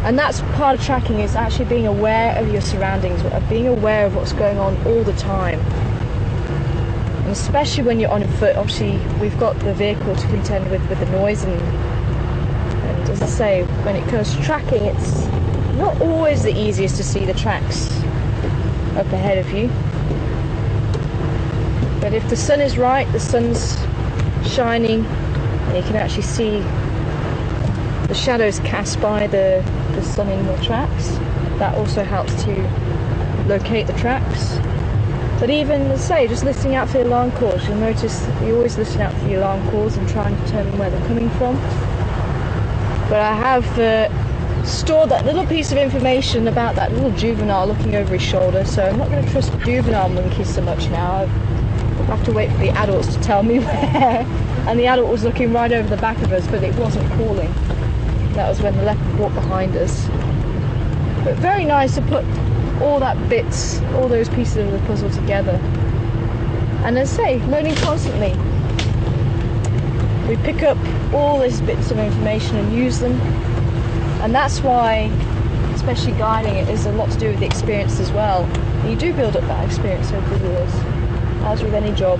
And that's part of tracking, is actually being aware of your surroundings, being aware of what's going on all the time. And especially when you're on foot, obviously we've got the vehicle to contend with the noise, and as I say, when it comes to tracking, it's not always the easiest to see the tracks up ahead of you. But if the sun is right, the sun's shining, and you can actually see the shadows cast by the sun in your tracks, that also helps to locate the tracks. But even, as I say, just listening out for the alarm calls, you'll notice that you always listen out for the alarm calls and try and determine where they're coming from. But I have stored that little piece of information about that little juvenile looking over his shoulder, so I'm not going to trust juvenile monkeys so much now. I have to wait for the adults to tell me where. And the adult was looking right over the back of us, but it wasn't calling. That was when the leopard walked behind us. But very nice to put all those pieces of the puzzle together. And as I say, learning constantly. We pick up all these bits of information and use them. And that's why, especially guiding, it is a lot to do with the experience as well. And you do build up that experience over the years, as with any job.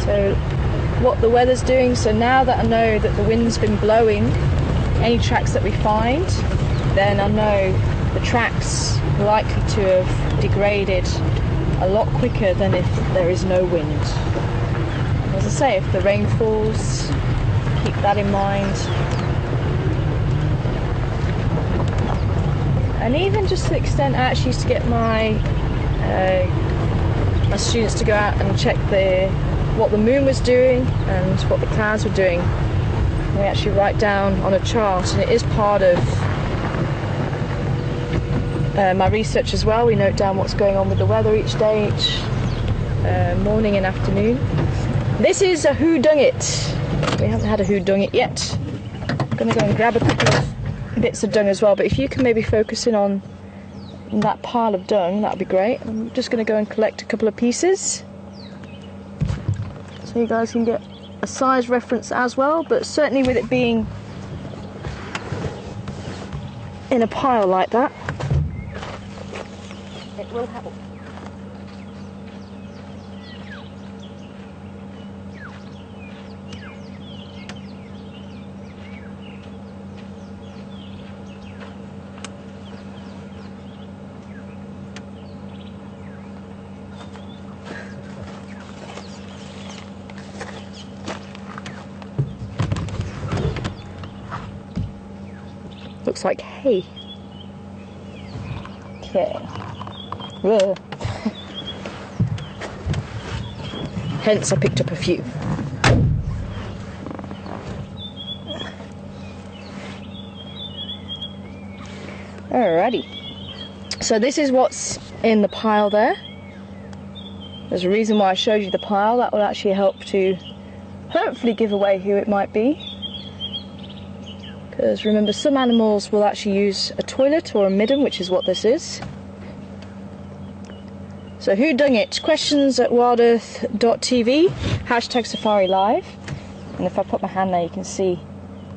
So what the weather's doing, so now that I know that the wind's been blowing any tracks that we find, then I know the tracks are likely to have degraded a lot quicker than if there is no wind. As I say, if the rain falls, keep that in mind. And even just to the extent I actually used to get my students to go out and check what the moon was doing and what the clouds were doing. We actually write down on a chart, and it is part of my research as well. We note down what's going on with the weather each day, each morning and afternoon. This is a whodunit. We haven't had a whodunit yet. I'm going to go and grab a couple of bits of dung as well, but if you can maybe focus in on that pile of dung, that would be great. I'm just going to go and collect a couple of pieces so you guys can get a size reference as well, but certainly with it being in a pile like that, it will help. Looks like hay. Okay. Whoa. Hence I picked up a few. Alrighty. So this is what's in the pile there. There's a reason why I showed you the pile. That will actually help to hopefully give away who it might be. Because remember, some animals will actually use a toilet or a midden, which is what this is. So who done it? Questions at WildEarthTV, #SafariLive. And if I put my hand there, you can see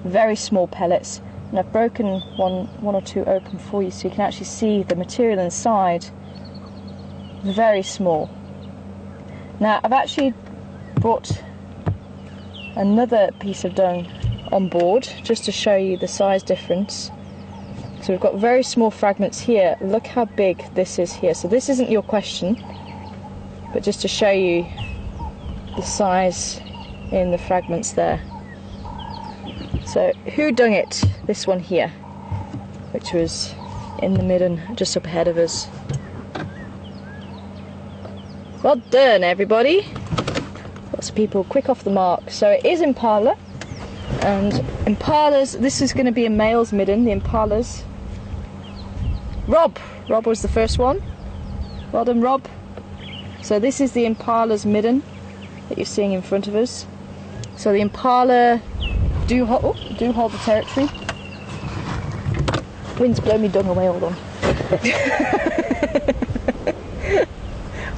very small pellets. And I've broken one or two open for you so you can actually see the material inside. Very small. Now I've actually brought another piece of dung on board just to show you the size difference. So we've got very small fragments here. Look how big this is here. So this isn't your question, but just to show you the size in the fragments there. So who dung it? This one here, which was in the midden just up ahead of us. Well done, everybody. Lots of people quick off the mark. So it is impala. And impalas, this is going to be a male's midden, the impalas. Rob was the first one. Well done, Rob. So this is the impala's midden that you're seeing in front of us. So the impala do hold the territory. Wind's blowing me dung away, hold on.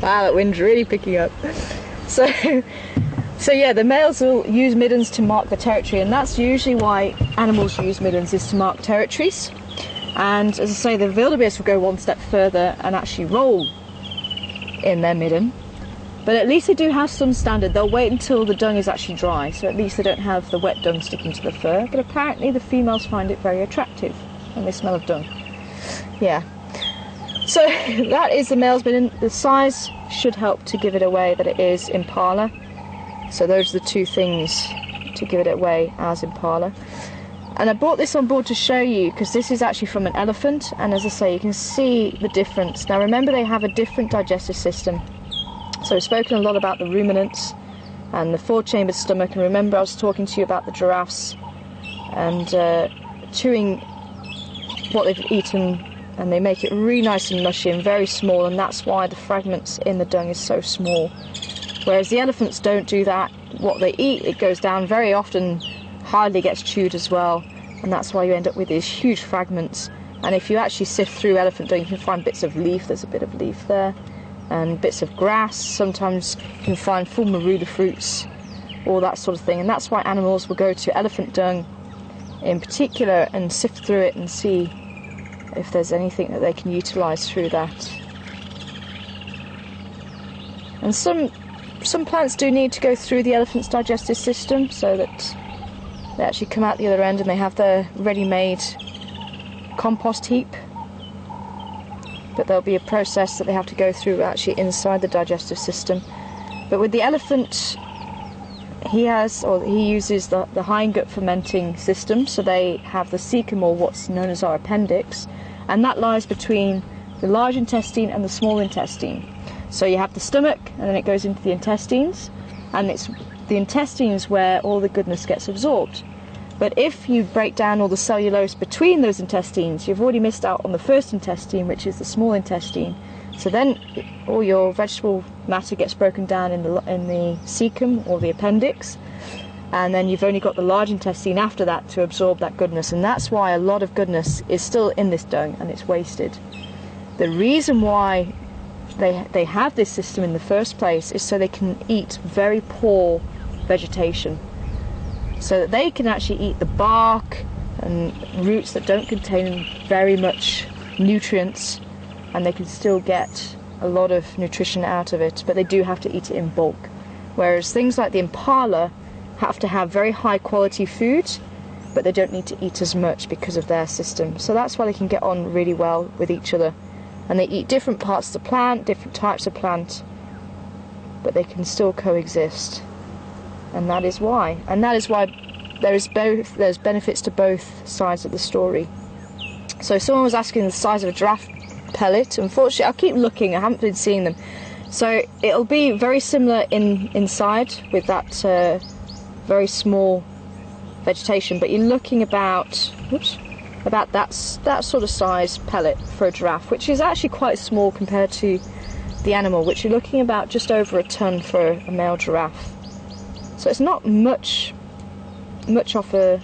Wow, that wind's really picking up. So yeah, the males will use middens to mark the territory, and that's usually why animals use middens, is to mark territories. And as I say, the wildebeest will go one step further and actually roll in their midden. But at least they do have some standard. They'll wait until the dung is actually dry, so at least they don't have the wet dung sticking to the fur. But apparently the females find it very attractive when they smell of dung. Yeah. So that is the male's midden. The size should help to give it away that it is impala. So those are the two things to give it away as impala. And I brought this on board to show you because this is actually from an elephant, and as I say, you can see the difference. Now remember, they have a different digestive system. So we've spoken a lot about the ruminants and the four-chambered stomach, and remember I was talking to you about the giraffes and chewing what they've eaten, and they make it really nice and mushy and very small, and that's why the fragments in the dung is so small. Whereas the elephants don't do that. What they eat, it goes down very often, hardly gets chewed as well, and that's why you end up with these huge fragments. And if you actually sift through elephant dung, you can find bits of leaf. There's a bit of leaf there, and bits of grass. Sometimes you can find full marula fruits, all that sort of thing. And that's why animals will go to elephant dung in particular and sift through it and see if there's anything that they can utilise through that. And some plants do need to go through the elephant's digestive system so that they actually come out the other end and they have their ready-made compost heap. But there'll be a process that they have to go through actually inside the digestive system. But with the elephant, he uses the hindgut fermenting system, so they have the cecum, or what's known as our appendix, and that lies between the large intestine and the small intestine. So you have the stomach, and then it goes into the intestines, and it's the intestines where all the goodness gets absorbed. But if you break down all the cellulose between those intestines, you've already missed out on the first intestine, which is the small intestine. So then all your vegetable matter gets broken down in the cecum, or the appendix, and then you've only got the large intestine after that to absorb that goodness, and that's why a lot of goodness is still in this dung and it's wasted. The reason why they have this system in the first place is so they can eat very poor vegetation, so that they can actually eat the bark and roots that don't contain very much nutrients, and they can still get a lot of nutrition out of it, but they do have to eat it in bulk. Whereas things like the impala have to have very high quality food, but they don't need to eat as much because of their system. So that's why they can get on really well with each other. And they eat different parts of the plant, different types of plant, but they can still coexist. And that is why. And that is why there's benefits to both sides of the story. So someone was asking the size of a giraffe pellet. Unfortunately, I'll keep looking, I haven't been seeing them. So it'll be very similar inside with that very small vegetation, but you're looking about that sort of size pellet for a giraffe, which is actually quite small compared to the animal, which you're looking about just over a ton for a male giraffe. So it's not much off an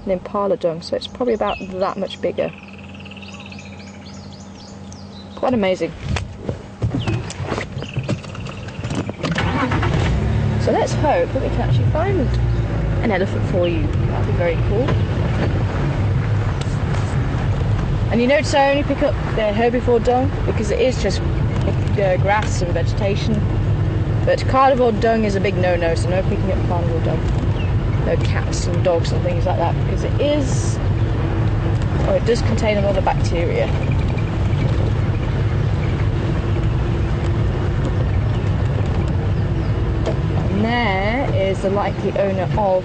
impala dung, so it's probably about that much bigger. Quite amazing. So let's hope that we can actually find an elephant for you. That'd be very cool. And you notice I only pick up the herbivore dung because it is just grass and vegetation. But carnivore dung is a big no-no, so no picking up carnivore dung. No cats and dogs and things like that, because it does contain a lot of bacteria. And there is the likely owner of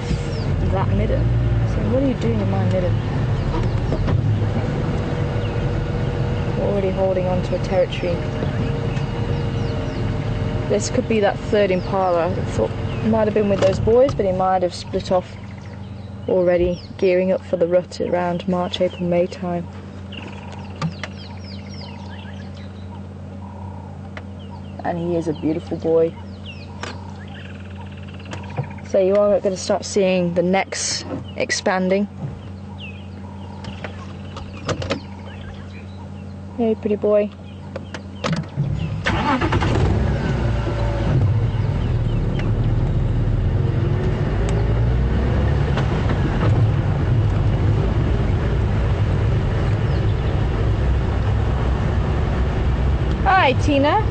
that midden. So what are you doing in my midden? Already holding on to a territory. This could be that third impala. I thought it might have been with those boys, but he might have split off already, gearing up for the rut around March, April, May time. And he is a beautiful boy. So you are going to start seeing the necks expanding. Hey, pretty boy. Hi Tina,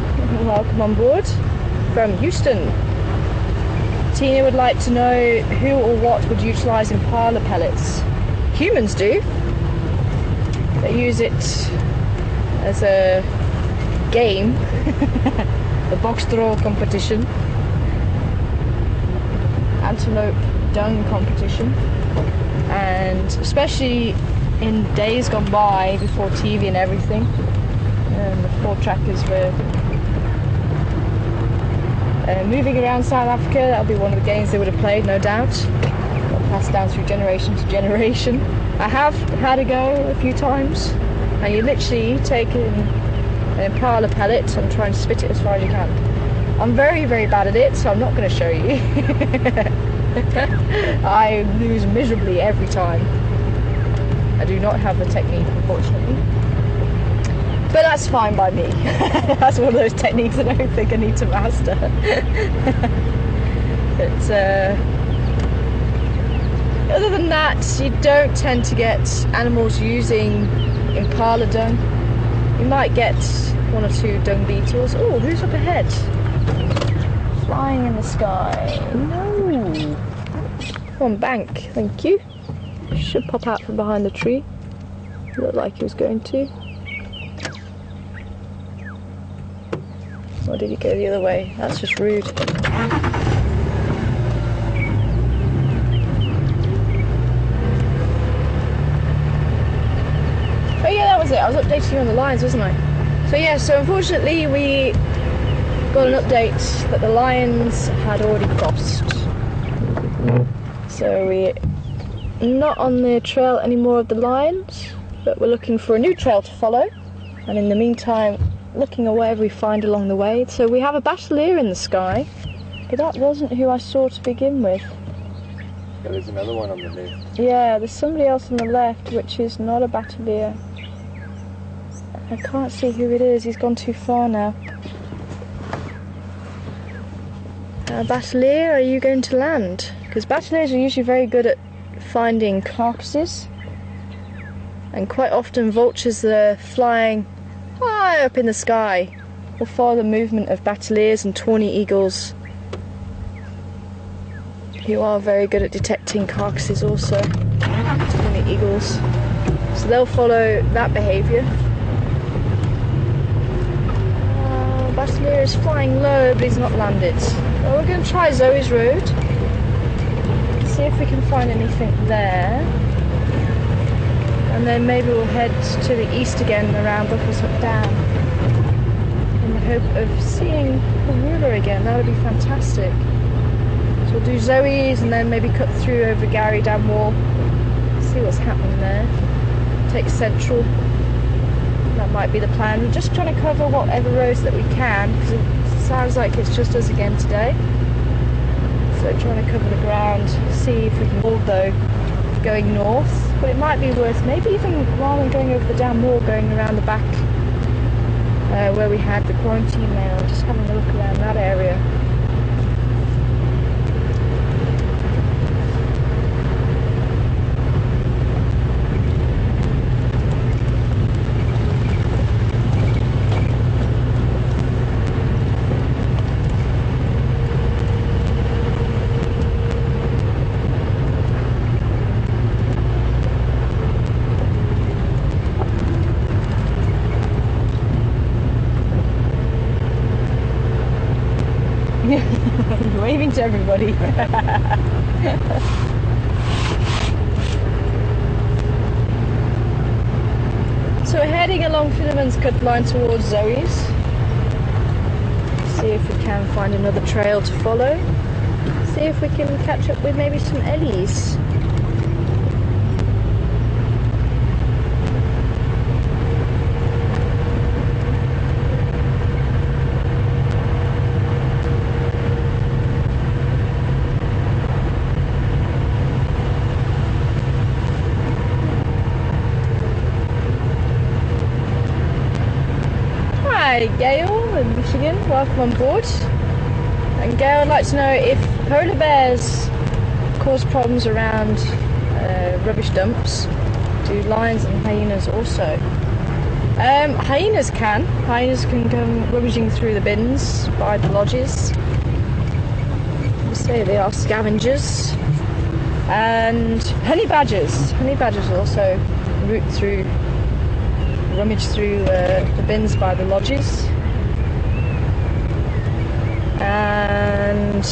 welcome on board from Houston. Tina would like to know who or what would utilise impala pellets. Humans do. They use it as a game, the box throw competition, antelope dung competition, and especially in days gone by before TV and everything, and the 4 trackers were moving around South Africa. That'll be one of the games they would have played, no doubt. They'll pass down through generation to generation. I have had a go a few times, and you literally take an impala pellet and try and spit it as far as you can. I'm very, very bad at it, so I'm not going to show you. I lose miserably every time. I do not have the technique, unfortunately. But that's fine by me. That's one of those techniques I don't think I need to master. But other than that, you don't tend to get animals using impala dung. You might get 1 or 2 dung beetles. Oh, who's up ahead? Flying in the sky. No. On bank, thank you. Should pop out from behind the tree. Looked like he was going to. Or did he go the other way? That's just rude. Oh yeah, that was it. I was updating you on the lions, wasn't I? So yeah, so unfortunately we got an update that the lions had already crossed. So we're not on the trail anymore of the lions, but we're looking for a new trail to follow. And in the meantime, looking at whatever we find along the way. So we have a bachelier in the sky, but that wasn't who I saw to begin with. Yeah, there's another one on the left. Yeah, there's somebody else on the left, which is not a battalier. I can't see who it is. He's gone too far now. Battalier, are you going to land? Because battaliers are usually very good at finding carcasses. And quite often vultures that are flying high up in the sky will follow the movement of battaliers and tawny eagles, who are very good at detecting carcasses also. Tawny eagles. So they'll follow that behaviour. Battalier is flying low, but he's not landed. Well, we're going to try Zoe's Road. See if we can find anything there. And then maybe we'll head to the east again around Buckle's Dam in the hope of seeing the ruler again. That would be fantastic. So we'll do Zoe's and then maybe cut through over Gary Dam Wall. See what's happening there. Take Central. That might be the plan. We're just trying to cover whatever roads that we can, because it sounds like it's just us again today. So trying to cover the ground, see if we can all go going north. But it might be worth maybe even rather than going over the dam wall, going around the back where we had the quarantine mail, just having a look around that area. Waving to everybody. So we're heading along Finneman's Cut line towards Zoe's. See if we can find another trail to follow. See if we can catch up with maybe some Ellies. Hi Gail in Michigan, welcome on board. And Gail would like to know if polar bears cause problems around rubbish dumps. Do lions and hyenas also? Hyenas can. Hyenas can come rummaging through the bins by the lodges. We say they are scavengers. And honey badgers. Honey badgers also rummage through the bins by the lodges. And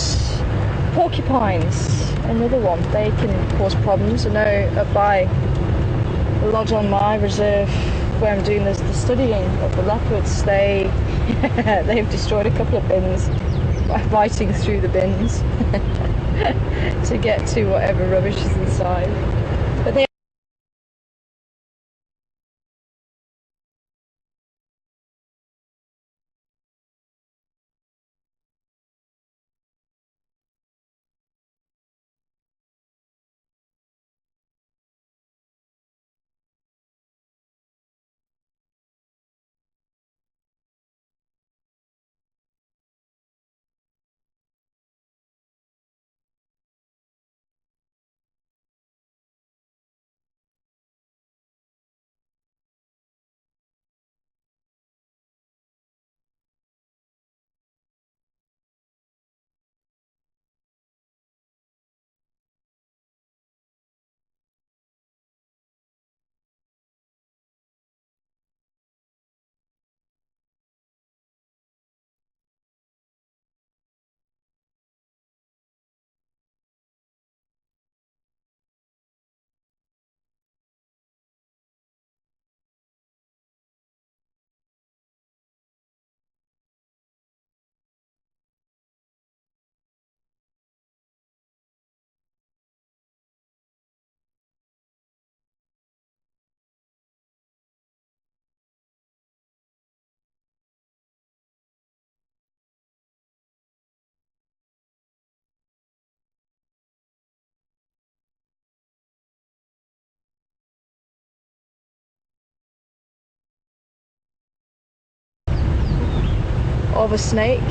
porcupines, another one. They can cause problems. I know up by the lodge on my reserve where I'm doing the studying of the leopards, they've destroyed a couple of bins by biting through the bins to get to whatever rubbish is inside. But they of a snake.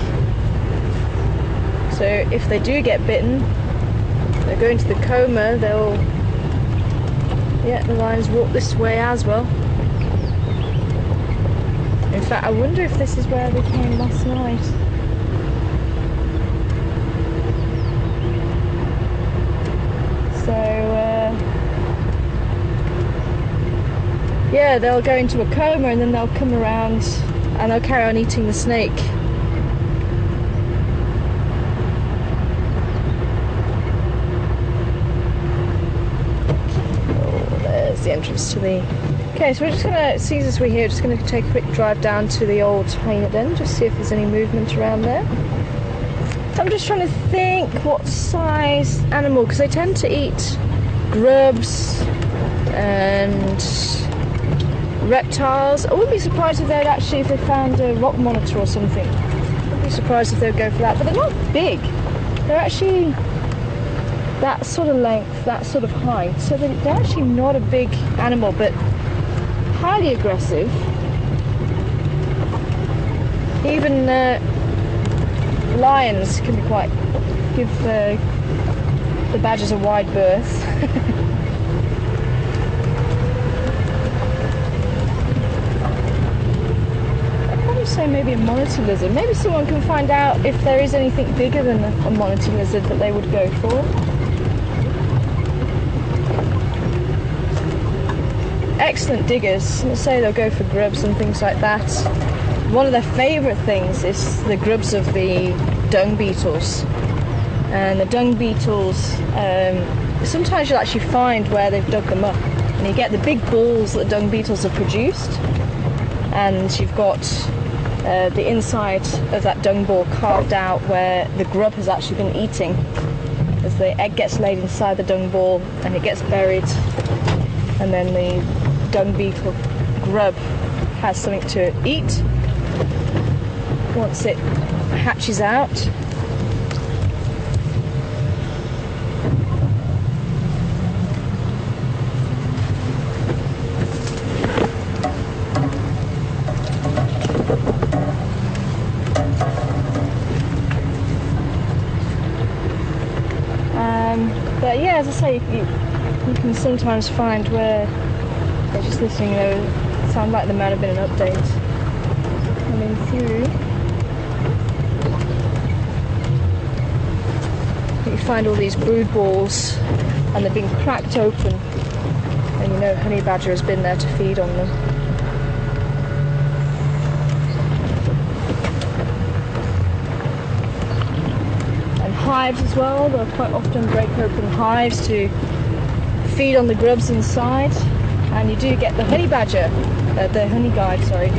So if they do get bitten, they'll go into the coma, the lions walk this way as well. In fact, I wonder if this is where they came last night. So, yeah, they'll go into a coma and then they'll come around and they'll carry on eating the snake. Oh, there's the entrance to the... Okay, so we're just gonna, Caesar's we're here, just gonna take a quick drive down to the old hyena den, just see if there's any movement around there. I'm just trying to think what size animal, because they tend to eat grubs and reptiles. I wouldn't be surprised if they'd actually, if they found a rock monitor or something, I wouldn't be surprised if they'd go for that, but they're not big. They're actually that sort of length, that sort of height, so they're actually not a big animal, but highly aggressive. Even lions can be quite, give the badgers a wide berth. I'd probably say maybe a monitor lizard. Maybe someone can find out if there is anything bigger than a monitor lizard that they would go for. Excellent diggers. Let's say they'll go for grubs and things like that. One of their favourite things is the grubs of the dung beetles. And the dung beetles, sometimes you'll actually find where they've dug them up. And you get the big balls that dung beetles have produced. And you've got the inside of that dung ball carved out where the grub has actually been eating. As the egg gets laid inside the dung ball and it gets buried. And then the dung beetle grub has something to eat once it hatches out. But yeah, as I say, you can sometimes find where they're just listening, you know, it sounds like there might have been an update coming through. You find all these brood balls and they've been cracked open, and you know honey badger has been there to feed on them. And hives as well, they'll quite often break open hives to feed on the grubs inside. And you do get the honey badger, the honey guide, sorry,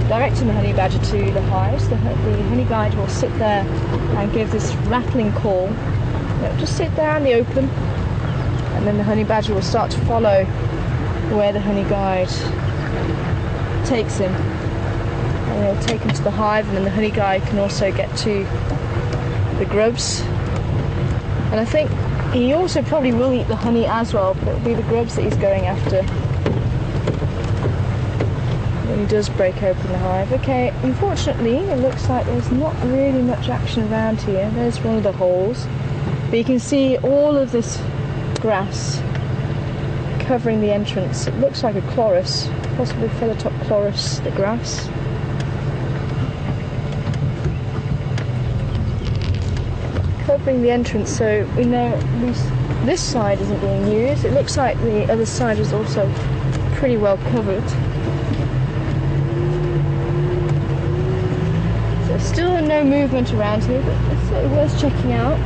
directing the honey badger to the hives. The honey guide will sit there and give this rattling call. It'll just sit there in the open, and then the honey badger will start to follow where the honey guide takes him. And he'll take him to the hive, and then the honey guide can also get to the grubs. And I think he also probably will eat the honey as well, but it'll be the grubs that he's going after when he does break open the hive. Okay, unfortunately it looks like there's not really much action around here. There's one of the holes, but you can see all of this grass covering the entrance. It looks like a chloris, possibly Philotop chloris, the grass. Covering the entrance, so we know at least this side isn't being used. It looks like the other side is also pretty well covered. So still no movement around here, but it's worth checking out.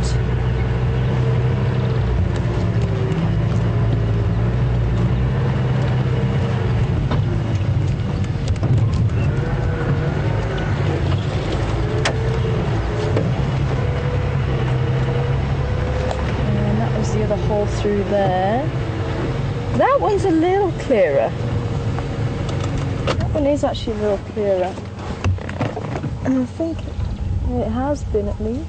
Hole through there. That one's a little clearer. That one is actually a little clearer. And I think it has been at least.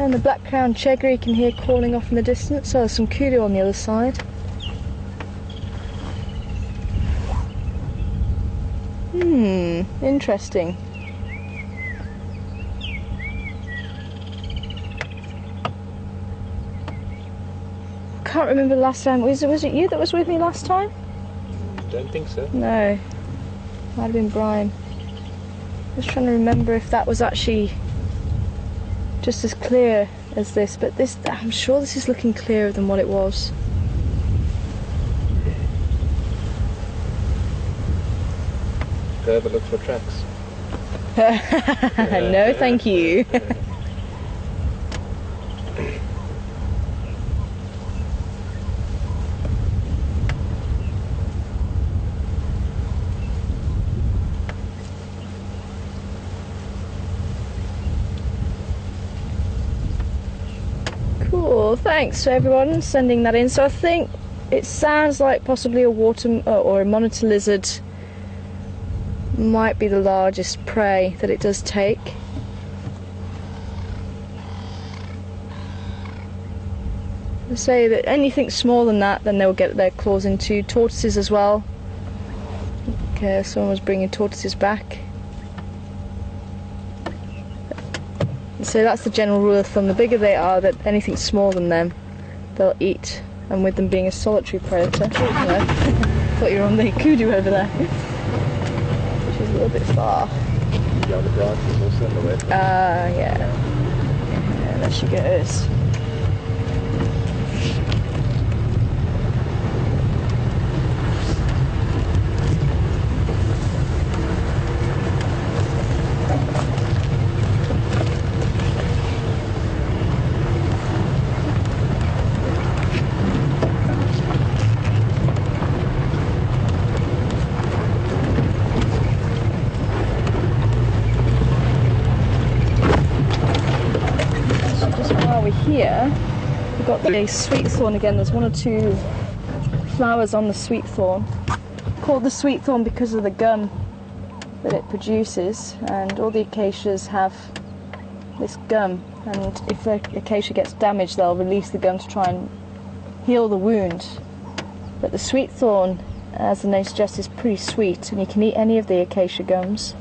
And the black-crowned chegger you can hear calling off in the distance. So there's some kudu on the other side. Interesting. Can't remember the last time. Was it you that was with me last time? Don't think so. No. Might have been Brian. Just trying to remember if that was actually just as clear as this, but this, I'm sure this is looking clearer than what it was. Go have a look for tracks. No, thank you. Cool, thanks to everyone sending that in. So I think it sounds like possibly a water or a monitor lizard might be the largest prey that it does take. They say that anything smaller than that, then they'll get their claws into. Tortoises as well. Okay, someone was bringing tortoises back. So that's the general rule of thumb. The bigger they are, that anything smaller than them, they'll eat. And with them being a solitary predator, thought you were on the kudu over there, which is a little bit far. Yeah, the branch is also on the way. Yeah, there she goes. Here we've got the sweet thorn again. There's one or two flowers on the sweet thorn, called the sweet thorn because of the gum that it produces, and all the acacias have this gum, and if the acacia gets damaged they'll release the gum to try and heal the wound. But the sweet thorn, as the name suggests, is pretty sweet, and you can eat any of the acacia gums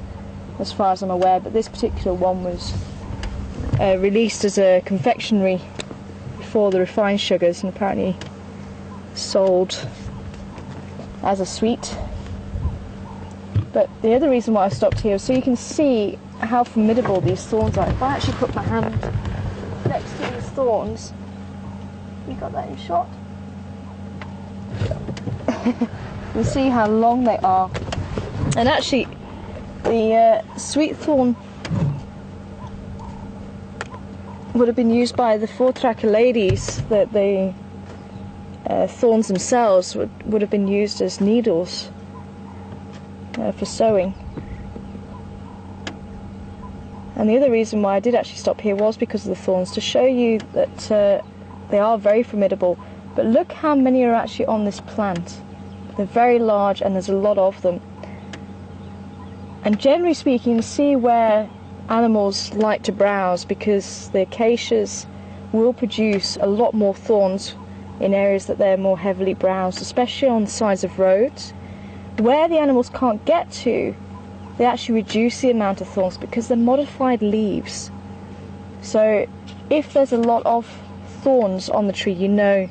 as far as I'm aware, but this particular one was released as a confectionery before the refined sugars, and apparently sold as a sweet. But the other reason why I stopped here is so you can see how formidable these thorns are. If I actually put my hand next to these thorns, you got that in shot? You see how long they are. And actually the sweet thorn would have been used by the Voortrekker ladies, that the thorns themselves would have been used as needles for sewing. And the other reason why I did actually stop here was because of the thorns, to show you that they are very formidable. But look how many are actually on this plant. They're very large and there's a lot of them. And generally speaking, you see where animals like to browse, because the acacias will produce a lot more thorns in areas that they're more heavily browsed, especially on the sides of roads. Where the animals can't get to, they actually reduce the amount of thorns because they're modified leaves. So if there's a lot of thorns on the tree, you know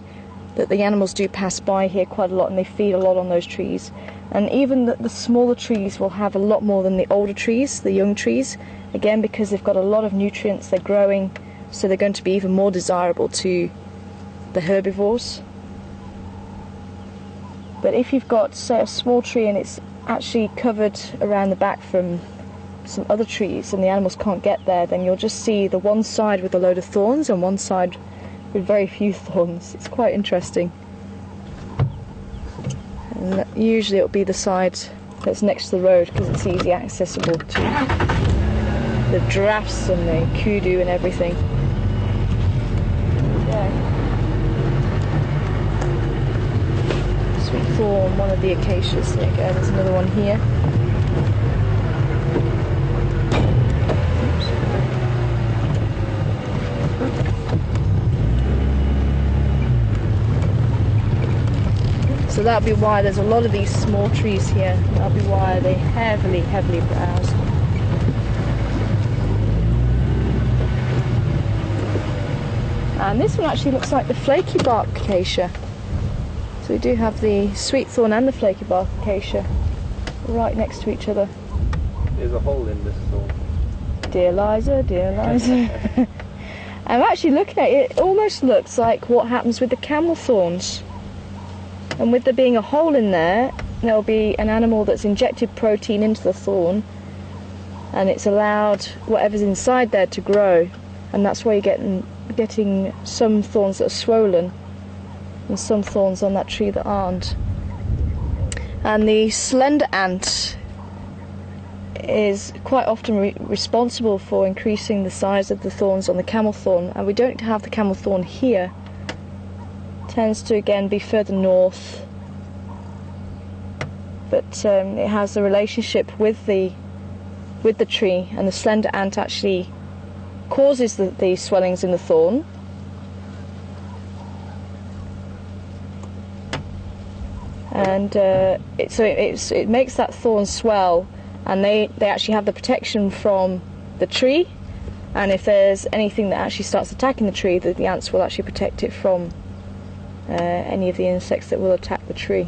that the animals do pass by here quite a lot and they feed a lot on those trees. And even the smaller trees will have a lot more than the older trees, the young trees, again because they've got a lot of nutrients, they're growing, so they're going to be even more desirable to the herbivores. But if you've got, say, a small tree and it's actually covered around the back from some other trees and the animals can't get there, then you'll just see the one side with a load of thorns and one side with very few thorns. It's quite interesting. And usually it'll be the side that's next to the road because it's easy accessible to the giraffes and the kudu and everything. Yeah. Sweet thorn, one of the acacias. There you go, there's another one here. Oops. So that'll be why there's a lot of these small trees here. That'll be why they heavily browse. And this one actually looks like the flaky bark acacia. So we do have the sweet thorn and the flaky bark acacia right next to each other. There's a hole in this thorn. Dear Liza, dear Liza. I'm actually looking at it, it almost looks like what happens with the camel thorns. And with there being a hole in there, there'll be an animal that's injected protein into the thorn, and it's allowed whatever's inside there to grow, and that's why you're getting some thorns that are swollen and some thorns on that tree that aren't. And the slender ant is quite often responsible for increasing the size of the thorns on the camel thorn, and we don't have the camel thorn here. It tends to again be further north, but it has a relationship with the tree, and the slender ant actually causes the swellings in the thorn. And it makes that thorn swell, and they actually have the protection from the tree, and if there's anything that actually starts attacking the tree, the ants will actually protect it from any of the insects that will attack the tree.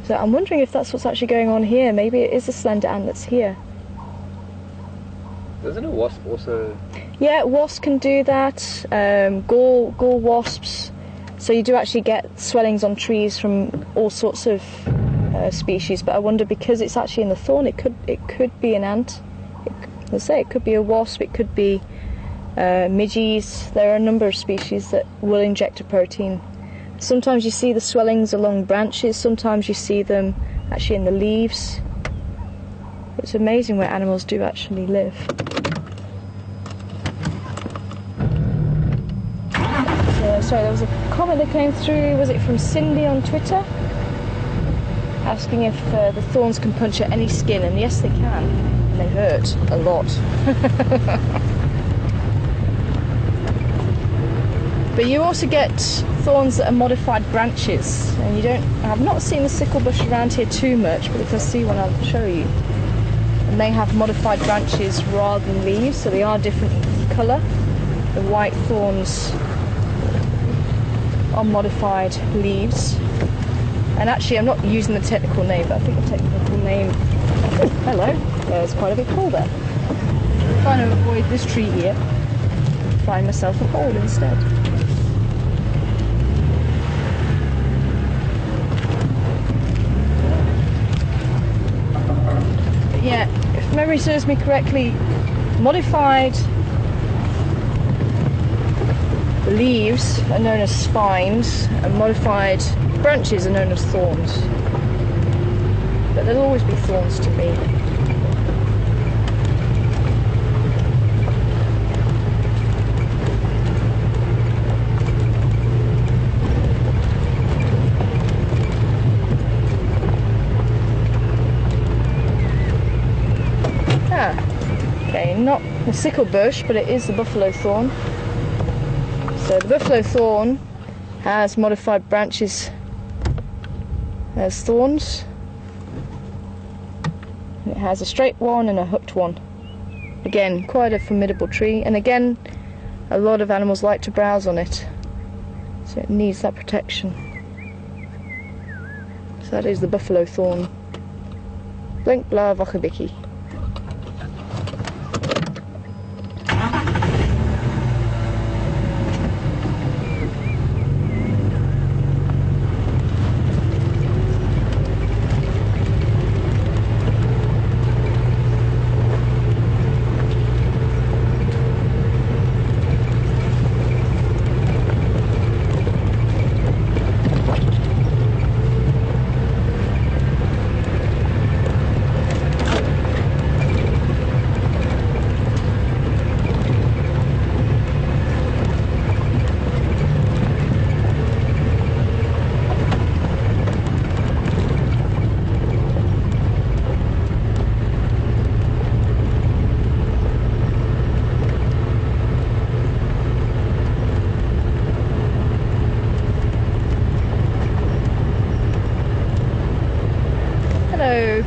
So I'm wondering if that's what's actually going on here. Maybe it is a slender ant that's here. Doesn't a wasp also? Yeah, wasps can do that. Gall wasps. So you do actually get swellings on trees from all sorts of species. But I wonder, because it's actually in the thorn, it could be an ant. Let's say it could be a wasp. It could be midges. There are a number of species that will inject a protein. Sometimes you see the swellings along branches. Sometimes you see them actually in the leaves. It's amazing where animals do actually live. Sorry, there was a comment that came through, was it from Cindy on Twitter? Asking if the thorns can puncture any skin, and yes they can, and they hurt a lot. But you also get thorns that are modified branches, and I've not seen the sickle bush around here too much, but if I see one I'll show you. And they have modified branches rather than leaves, so they are different colour. The white thorns are modified leaves. And actually I'm not using the technical name, but I think the technical name... Oh, hello, there's quite a big hole there. I'm trying to avoid this tree here. Find myself a hole instead. But yeah, if memory serves me correctly, modified leaves are known as spines, and modified branches are known as thorns. But there'll always be thorns to me. Okay, not the sickle bush, but it is the buffalo thorn. So the buffalo thorn has modified branches as thorns. It has a straight one and a hooked one. Again, quite a formidable tree, and again, a lot of animals like to browse on it, so it needs that protection. So that is the buffalo thorn. Blink blah vochabiki.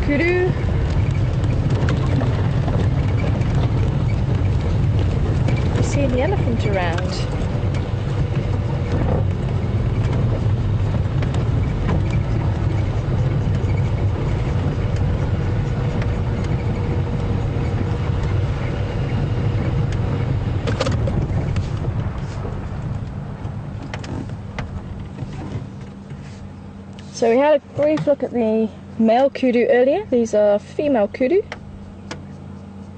kudu. Seeing the elephant around. So we had a brief look at the male kudu earlier. These are female kudu.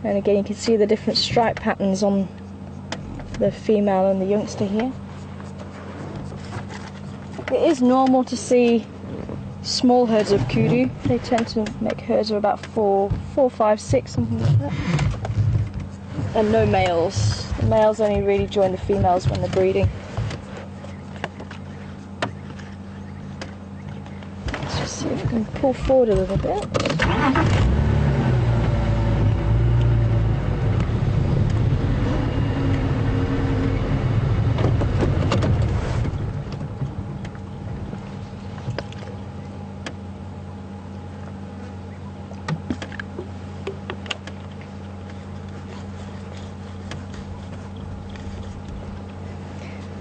And again, you can see the different stripe patterns on the female and the youngster here. It is normal to see small herds of kudu. They tend to make herds of about 4, 5, 6, something like that. And no males. The males only really join the females when they're breeding. Let's just see if we can pull forward a little bit.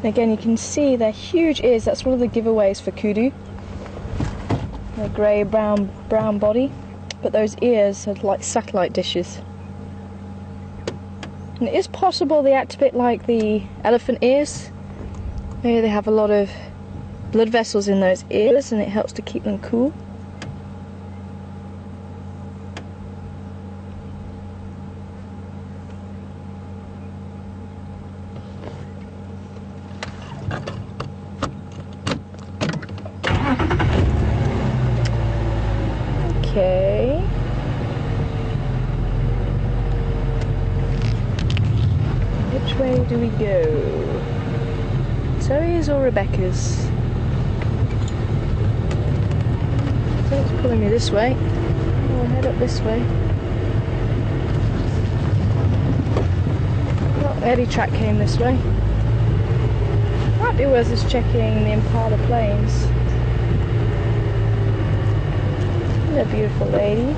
Again, you can see their huge ears. That's one of the giveaways for kudu. The grey brown body, but those ears are like satellite dishes. And it is possible they act a bit like the elephant ears. Maybe they have a lot of blood vessels in those ears and it helps to keep them cool. Okay. Which way do we go? Zoe's or Rebecca's? I think it's pulling me this way. I'll head up this way. Well, Eddie track came this way. Might be worth us checking the Impala Plains. A beautiful lady.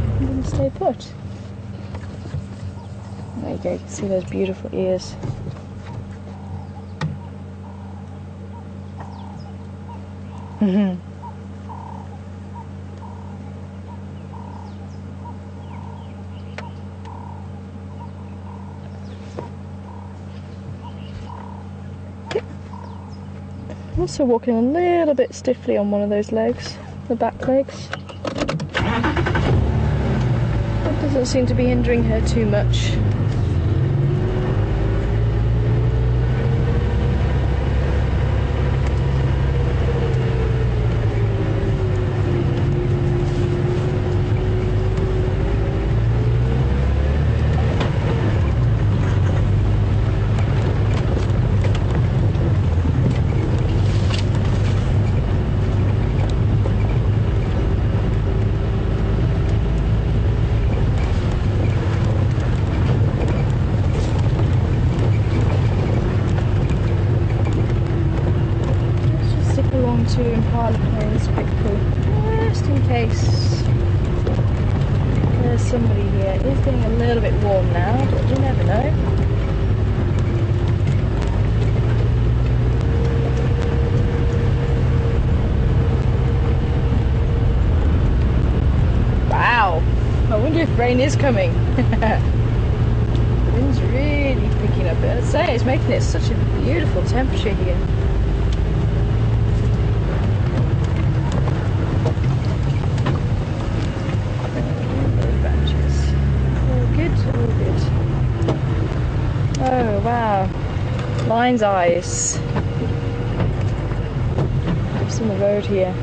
I'm going to stay put. There you go, you can see those beautiful ears. Also walking a little bit stiffly on one of those legs, the back legs. That doesn't seem to be hindering her too much. To Impala Plains quickly, just in case there's somebody here. It is getting a little bit warm now, but you never know. Wow, I wonder if rain is coming. The wind's really picking up. I'd say it's making it such a beautiful temperature here. Oh wow, lion's eyes. Just on the road here.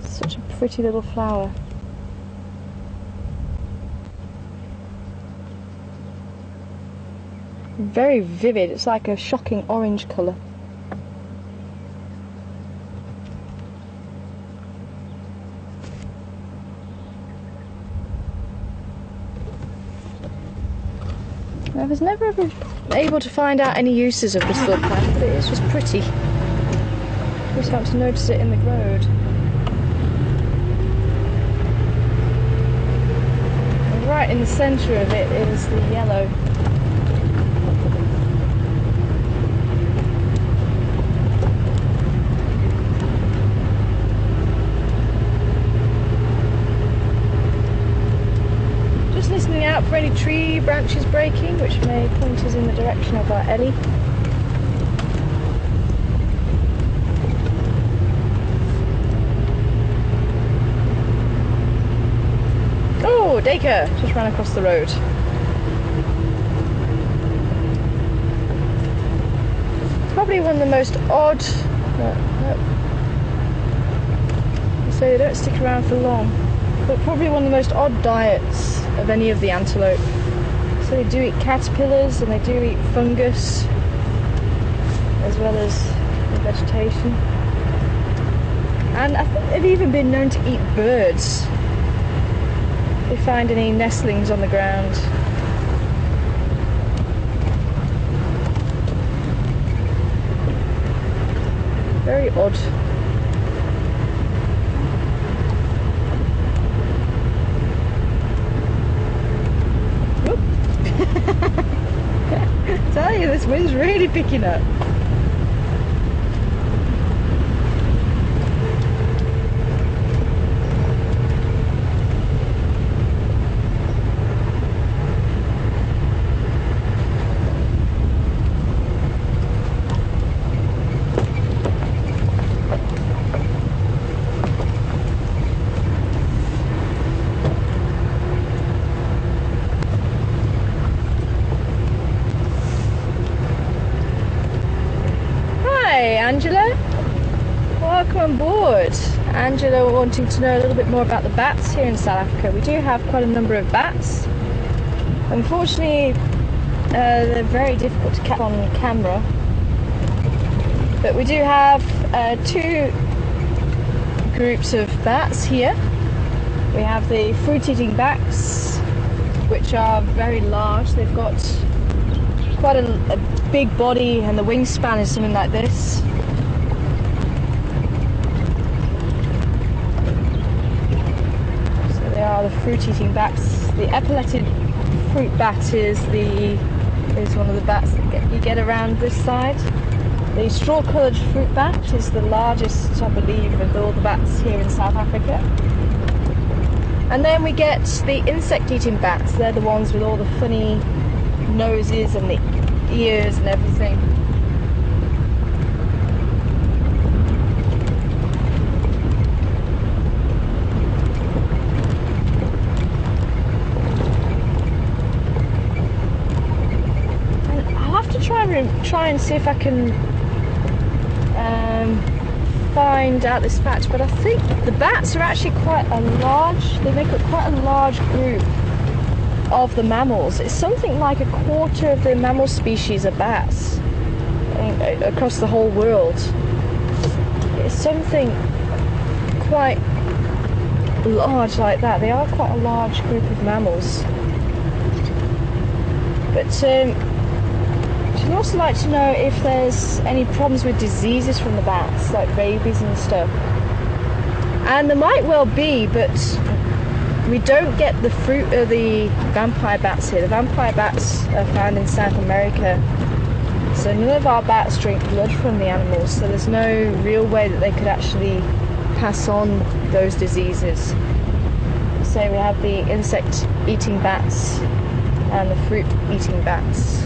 Such a pretty little flower. Very vivid, it's like a shocking orange colour. I was never ever able to find out any uses of this little plant, but it is just pretty. Just have to notice it in the road. And right in the centre of it is the yellow. Just listening out for any tree branches breaking, which may point us in the direction of our Ellie. Oh, Dacre just ran across the road. Probably one of the most odd. So they don't stick around for long. But probably one of the most odd diets of any of the antelope. So they do eat caterpillars and they do eat fungus, as well as the vegetation. And I think they've even been known to eat birds. If they find any nestlings on the ground. Very odd. I tell you, this wind's really picking up. Angela, welcome on board. Angela wanting to know a little bit more about the bats here in South Africa. We do have quite a number of bats. Unfortunately, they're very difficult to catch on camera. But we do have two groups of bats here. We have the fruit-eating bats, which are very large. They've got quite a big body, and the wingspan is something like this. So they are the fruit-eating bats. The epauletted fruit bat is one of the bats that you get around this side. The straw-coloured fruit bat is the largest, I believe, of all the bats here in South Africa. And then we get the insect-eating bats. They're the ones with all the funny noses and the ears and everything. And I'll have to try and see if I can find out this fact, but I think the bats are actually they make up quite a large group of the mammals. It's something like a quarter of the mammal species are bats across the whole world. It's something quite large like that. They are quite a large group of mammals. But she'd also like to know if there's any problems with diseases from the bats, like rabies and stuff. And there might well be, but we don't get the fruit of the vampire bats here. The vampire bats are found in South America. So none of our bats drink blood from the animals, so there's no real way that they could actually pass on those diseases. So we have the insect-eating bats and the fruit-eating bats.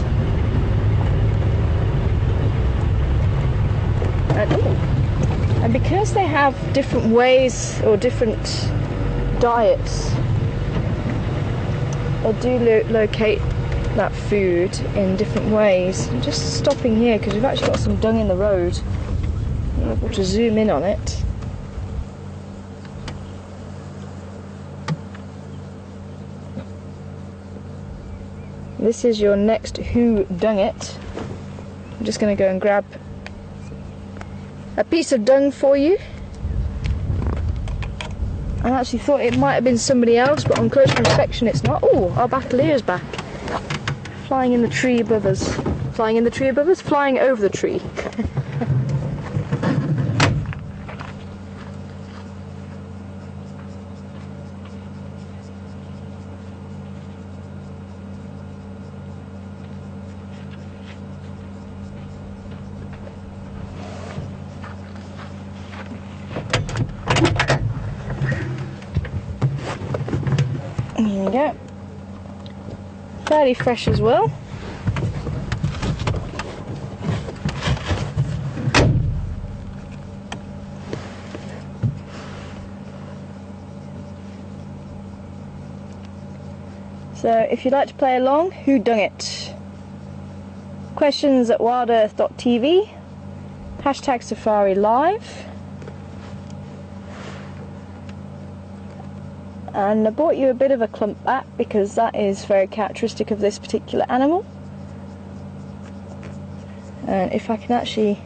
And because they have different ways or different diets, they do locate that food in different ways. I'm just stopping here because we've actually got some dung in the road. I'm able to zoom in on it. This is your next who dung it. I'm just going to go and grab a piece of dung for you. I actually thought it might have been somebody else, but on closer inspection it's not. Oh, our battleier's back. flying in the tree above us. Flying in the tree above us? Flying over the tree. Here we go. Fairly fresh as well. So if you'd like to play along, who done it? Questions at WildEarthTV, hashtag Safari Live. And I bought you a bit of a clump back because that is very characteristic of this particular animal. And if I can actually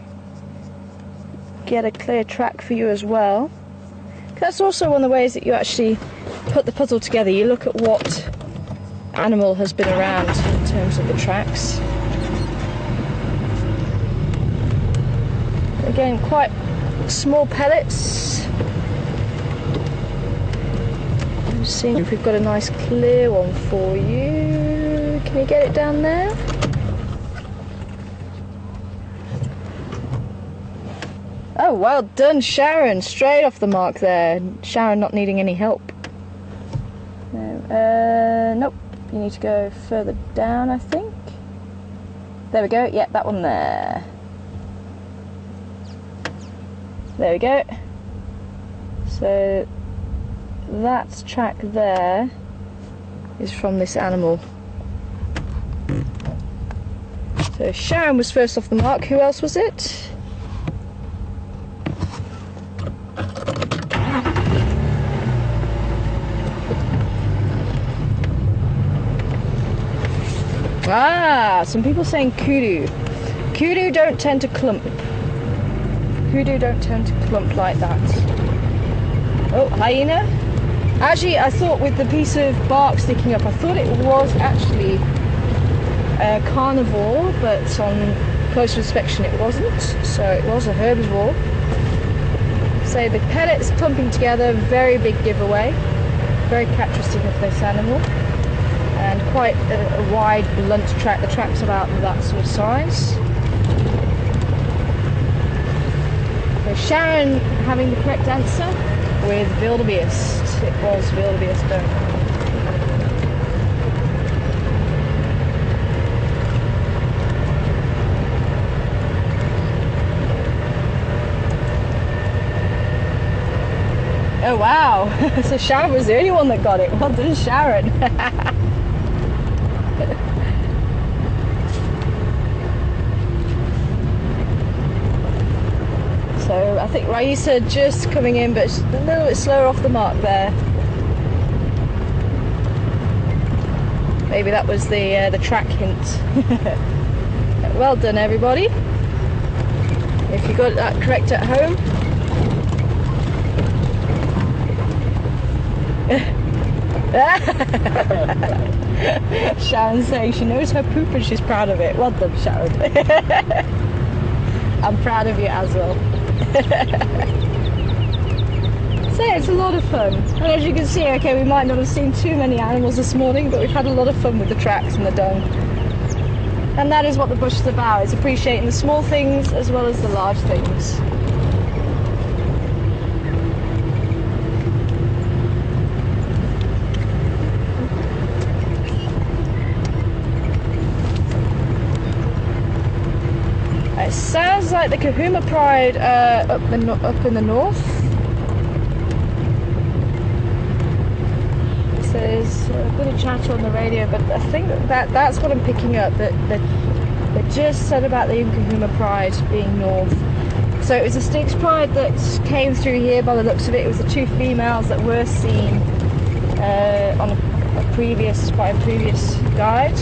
get a clear track for you as well. That's also one of the ways that you actually put the puzzle together. You look at what animal has been around in terms of the tracks. Again, quite small pellets. See if we've got a nice clear one for you. Can you get it down there? Oh, well done, Sharon. Straight off the mark there. Sharon not needing any help. No, nope. You need to go further down, I think. There we go. Yep, that one there. There we go. So that track there is from this animal. So Sharon was first off the mark. Who else was it? Ah, some people saying kudu. Kudu don't tend to clump. Kudu don't tend to clump like that. Oh, hyena. Actually, I thought with the piece of bark sticking up, I thought it was actually a carnivore, but on closer inspection it wasn't. So it was a herbivore. So the pellets clumping together, very big giveaway. Very characteristic of this animal. And quite a wide, blunt track. The track's about that sort of size. So Sharon having the correct answer with wildebeest. It was wildebeest. Oh wow! So Sharon was the only one that got it. Well done, Sharon. So I think Raisa just coming in, but a little bit slower off the mark there. Maybe that was the track hint. Well done, everybody. If you got that correct at home. Sharon's saying she knows her poop and she's proud of it. Well done, Sharon. I'm proud of you as well. So yeah, it's a lot of fun. And as you can see, okay, we might not have seen too many animals this morning, but we've had a lot of fun with the tracks and the dung. And that is what the bush is about. It's appreciating the small things as well as the large things. It sounds like the Kahuma Pride up in the north. So there's a bit of chatter on the radio, but I think that's what I'm picking up. That they just said about the Kahuma Pride being north. So it was a Styx Pride that came through here. By the looks of it, it was the two females that were seen on a previous guide.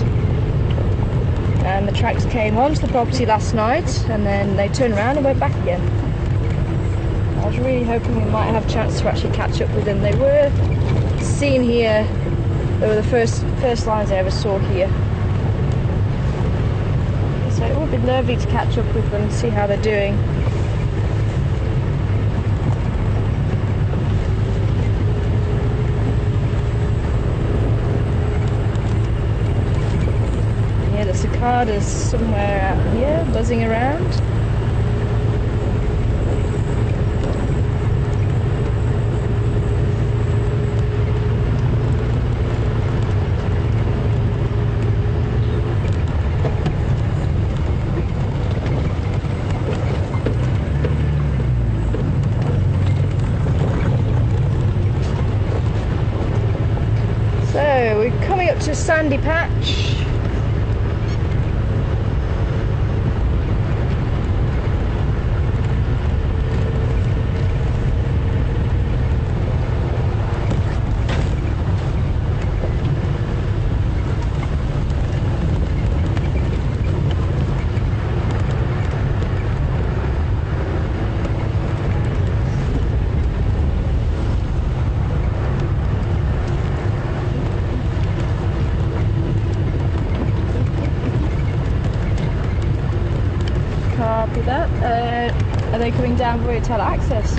And the tracks came onto the property last night, and then they turned around and went back again. I was really hoping we might have a chance to actually catch up with them. They were seen here. They were the first lines I ever saw here. it would be lovely to catch up with them and see how they're doing. Yeah, the cicadas somewhere out here buzzing around. So we're coming up to a sandy patch. Copy that. Are they coming down for hotel access?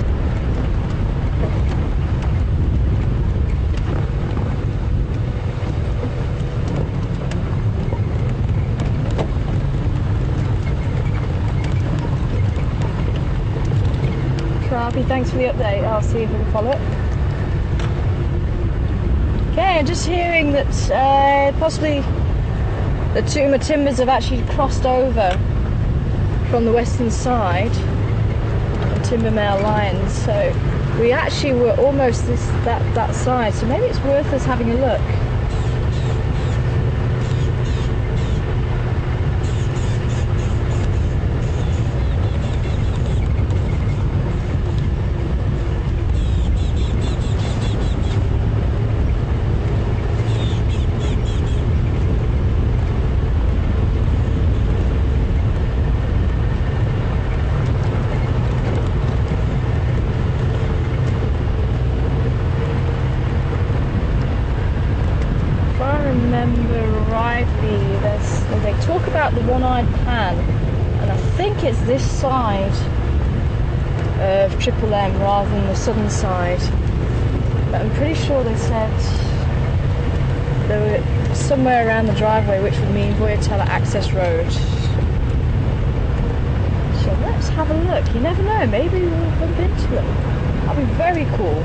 Copy, thanks for the update. I'll see if we can follow it. Okay, I'm just hearing that possibly the Djuma timbers have actually crossed over from the western side on timber male lines, so we actually were almost that side, so maybe it's worth us having a look. They talk about the one-eyed pan, and I think it's this side of Triple M rather than the southern side, but I'm pretty sure they said they were somewhere around the driveway, which would mean Voyatella Access Road. So let's have a look. You never know, maybe we'll bump into them. That'd be very cool.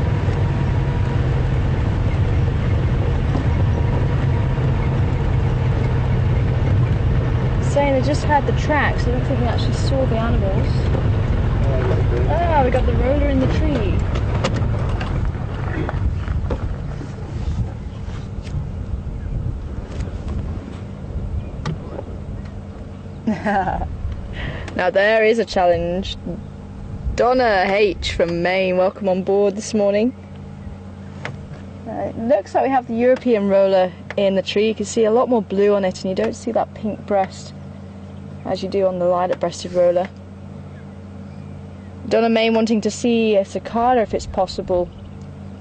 Saying they just had the tracks, I don't think we actually saw the animals. Ah, we got the roller in the tree. Now there is a challenge. Donna H from Maine, welcome on board this morning. It looks like we have the European roller in the tree. You can see a lot more blue on it, and you don't see that pink breast as you do on the lilac-breasted roller. Donna Main wanting to see a cicada if it's possible,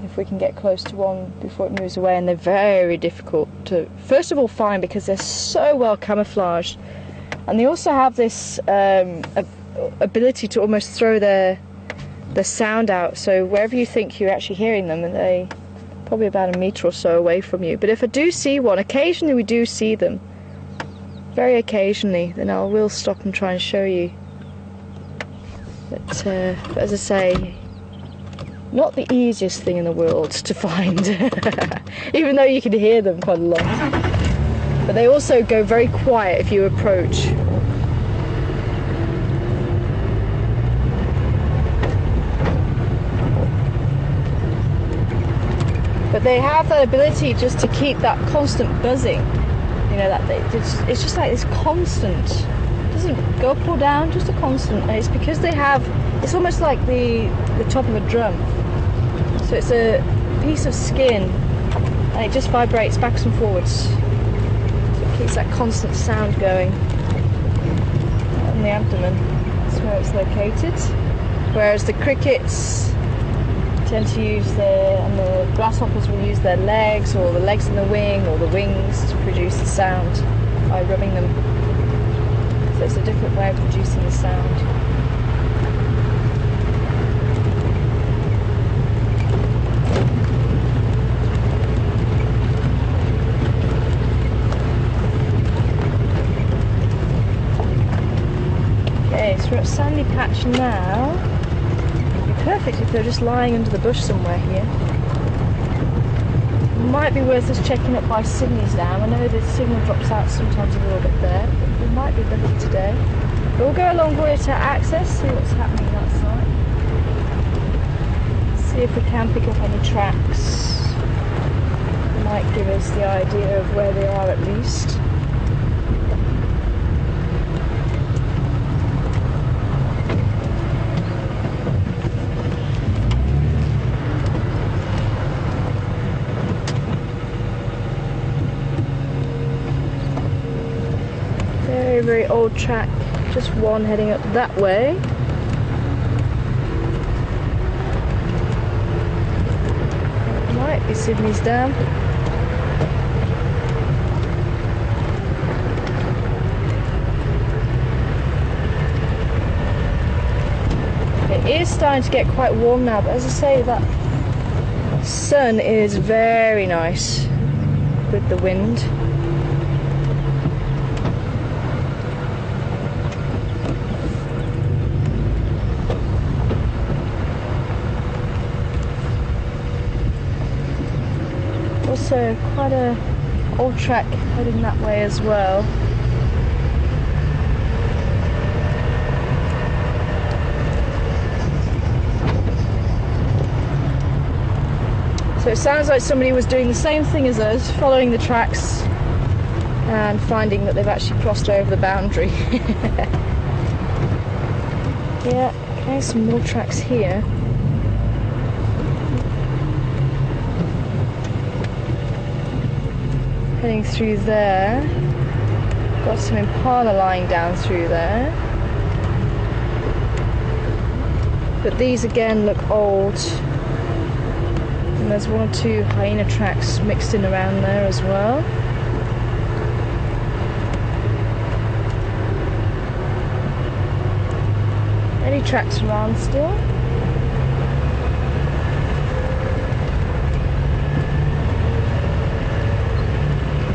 if we can get close to one before it moves away, and they're very difficult to first of all find because they're so well camouflaged, and they also have this ability to almost throw their sound out, so wherever you think you're actually hearing them, and they probably about a metre or so away from you. But if I do see one, occasionally we do see them, very occasionally, then I will stop and try and show you. But as I say, not the easiest thing in the world to find, even though you can hear them quite a lot. But they also go very quiet if you approach. But they have that ability just to keep that constant buzzing. You know, it's just like this constant. It doesn't go up or down, just a constant. And it's because they have, it's almost like the top of a drum. So it's a piece of skin, and it just vibrates backwards and forwards. So it keeps that constant sound going. On the abdomen, that's where it's located. Whereas the crickets tend to use and the grasshoppers will use their legs, or the legs in the wing, or the wings to produce the sound by rubbing them. So So it's a different way of producing the sound. Okay, so we're at Sandy Patch now. It'd be perfect if they're just lying under the bush somewhere here. Might be worth us checking up by Sydney's Dam. I know the signal drops out sometimes a little bit there, but we might be lucky today. But we'll go along here to access, see what's happening that side. See if we can pick up any tracks. Might give us the idea of where they are at least. Very old track, just one heading up that way. It might be Sydney's Dam. It is starting to get quite warm now, but as I say, that sun is very nice with the wind. Also quite a old track heading that way as well. So it sounds like somebody was doing the same thing as us, following the tracks and finding that they've actually crossed over the boundary. Yeah, okay, some more tracks here. Heading through there, got some impala lying down through there, but these again look old, and there's one or two hyena tracks mixed in around there as well. Any tracks around still?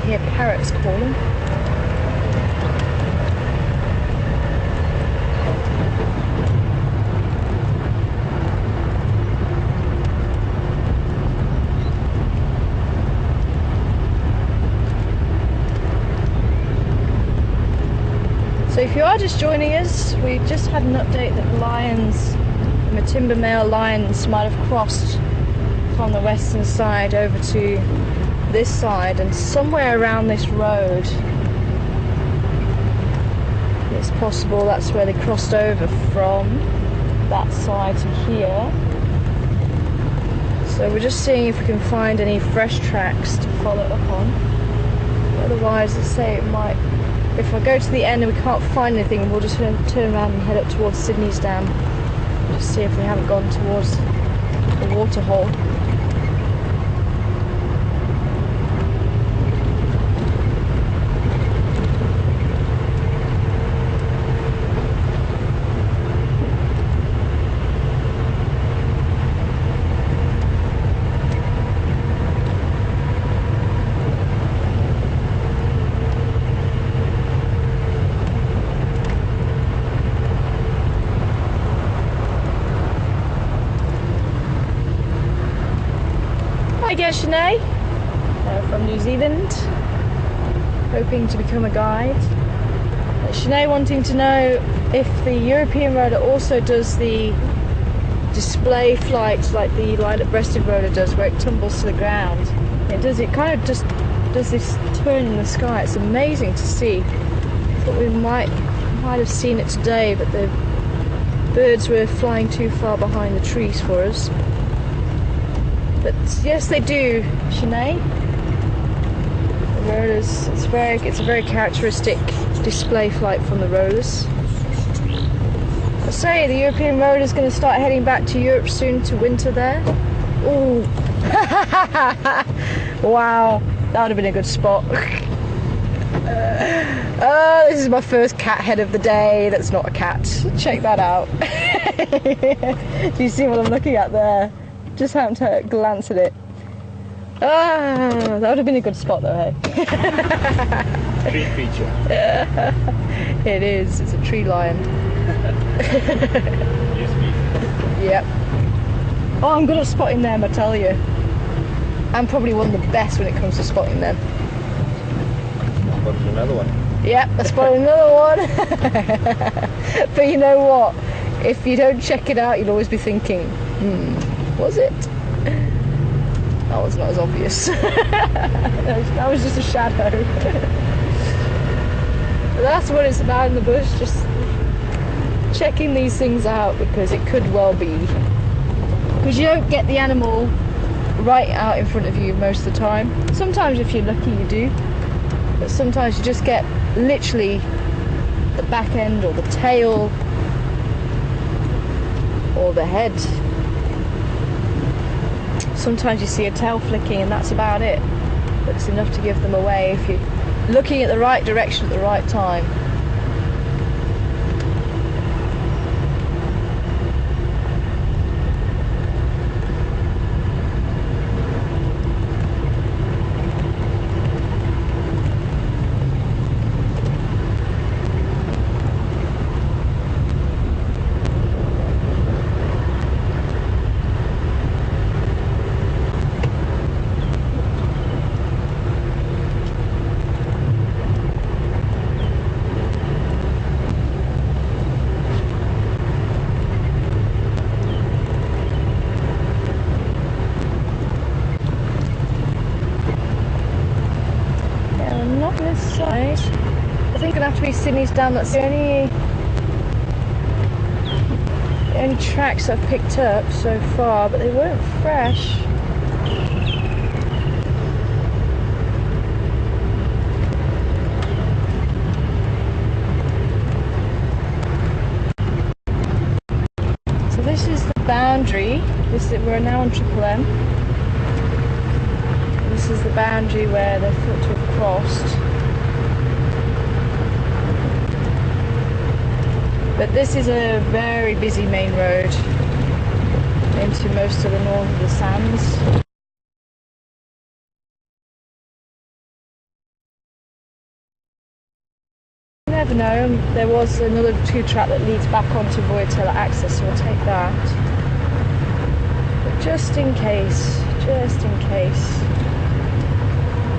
Hear parrots calling. So if you are just joining us, we just had an update that the lions, the Matimba male lions, might have crossed from the western side over to this side, and somewhere around this road it's possible that's where they crossed over from, that side to here. So we're just seeing if we can find any fresh tracks to follow up on. Otherwise, let's say it might, if I go to the end and we can't find anything, we'll just turn around and head up towards Sydney's Dam, just see if we haven't gone towards the waterhole. Hi again, Sinead, from New Zealand, hoping to become a guide. Sinead wanting to know if the European roller also does the display flight like the lilac-breasted roller does, where it tumbles to the ground. It kind of just does this turn in the sky. It's amazing to see. I thought we might have seen it today, but the birds were flying too far behind the trees for us. But yes, they do, Sinead. The rollers, it's a very characteristic display flight from the rollers. I say the European roller is going to start heading back to Europe soon to winter there. Ooh, wow, that would have been a good spot. Oh, this is my first cat head of the day. That's not a cat. Check that out. Do you see what I'm looking at there? Just happened to glance at it. Ah, that would have been a good spot though, hey? Tree feature. It is. It's a tree lion. Yes, me. Yep. Oh, I'm good at spotting them, I tell you. I'm probably one of the best when it comes to spotting them. What's another one? Yep, I spotted another one. But you know what? If you don't check it out, you'll always be thinking, was it? That was not as obvious. That was just a shadow. But that's what it's about in the bush, just checking these things out, because it could well be. Because you don't get the animal right out in front of you most of the time. Sometimes if you're lucky you do, but sometimes you just get literally the back end or the tail or the head. Sometimes you see a tail flicking and that's about it, but it's enough to give them away if you're looking at the right direction at the right time. Side. I think it'll have to be Sydney's Dam. That's the only tracks I've picked up so far, but they weren't fresh. So this is the boundary. We're now on Triple M. This is the boundary where they're thought to have crossed. But this is a very busy main road into most of the north of the sands. You never know, there was another 2-track that leads back onto Voyatella Access, so we'll take that. But just in case.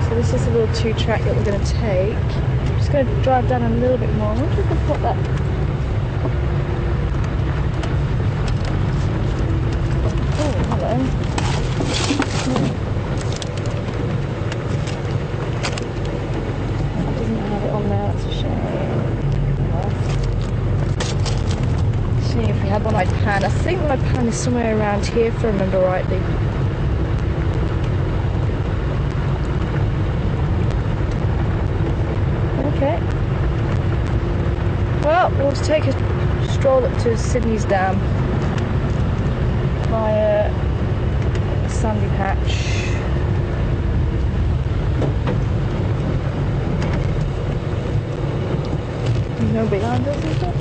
So this is a little 2-track that we're going to take. I'm just going to drive down a little bit more. I wonder if I can put that. Oh, hello. It doesn't have it on there, that's a shame. See if we had one my pan. I think my pan is somewhere around here if I remember rightly. Okay. Well, we'll take a stroll up to Sydney's Dam via a sandy patch. No behind us, is there?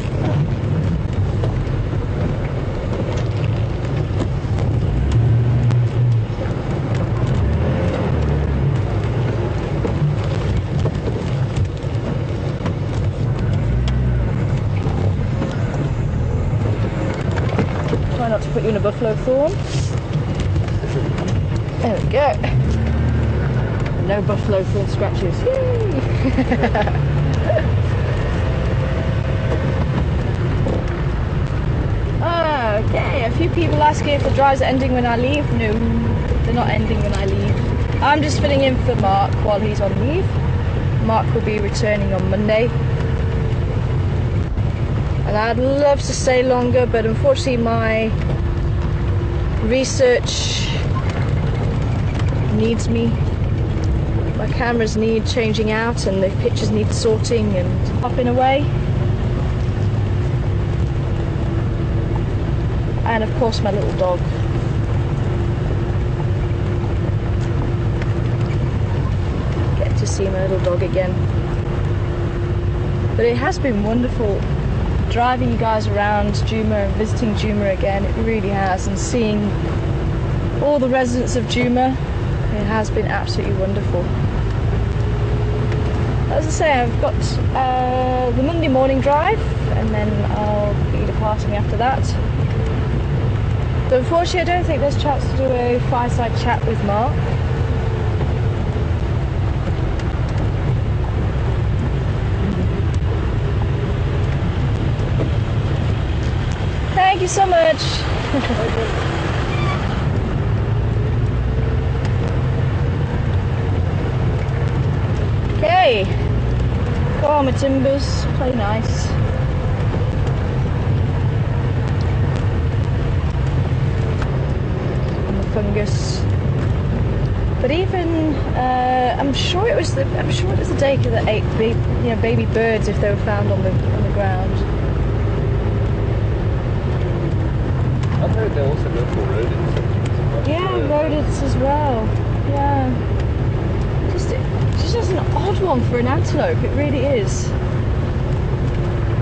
Not to put you in a buffalo thorn. There we go. No buffalo thorn scratches. Yay! Okay, a few people asking if the drives are ending when I leave. No, they're not ending when I leave. I'm just filling in for Mark while he's on leave. Mark will be returning on Monday. And I'd love to stay longer, but unfortunately my research needs me. My cameras need changing out and the pictures need sorting and popping away. And of course my little dog. Get to see my little dog again. But it has been wonderful driving you guys around Djuma and visiting Djuma again. It really has, and seeing all the residents of Djuma, it has been absolutely wonderful. As I say, I've got the Monday morning drive, and then I'll be departing after that. But unfortunately, I don't think there's a chance to do a fireside chat with Mark. Thank you so much. Okay. Go on, my timbers. Play nice. And the fungus. But even I'm sure it was the dacre that ate baby birds if they were found on the ground. I've heard they also look for rodents. Yeah, rodents as well. Yeah. It's just an odd one for an antelope, it really is.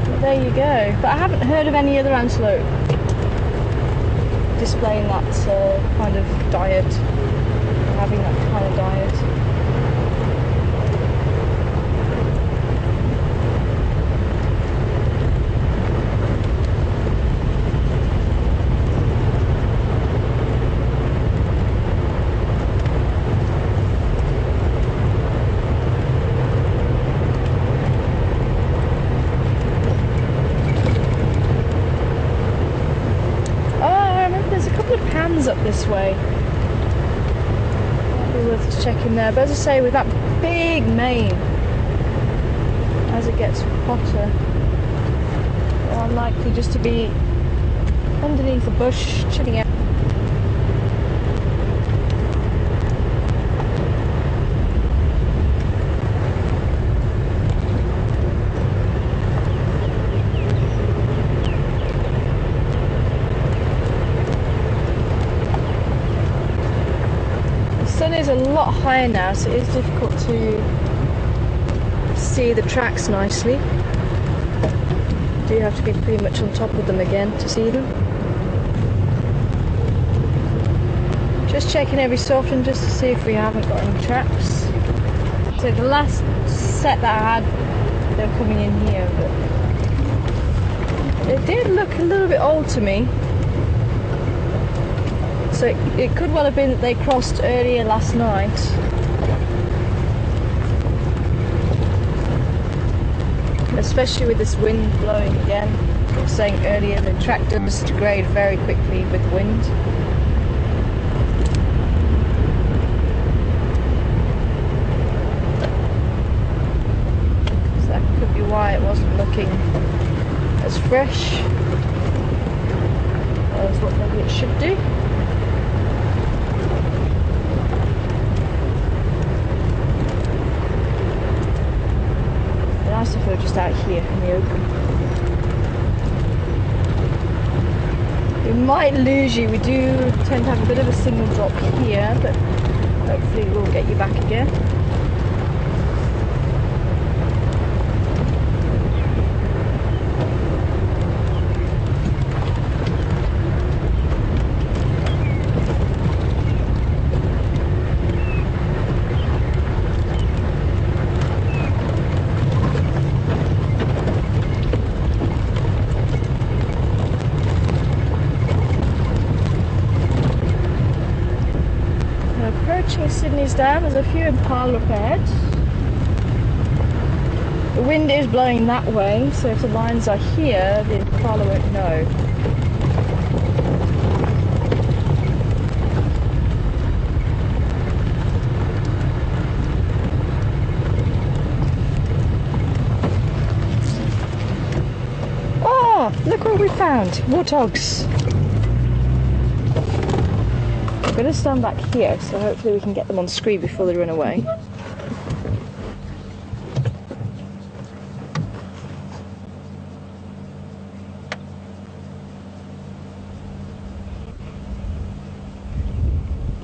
But there you go. But I haven't heard of any other antelope displaying that kind of diet, having that kind of diet. Up this way. Might be worth checking there. But as I say, with that big mane, as it gets hotter, you're unlikely just to be underneath a bush chilling out. The sun is a lot higher now, so it is difficult to see the tracks nicely. You do have to be pretty much on top of them again to see them. Just checking every so often just to see if we haven't got any tracks. So the last set that I had, they were coming in here, but it did look a little bit old to me. So it could well have been that they crossed earlier last night. Especially with this wind blowing again. I was saying earlier, the track does degrade very quickly with wind. So that could be why it wasn't looking as fresh as what maybe it should do. Nice if we were just out here in the open. We might lose you. We do tend to have a bit of a signal drop here, but hopefully we'll get you back again. Sydney's Dam, there's a few impala up ahead. The wind is blowing that way, so if the lines are here, the impala won't know. Oh, look what we found! Warthogs! I'm going to stand back here, so hopefully we can get them on screen before they run away.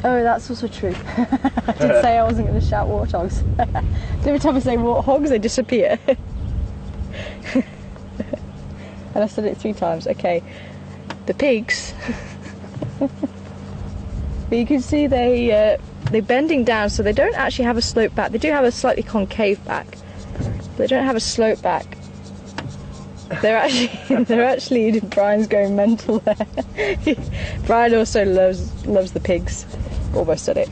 Oh, that's also true. I did say I wasn't going to shout warthogs. Every time I say warthogs, they disappear. And I said it 3 times. Okay, the pigs. But you can see they're bending down, so they don't actually have a slope back. They do have a slightly concave back, but they don't have a slope back. They're actually Brian's going mental there. Brian also loves the pigs. Almost at it.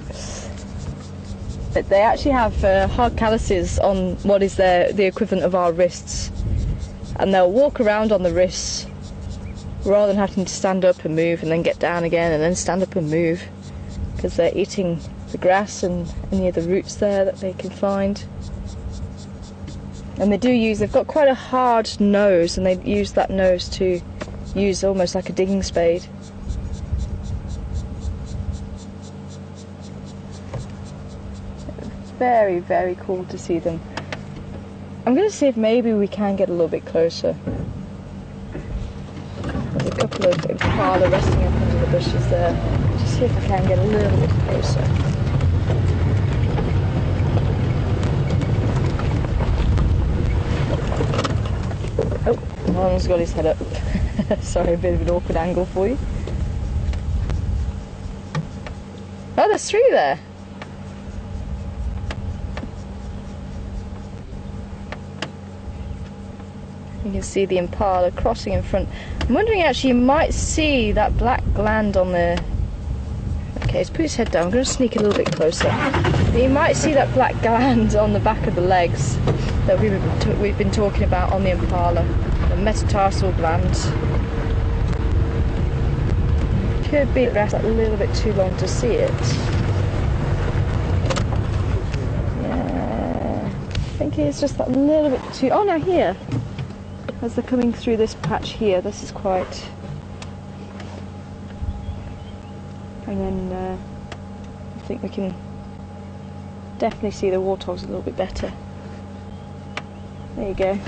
But they actually have hard calluses on what is the equivalent of our wrists, and they'll walk around on the wrists rather than having to stand up and move and then get down again and then stand up and move, because they're eating the grass and any of the roots there that they can find. And they've got quite a hard nose, and they use that nose to use almost like a digging spade. Very, very cool to see them. I'm going to see if maybe we can get a little bit closer. There's a couple of impala resting up under the bushes there. Just see if I can get a little bit closer. Oh, one's got his head up. Sorry, a bit of an awkward angle for you. Oh, there's 3 there. You can see the impala crossing in front. I'm wondering, actually, you might see that black gland on the... Okay, let's put his head down. I'm going to sneak a little bit closer. But you might see that black gland on the back of the legs that we've been talking about on the impala, the metatarsal gland. Could be rest a little bit too long to see it. Yeah, I think it's just that little bit too... Oh no, here. As they're coming through this patch here, this is quite... And then I think we can definitely see the warthogs a little bit better. There you go.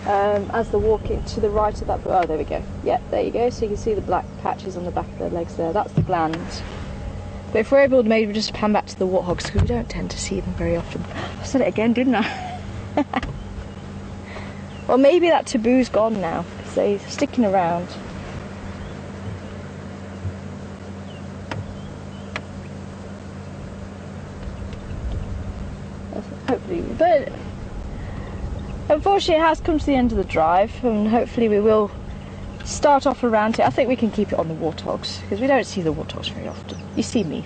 As they're walking to the right of that... Oh, there we go. Yeah, there you go. So you can see the black patches on the back of their legs there. That's the gland. But if we're able to maybe just pan back to the warthogs, because we don't tend to see them very often. I said it again, didn't I? Well, maybe that taboo's gone now, because they're sticking around. Hopefully, but unfortunately it has come to the end of the drive, and hopefully we will start off around it. I think we can keep it on the warthogs, because we don't see the warthogs very often. You see me.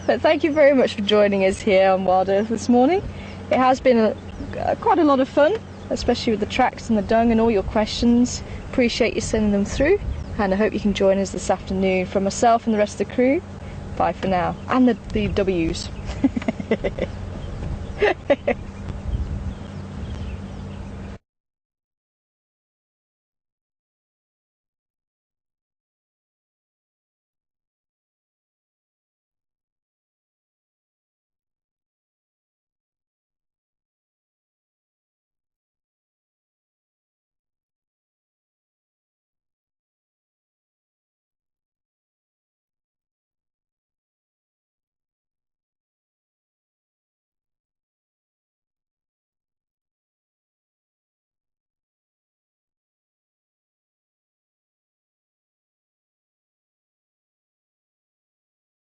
But thank you very much for joining us here on Wild Earth this morning. It has been quite a lot of fun, especially with the tracks and the dung and all your questions. Appreciate you sending them through, and I hope you can join us this afternoon. From myself and the rest of the crew, bye for now, and the W's.